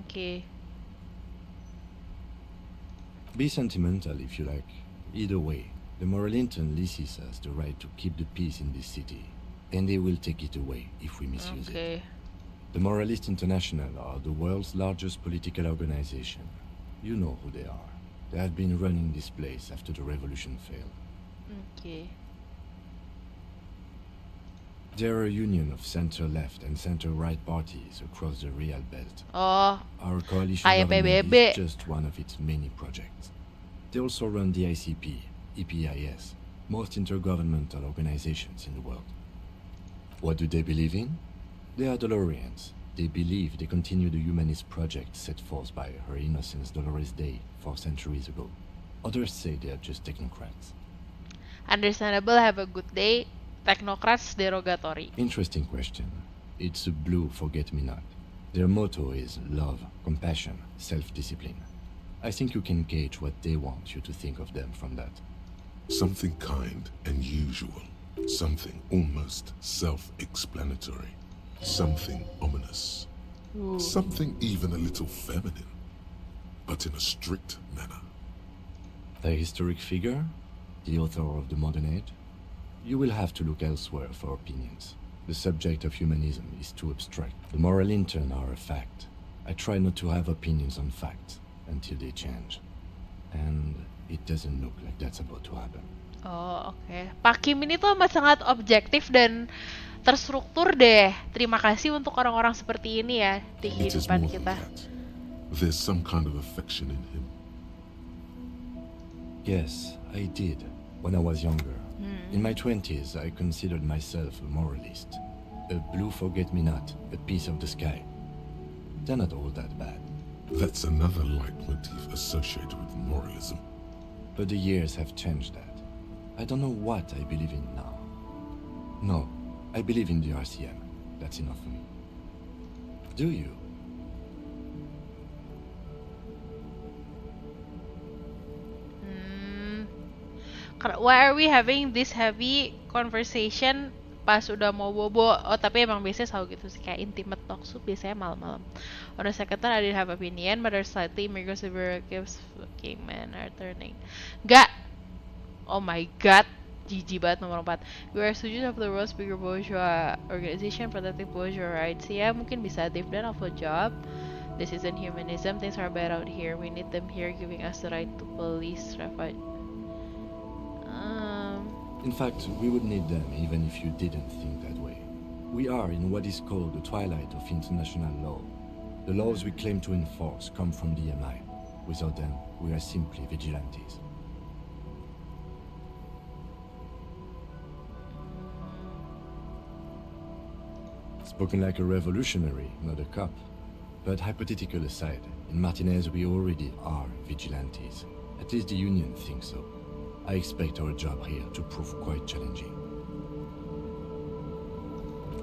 Okay. Be sentimental if you like. Either way, the moral intern leases us the right to keep the peace in this city, and they will take it away if we misuse it. The Moralist International are the world's largest political organization. You know who they are. They have been running this place after the revolution failed. Okay. They're a union of center-left and center-right parties across the Real Belt. Oh, our coalition government is just one of its many projects. They also run the ICP, EPIS, most intergovernmental organizations in the world. What do they believe in? They are Dolorians. They believe they continue the humanist project set forth by Her Innocence Dolores Day 4 centuries ago. Others say they are just technocrats. Understandable, have a good day. Technocrats derogatory. Interesting question. It's a blue forget-me-not. Their motto is love, compassion, self-discipline. I think you can gauge what they want you to think of them from that. Something kind and usual. Something almost self-explanatory. Something ominous. Ooh. Something even a little feminine. But in a strict manner. A historic figure? The author of the modern age? You will have to look elsewhere for opinions. The subject of humanism is too abstract. The moral intern are a fact. I try not to have opinions on facts until they change. And it doesn't look like that's about to happen. Oh, oke. Pak Kim ini tuh amat sangat objektif dan terstruktur deh. Terima kasih untuk orang-orang seperti ini ya di kehidupan kita. There's some kind of affection in him. Yes, I did when I was younger. In my 20s, I considered myself a moralist. A blue forget-me-not, a piece of the sky. They're not all that bad. That's another leitmotif associated with moralism. But the years have changed that. I don't know what I believe in now. No, I believe in the RCM. That's enough for me. Do you? Why are we having this heavy conversation pas udah mau bobo? Oh, tapi emang biasanya selalu gitu sih, kayak intimate talk tuh biasanya malam-malam. On the second turn, I didn't have opinion, but there's slightly immigrant gives fucking men are turning. Gak! Oh my god, GG banget nomor 4. We are students of the world's bigger bourgeois organization protecting bourgeois rights. Ya, mungkin bisa they've done a full job. This isn't humanism, things are bad out here. We need them here giving us the right to police traffic. In fact, we would need them even if you didn't think that way. We are in what is called the twilight of international law. The laws we claim to enforce come from the MI. Without them, we are simply vigilantes. Spoken like a revolutionary, not a cop. But hypothetical aside, in Martinez we already are vigilantes. At least the union thinks so. I expect our job here to prove quite challenging.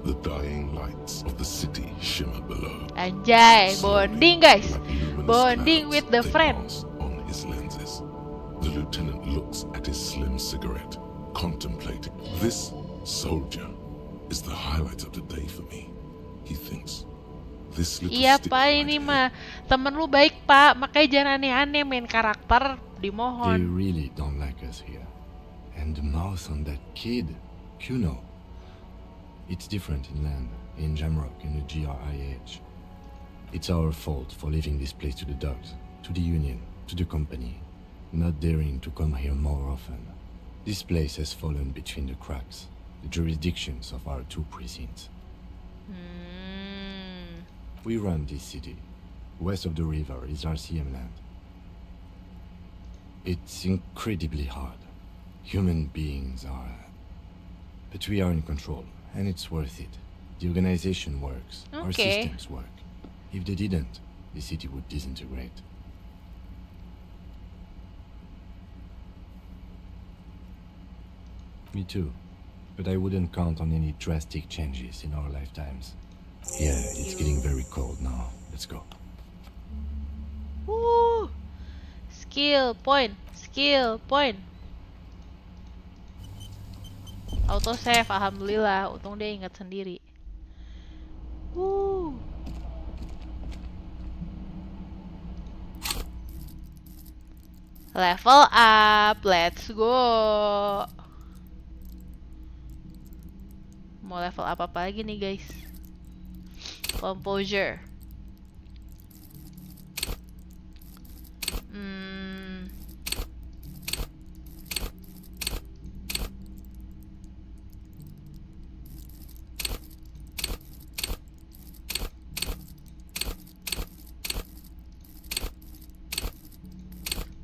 The dying lights of the city shimmer below. Anjay, bonding guys. Bonding with the friend. On his lenses. The lieutenant looks at his slim cigarette, contemplating. This soldier is the highlight of the day for me. He thinks. This little Iya pak, ini mah temen lu baik pak, makanya jangan aneh-aneh main karakter, dimohon. They really don't like us here. And the mouth on that kid, Kuno. It's different in land, in Jamrock, in the GRIH. It's our fault for leaving this place to the dogs, to the union, to the company, not daring to come here more often. This place has fallen between the cracks, the jurisdictions of our two precincts. We run this city. West of the river is RCM land. It's incredibly hard. Human beings are... But we are in control, and it's worth it. The organization works. Okay. Our systems work. If they didn't, the city would disintegrate. Me too. But I wouldn't count on any drastic changes in our lifetimes. Yeah, it's getting very cold now. Let's go. Woo! Skill point. Skill point. Auto save, alhamdulillah. Untung dia ingat sendiri. Woo! Level up. Let's go. Mau level up apa lagi nih guys? Composure.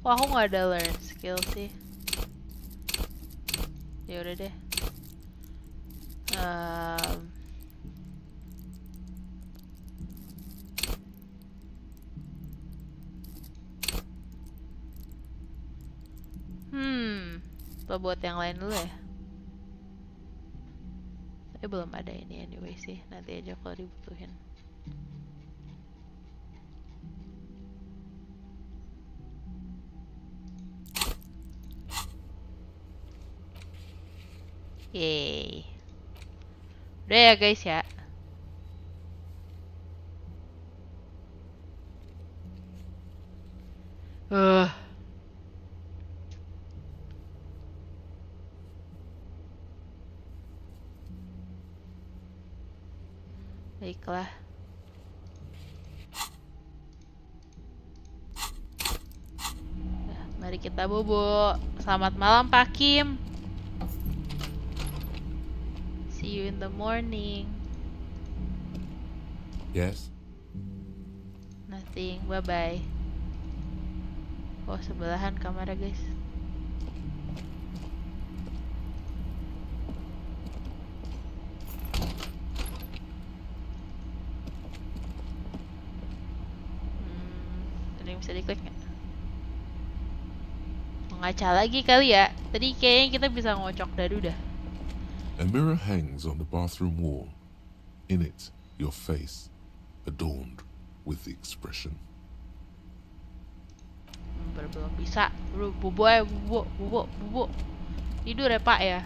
Wah, aku nggak ada learn skill sih. Ya udah deh. Apa buat yang lain dulu ya? Tapi belum ada ini anyway sih. Nanti aja kalau dibutuhin. Yeay. Udah ya guys ya. Baiklah. Nah, mari kita bobo. Selamat malam Pak Kim. See you in the morning. Yes? Nothing, bye-bye. Oh, sebelahan kamarnya guys. Tadi bisa diklik nggak? Mengaca lagi kali ya. Tadi kayaknya kita bisa ngocok dadu dah. A mirror hangs on the bathroom wall. In it, your face, adorned with the expression. Belum bisa. Bobo. Tidur ya Pak ya.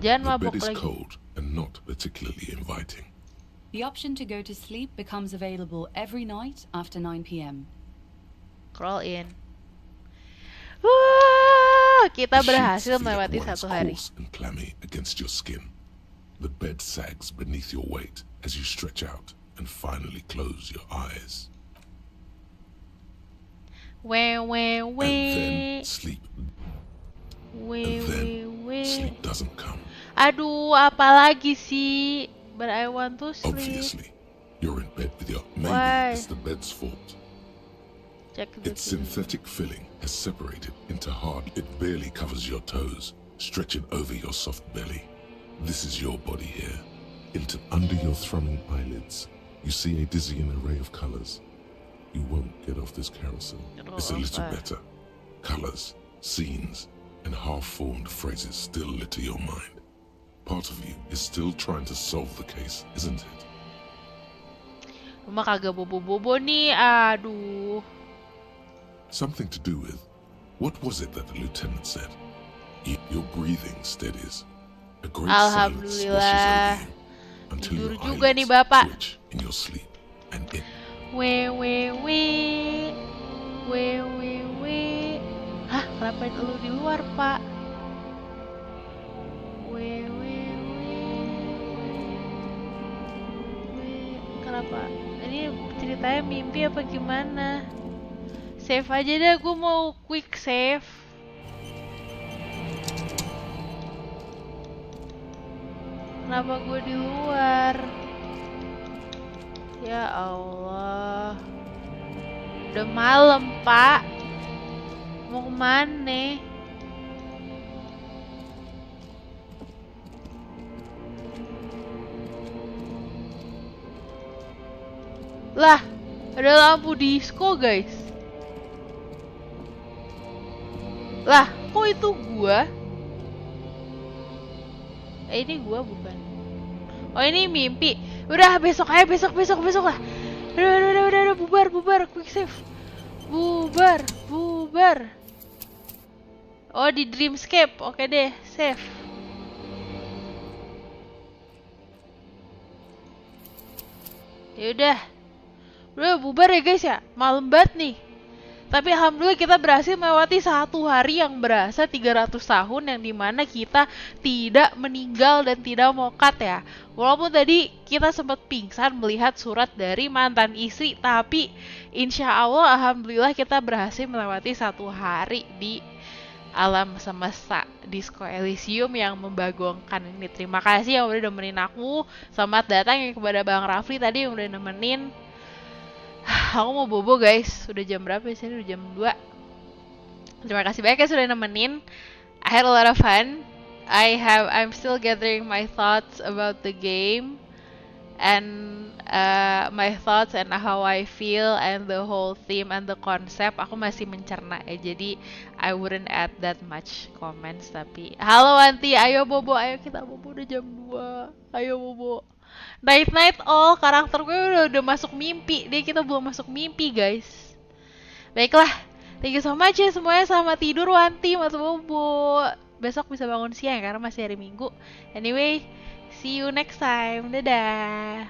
Jangan The mabok bed is lagi. cold and not particularly inviting. The option to go to sleep becomes available every night after 9 p.m. Crawl in. Wah, kita The berhasil sheets feel melewati at once satu hari. coarse and clammy against your skin. The bed sags beneath your weight as you stretch out and finally close your eyes. And then sleep. And then sleep doesn't come. Aduh, apalagi sih? But I want to sleep. Obviously, you're in bed with your... Maybe Why? it's the bed's fault. Check the Its synthetic filling has separated into hard. It barely covers your toes, stretching over your soft belly. This is your body here. Under your thrumming eyelids, you see a dizzying array of colors. You won't get off this carousel. It's a little better. Colors, scenes, and half-formed phrases still litter your mind. Part of you is still trying to solve the case, isn't it? Rumah kagak bobo-bobo nih, aduh. Something to do with, what was it that the lieutenant said? Your breathing steadies. A great silence washes over Alhamdulillah. you until Tidur your juga nih eyelids Bapak. twitch in your sleep. And it We. Hah, kenapa lu di luar, Pak? We. Kenapa? Ini ceritanya mimpi apa gimana? Save aja deh, gue mau quick save. Kenapa gue di luar? Ya Allah. Udah malam, Pak. Mau kemana? Lah, ada lampu disco, guys. Lah, kok itu gua? Ini gua bukan. Oh, ini mimpi. Udah, besok aja, besok lah. Udah, bubar, quick save. Bubar. Oh, di dreamscape. Oke deh, save. Yaudah. Udah bubar ya guys ya. Malam banget nih. Tapi alhamdulillah kita berhasil melewati satu hari yang berasa 300 tahun, yang dimana kita tidak meninggal dan tidak mokat ya. Walaupun tadi kita sempat pingsan melihat surat dari mantan istri, tapi insya Allah alhamdulillah kita berhasil melewati satu hari di alam semesta Disco Elysium yang membagongkan ini. Terima kasih yang udah nemenin aku. Selamat datang yang kepada Bang Rafli tadi yang udah nemenin. Aku mau bobo guys. Udah jam berapa ya? Udah jam 2. Terima kasih banyak ya sudah nemenin. I had a lot of fun. I'm still gathering my thoughts about the game and my thoughts and how I feel and the whole theme and the concept. Aku masih mencerna ya. Jadi I wouldn't add that much comments. Tapi halo Anti, ayo bobo, ayo kita bobo, udah jam 2. Ayo bobo. Night all, karakter gue udah masuk mimpi. Kita belum masuk mimpi guys. Baiklah, thank you so much ya semuanya. Selamat tidur Wanti, Mas Bobo. Besok bisa bangun siang karena masih hari Minggu. Anyway, see you next time. Dadah.